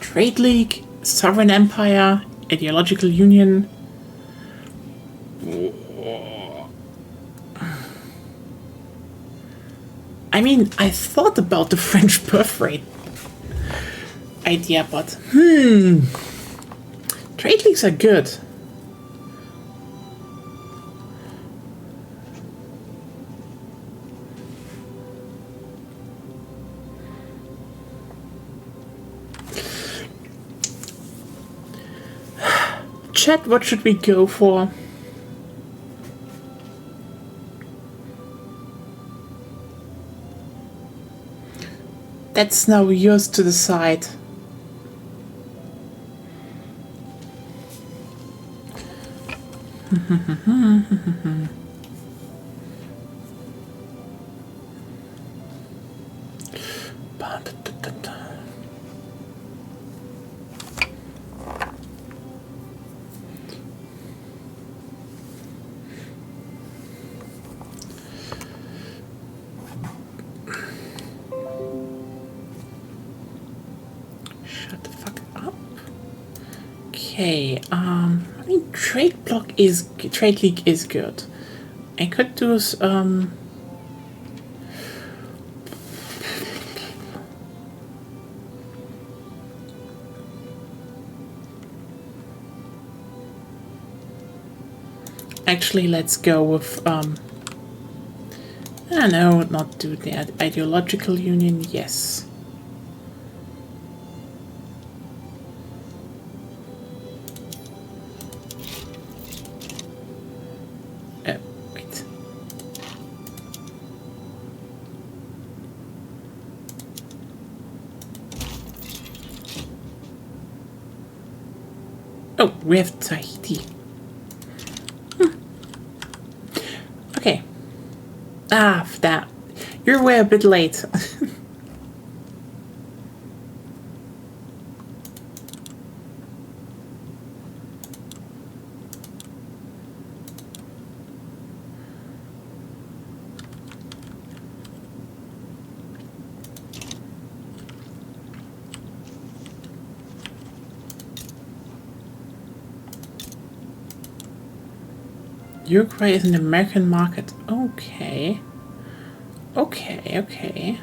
Trade League? Sovereign Empire? Ideological Union? I mean, I thought about the French birth rate idea, but... Trade Leagues are good. Chat, what should we go for? That's now yours to decide. Shut the fuck up. Okay, I mean, trade league is good. I could do actually, let's go with no, not do that. Ideological union, yes. Wait. Oh, we have Tahiti. Okay. That. You're way a bit late. Uruguay is an American market. Okay. Okay.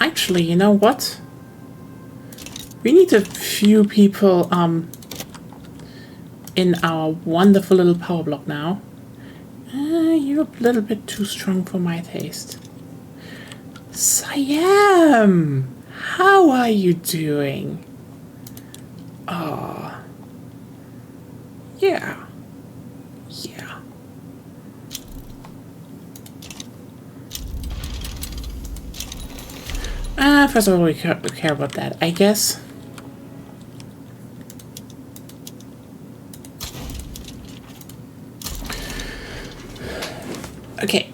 Actually, you know what? We need a few people in our wonderful little power block now. You're a little bit too strong for my taste. Siam! How are you doing? Oh. Yeah. First of all, we care about that, I guess. Okay,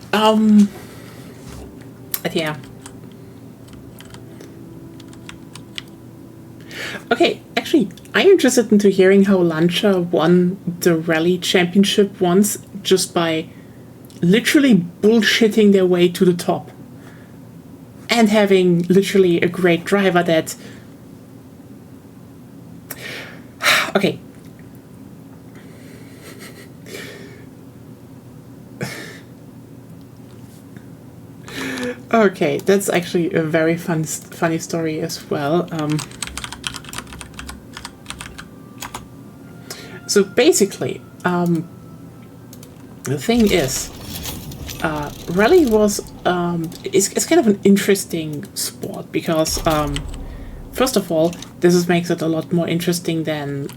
yeah. Okay, actually, I'm interested into hearing how Lancia won the rally championship once just by literally bullshitting their way to the top. And having literally a great driver that... Okay. Okay, that's actually a very funny story as well. So basically, the thing is, rally was it's kind of an interesting sport because first of all, this makes it a lot more interesting than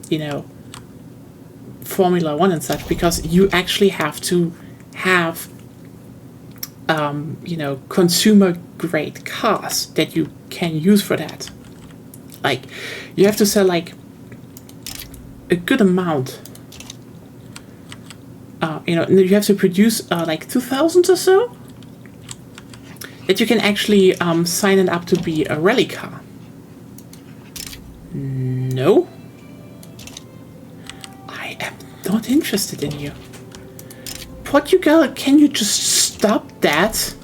you know, Formula One and such, because you actually have to have you know, consumer grade cars that you can use for that. Like, you have to sell like a good amount you have to produce like 2,000 or so, that you can actually sign it up to be a rally car. No. I am not interested in you. Portugal, can you just stop that?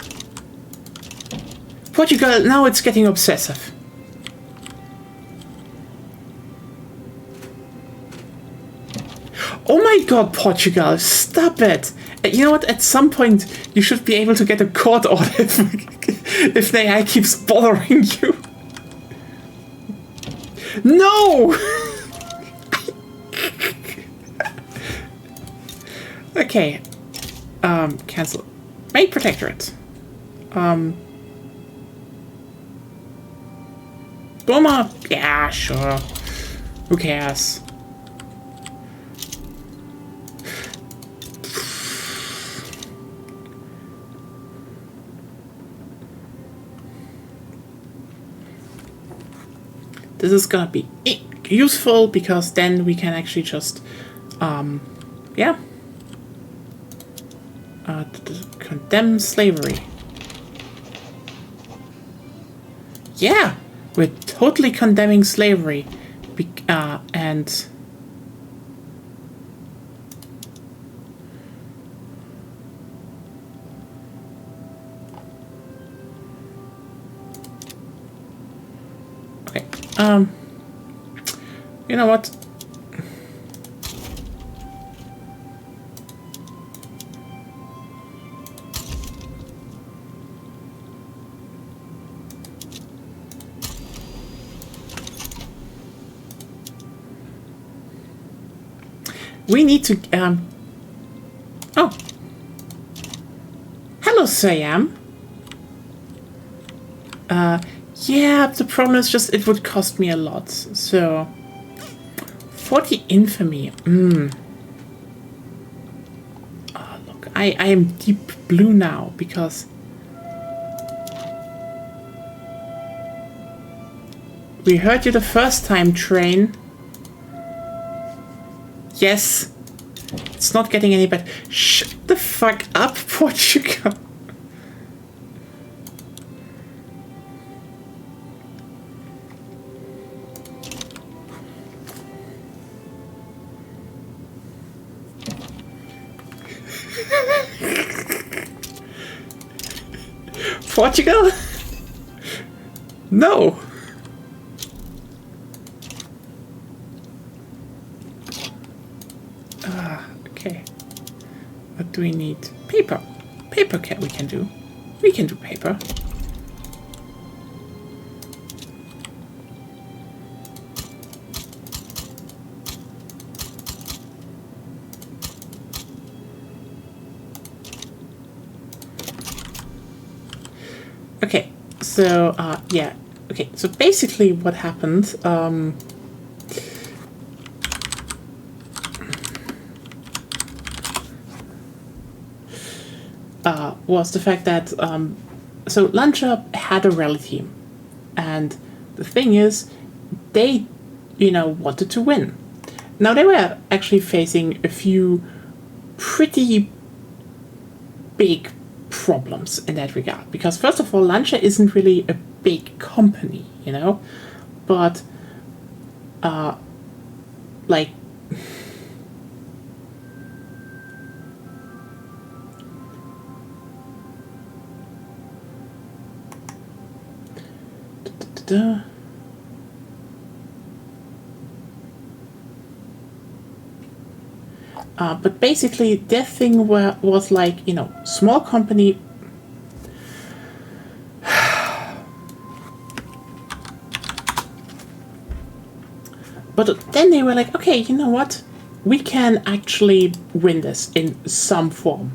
Portugal, now it's getting obsessive. Oh my god, Portugal, stop it! You know what, at some point you should be able to get a court order if the AI keeps bothering you. No! Okay. Cancel. Make protectorate. Boomer? Yeah, sure. Who cares? This is gonna be useful because then we can actually just, yeah, condemn slavery. Yeah, we're totally condemning slavery, and okay. You know what? We need to, oh. Hello, Siam. Yeah, the problem is just it would cost me a lot. So, 40 infamy. Oh, look, I am deep blue now because we heard you the first time, train. Yes. It's not getting any better. Shut the fuck up, Portugal. Portugal? No. Okay. What do we need? Paper. Paper we can do. We can do paper. Okay, so, yeah. Okay, so basically what happened, was the fact that, so Lancia had a rally team. And the thing is, they, wanted to win. Now, they were actually facing a few pretty big problems in that regard. Because, first of all, Lancia isn't really a big company, But, like, but basically their thing was like, small company. But then they were like, okay, you know what? We can actually win this in some form.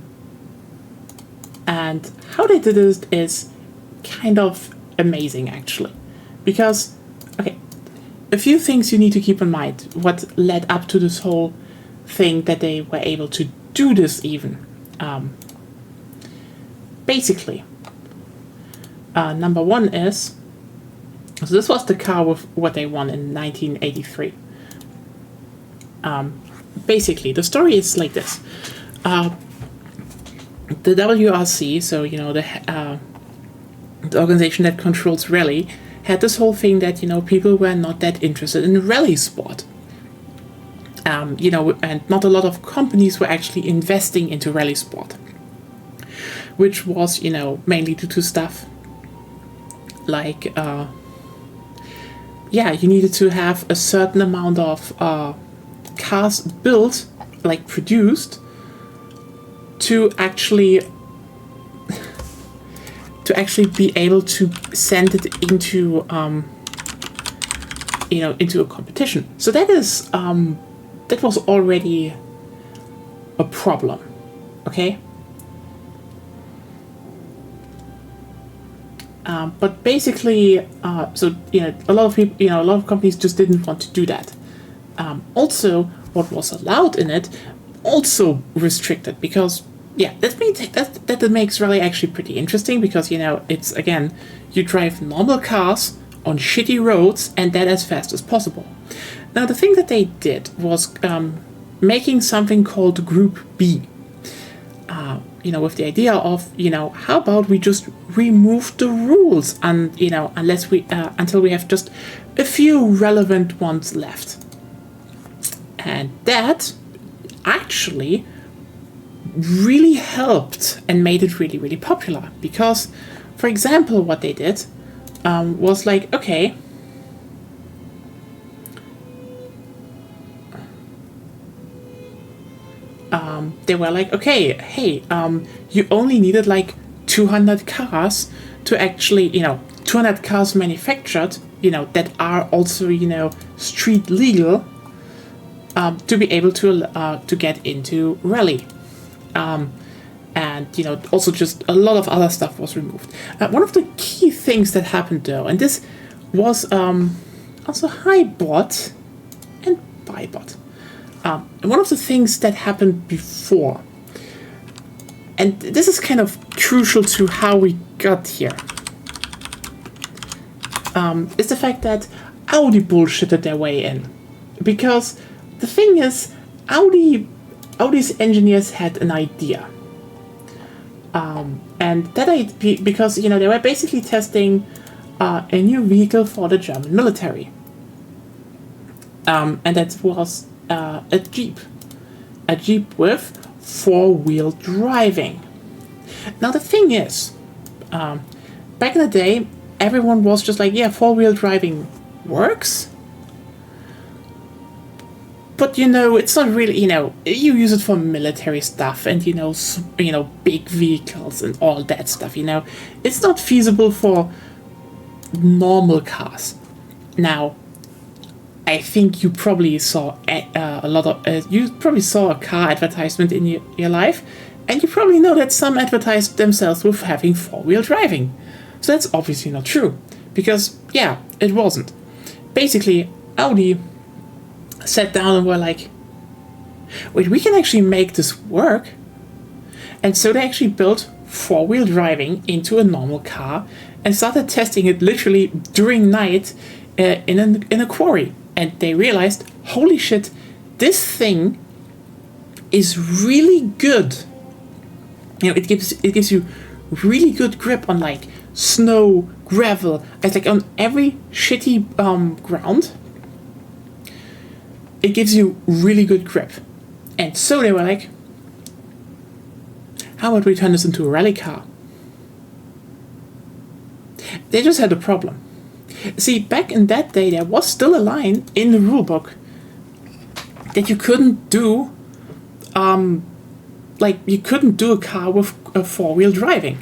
And how they did it is kind of amazing, actually. Because, okay, a few things you need to keep in mind what led up to this whole thing that they were able to do this even. Basically, number one is, so this was the car with what they won in 1983. Basically, the story is like this. the WRC, so the organization that controls rally, had this whole thing that people were not that interested in rally sport. And not a lot of companies were actually investing into rally sport, which was mainly due to stuff like you needed to have a certain amount of cars built, like produced, to actually be able to send it into into a competition. So that was already a problem. Okay. But basically, a lot of people, a lot of companies just didn't want to do that. Also, what was allowed in it also restricted, because that makes rally actually pretty interesting, because it's, again, you drive normal cars on shitty roads, and that as fast as possible. Now, the thing that they did was making something called Group B. With the idea of, how about we just remove the rules, and until we have just a few relevant ones left. And that actually really helped and made it really, really popular, because, for example, what they did was like, okay, they were like, okay, hey, you only needed like 200 cars to actually, 200 cars manufactured, that are also, street legal, to be able to get into rally. And also just a lot of other stuff was removed. One of the key things that happened though, and this was also hi bot and bye bot. One of the things that happened before, and this is kind of crucial to how we got here, is the fact that Audi bullshitted their way in. Because the thing is, Audi's engineers had an idea. And that idea, because, they were basically testing a new vehicle for the German military. And that was a Jeep. A Jeep with four-wheel driving. Now, the thing is, back in the day, everyone was just like, yeah, four-wheel driving works. But, it's not really, you use it for military stuff and, big vehicles and all that stuff, It's not feasible for normal cars. Now, I think you probably saw you probably saw a car advertisement in your life, and you probably know that some advertise themselves with having four-wheel driving. So that's obviously not true, because, yeah, it wasn't. Basically, Audi sat down and were like, wait, we can actually make this work. And so they actually built four-wheel driving into a normal car and started testing it literally during night in a quarry. And they realized, holy shit, this thing is really good. It gives you really good grip on like snow, gravel. It's like on every shitty ground. It gives you really good grip. And so they were like, how about we turn this into a rally car? They just had a problem. See, back in that day, there was still a line in the rulebook that you couldn't do, you couldn't do a car with a four-wheel driving.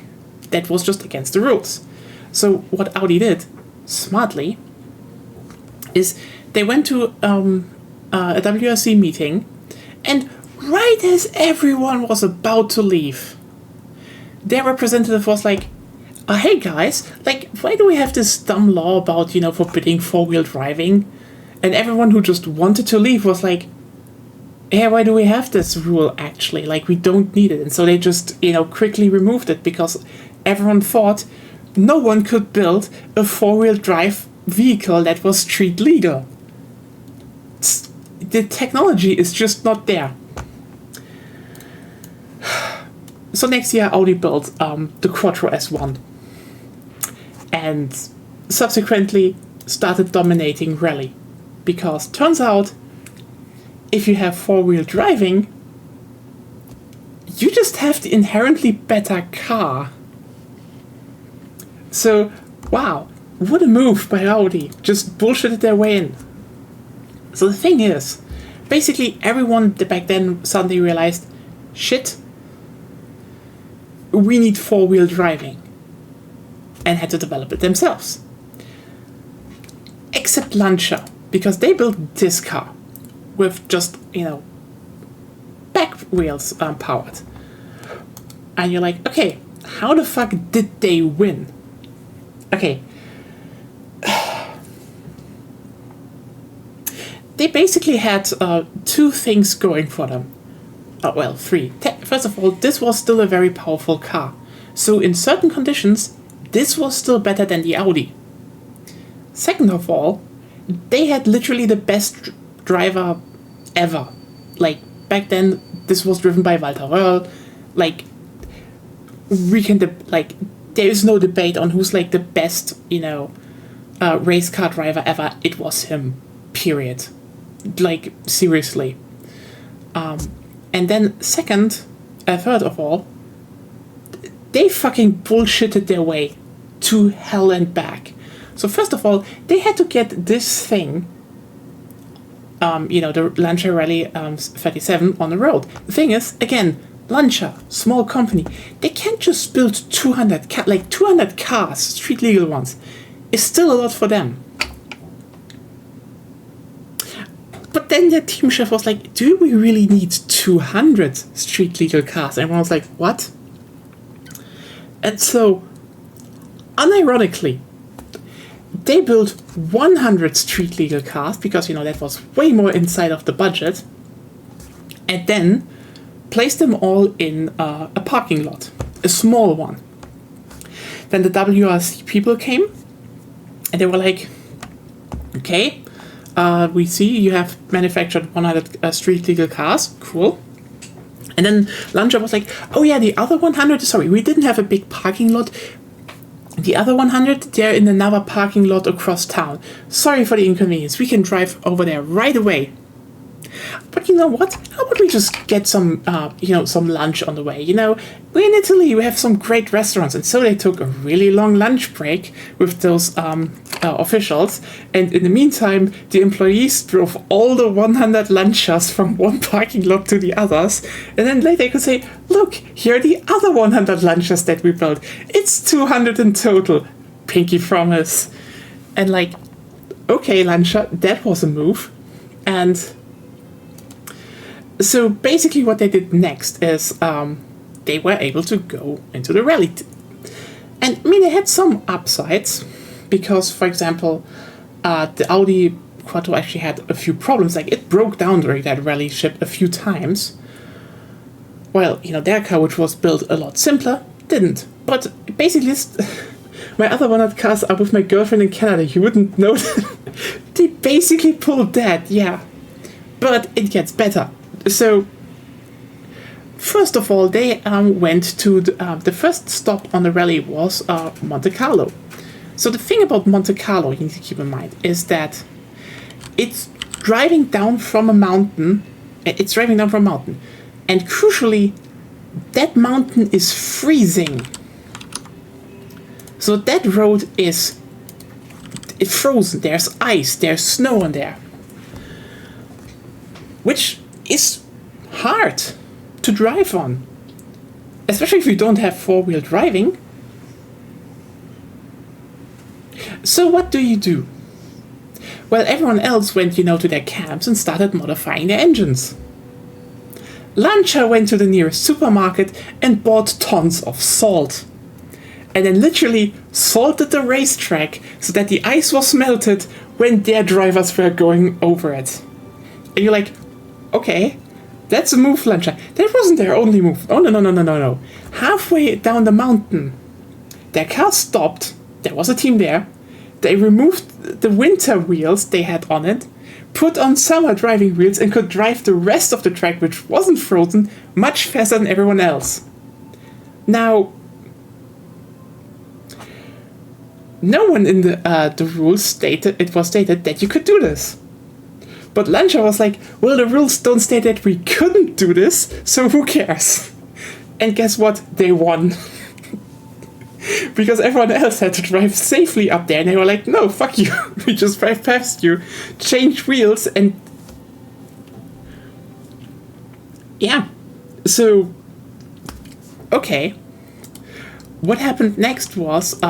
That was just against the rules. So what Audi did, smartly, is they went to a WRC meeting, and right as everyone was about to leave, their representative was like, hey guys, why do we have this dumb law about, forbidding four-wheel driving? And everyone who just wanted to leave was like, yeah, why do we have this rule actually? We don't need it. And so they just, quickly removed it, because everyone thought no one could build a four-wheel drive vehicle that was street legal. The technology is just not there. So next year, Audi built the Quattro S1, and subsequently started dominating rally, because turns out, if you have four-wheel driving, you just have the inherently better car. So, wow, what a move by Audi. Just bullshitted their way in. So the thing is, basically everyone back then suddenly realized, shit, we need four-wheel driving, and had to develop it themselves. Except Lancia, because they built this car with just, back wheels powered. And you're like, okay, how the fuck did they win? Okay. They basically had two things going for them. Well, three. First of all, this was still a very powerful car. So in certain conditions, this was still better than the Audi. Second of all, they had literally the best driver ever. Like, back then, this was driven by Walter Röhrl. Like, there is no debate on who's, like, the best, race car driver ever. It was him. Period. Like, seriously. And then third of all, they fucking bullshitted their way to hell and back. So first of all, they had to get this thing, the Lancia Rally 37 on the road. The thing is, again, Lancia, small company, they can't just build 200 cars, street legal ones. It's still a lot for them. But then the team chef was like, do we really need 200 street legal cars? And everyone was like, what? And so, unironically, they built 100 street legal cars, because, that was way more inside of the budget, and then placed them all in a parking lot, a small one. Then the WRC people came, and they were like, okay, we see you have manufactured 100 street legal cars, cool. And then Lancia was like, oh yeah, the other 100, sorry, we didn't have a big parking lot. The other 100, they're in another parking lot across town. Sorry for the inconvenience, we can drive over there right away. But you know what? How about we just get some lunch on the way? We're in Italy, we have some great restaurants. And so they took a really long lunch break with those officials. And in the meantime, the employees drove all the 100 Lancias from one parking lot to the others. And then later they could say, look, here are the other 100 Lancias that we built. It's 200 in total. Pinky promise. And okay, Lancia, that was a move. And so basically what they did next is they were able to go into the rally. And they had some upsides, because, for example, the Audi Quattro actually had a few problems. Like, it broke down during that rally trip a few times. Well, their car, which was built a lot simpler, didn't. But basically, my other 100 cars are with my girlfriend in Canada. You wouldn't know that. They basically pulled that, yeah. But it gets better. So, first of all, they went to the first stop on the rally was Monte Carlo. So the thing about Monte Carlo you need to keep in mind is that it's driving down from a mountain. And crucially, that mountain is freezing. So that road is frozen. There's ice, there's snow on there. Which is hard to drive on, especially if you don't have four-wheel driving. So what do you do? Well, everyone else went, to their camps and started modifying their engines. Lancia went to the nearest supermarket and bought tons of salt. And then literally salted the racetrack so that the ice was melted when their drivers were going over it. And you're like, okay, that's a move, Lancia. That wasn't their only move. Oh, no. Halfway down the mountain, their car stopped. There was a team there. They removed the winter wheels they had on it, put on summer driving wheels, and could drive the rest of the track, which wasn't frozen, much faster than everyone else. Now, no one in the rules stated that you could do this. But Lancia was like, well, the rules don't state that we couldn't do this, so who cares? And guess what? They won. Because everyone else had to drive safely up there, and they were like, no, fuck you. We just drive past you, change wheels, and... yeah. So, okay. What happened next was,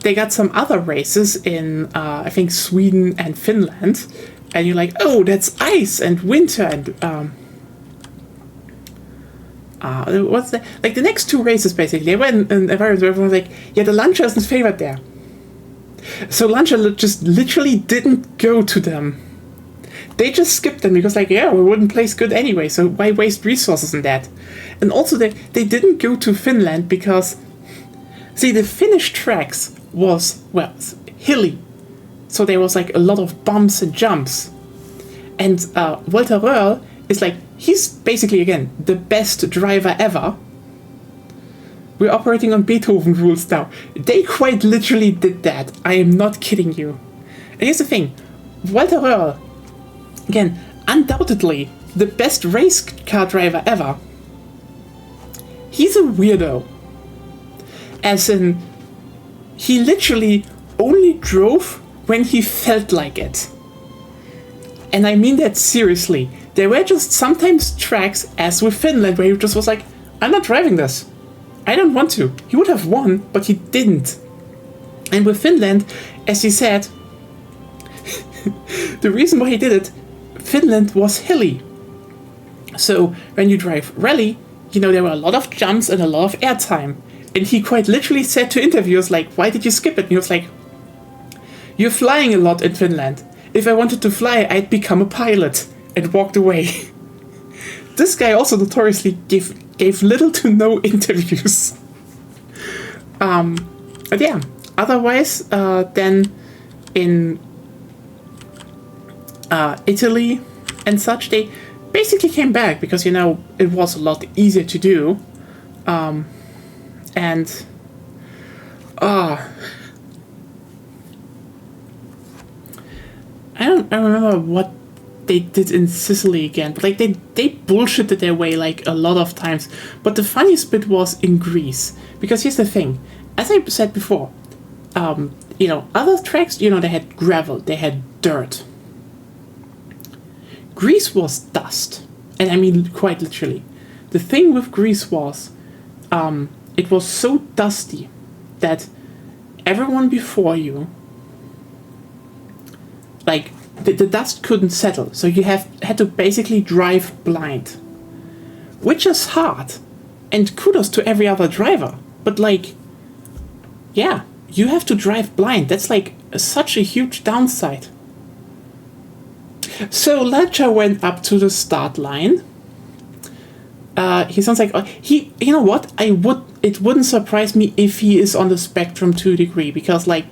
they got some other races in, I think, Sweden and Finland, and you're like, oh, that's ice and winter and, what's that? Like, the next two races, basically, they went in environments where everyone was like, yeah, the Lancia isn't favored there. So Lancia just literally didn't go to them. They just skipped them because, like, yeah, we wouldn't place good anyway, so why waste resources in that? And also, they didn't go to Finland because, see, the Finnish tracks was, well, hilly. So there was, like, a lot of bumps and jumps. And Walter Röhrl is, like, he's basically, again, the best driver ever. We're operating on Beethoven rules now. They quite literally did that. I am not kidding you. And here's the thing. Walter Röhrl, again, undoubtedly the best race car driver ever. He's a weirdo. As in, he literally only drove when he felt like it. And I mean that seriously. There were just sometimes tracks, as with Finland, where he just was like, I'm not driving this. I don't want to. He would have won, but he didn't. And with Finland, as he said, the reason why he did it, Finland was hilly. So when you drive rally, you know, there were a lot of jumps and a lot of airtime. And he quite literally said to interviewers, like, why did you skip it? And he was like, you're flying a lot in Finland. If I wanted to fly, I'd become a pilot. And walked away. This guy also notoriously gave little to no interviews. But yeah, otherwise, then in Italy and such, they basically came back because, you know, it was a lot easier to do. And I remember what they did in Sicily again, but like they bullshitted their way like a lot of times. But the funniest bit was in Greece, because here's the thing, as I said before, you know, other tracks, you know, they had gravel, they had dirt. Greece was dust, and I mean quite literally. The thing with Greece was, it was so dusty that everyone before you, like, the dust couldn't settle, so you had to basically drive blind. Which is hard, and kudos to every other driver, but like, yeah, you have to drive blind. That's like such a huge downside. So Lancia went up to the start line. He sounds like you know what? It wouldn't surprise me if he is on the spectrum to a degree, because like,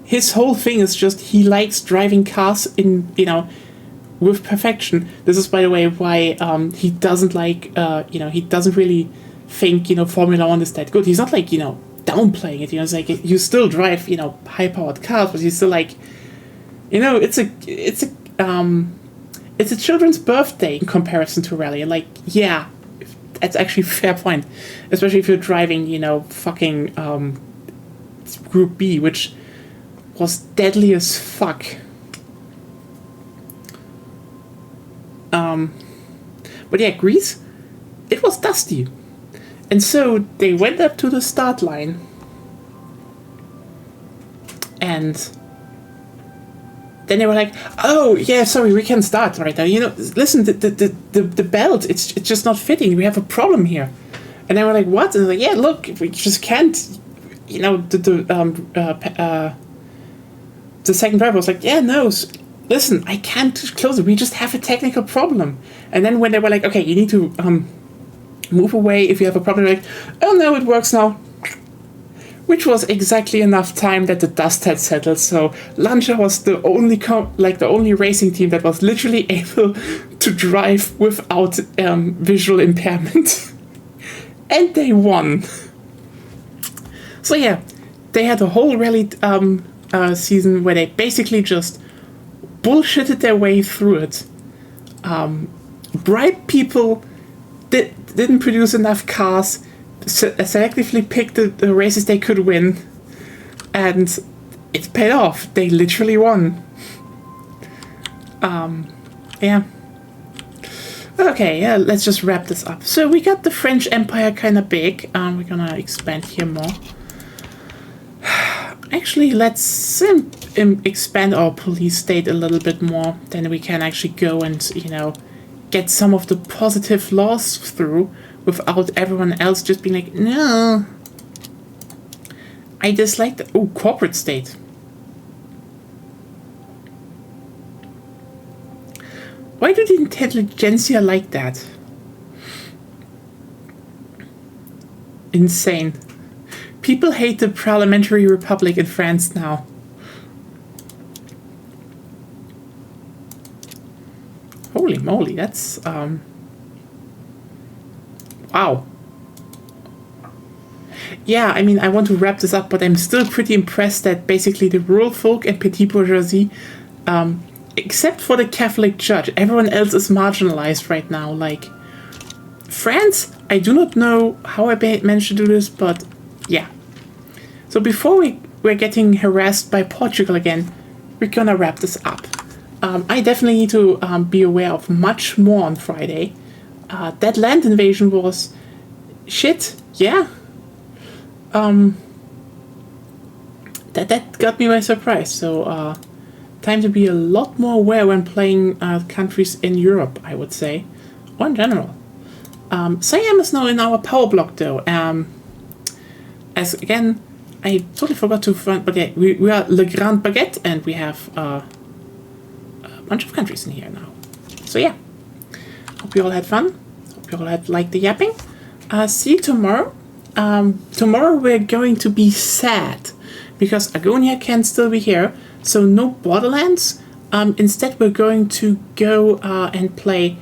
his whole thing is just he likes driving cars in, you know, with perfection. This is, by the way, why he doesn't like, you know, he doesn't really think, you know, Formula One is that good. He's not like, you know, downplaying it. You know, it's like you still drive, you know, high-powered cars, but he's still like, you know, it's a children's birthday in comparison to rally. And like, yeah, that's actually a fair point, especially if you're driving, you know, fucking Group B, which was deadly as fuck. But yeah, Greece, it was dusty. And so they went up to the start line, and then they were like, oh yeah, sorry, we can start right now. You know, listen, the belt, it's just not fitting. We have a problem here. And they were like, what? And they're like, yeah, look, we just can't, you know, the second driver was like, yeah, no, listen, I can't close it. We just have a technical problem. And then when they were like, okay, you need to move away if you have a problem, like, oh no, it works now. Which was exactly enough time that the dust had settled. So Lancia was the only the only racing team that was literally able to drive without visual impairment. And they won. So yeah, they had a whole rally season where they basically just bullshitted their way through it. Bribed people, didn't produce enough cars, selectively picked the races they could win, and it paid off. They literally won. Yeah. Okay, yeah, let's just wrap this up. So we got the French Empire kind of big. We're gonna expand here more. Actually, let's expand our police state a little bit more. Then we can actually go and, get some of the positive laws through without everyone else just being like, no. I dislike the... Oh, corporate state. Why do the intelligentsia like that? Insane. People hate the parliamentary republic in France now. Holy moly, that's... Wow. Yeah, I mean, I want to wrap this up, but I'm still pretty impressed that basically the rural folk and petit bourgeoisie, except for the Catholic Church, everyone else is marginalized right now. Like, France, I do not know how I managed to do this, but yeah. So before we're getting harassed by Portugal again, we're gonna wrap this up. I definitely need to be aware of much more on Friday. That land invasion was shit, yeah. That got me by surprise. So time to be a lot more aware when playing countries in Europe, I would say, or in general. Siam is now in our power block though. As again, I totally forgot to find, but yeah, we are Le Grand Baguette, and we have a bunch of countries in here now. So yeah, hope you all had fun. Hope you all had liked the yapping. See you tomorrow. Tomorrow we're going to be sad because Agonia can still be here, so no Borderlands. Instead, we're going to go and play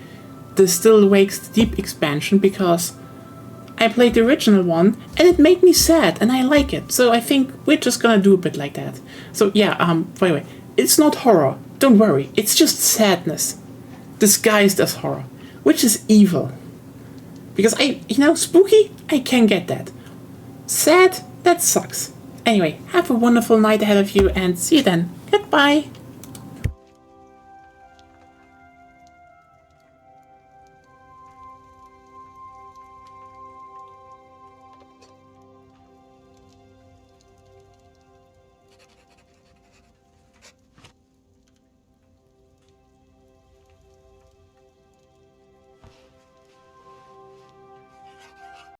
the Still Wakes Deep expansion because I played the original one and it made me sad and I like it. So I think we're just gonna do a bit like that. So yeah, by the way, it's not horror. Don't worry, it's just sadness disguised as horror, which is evil. Because spooky, I can get that. Sad, that sucks. Anyway, have a wonderful night ahead of you and see you then. Goodbye.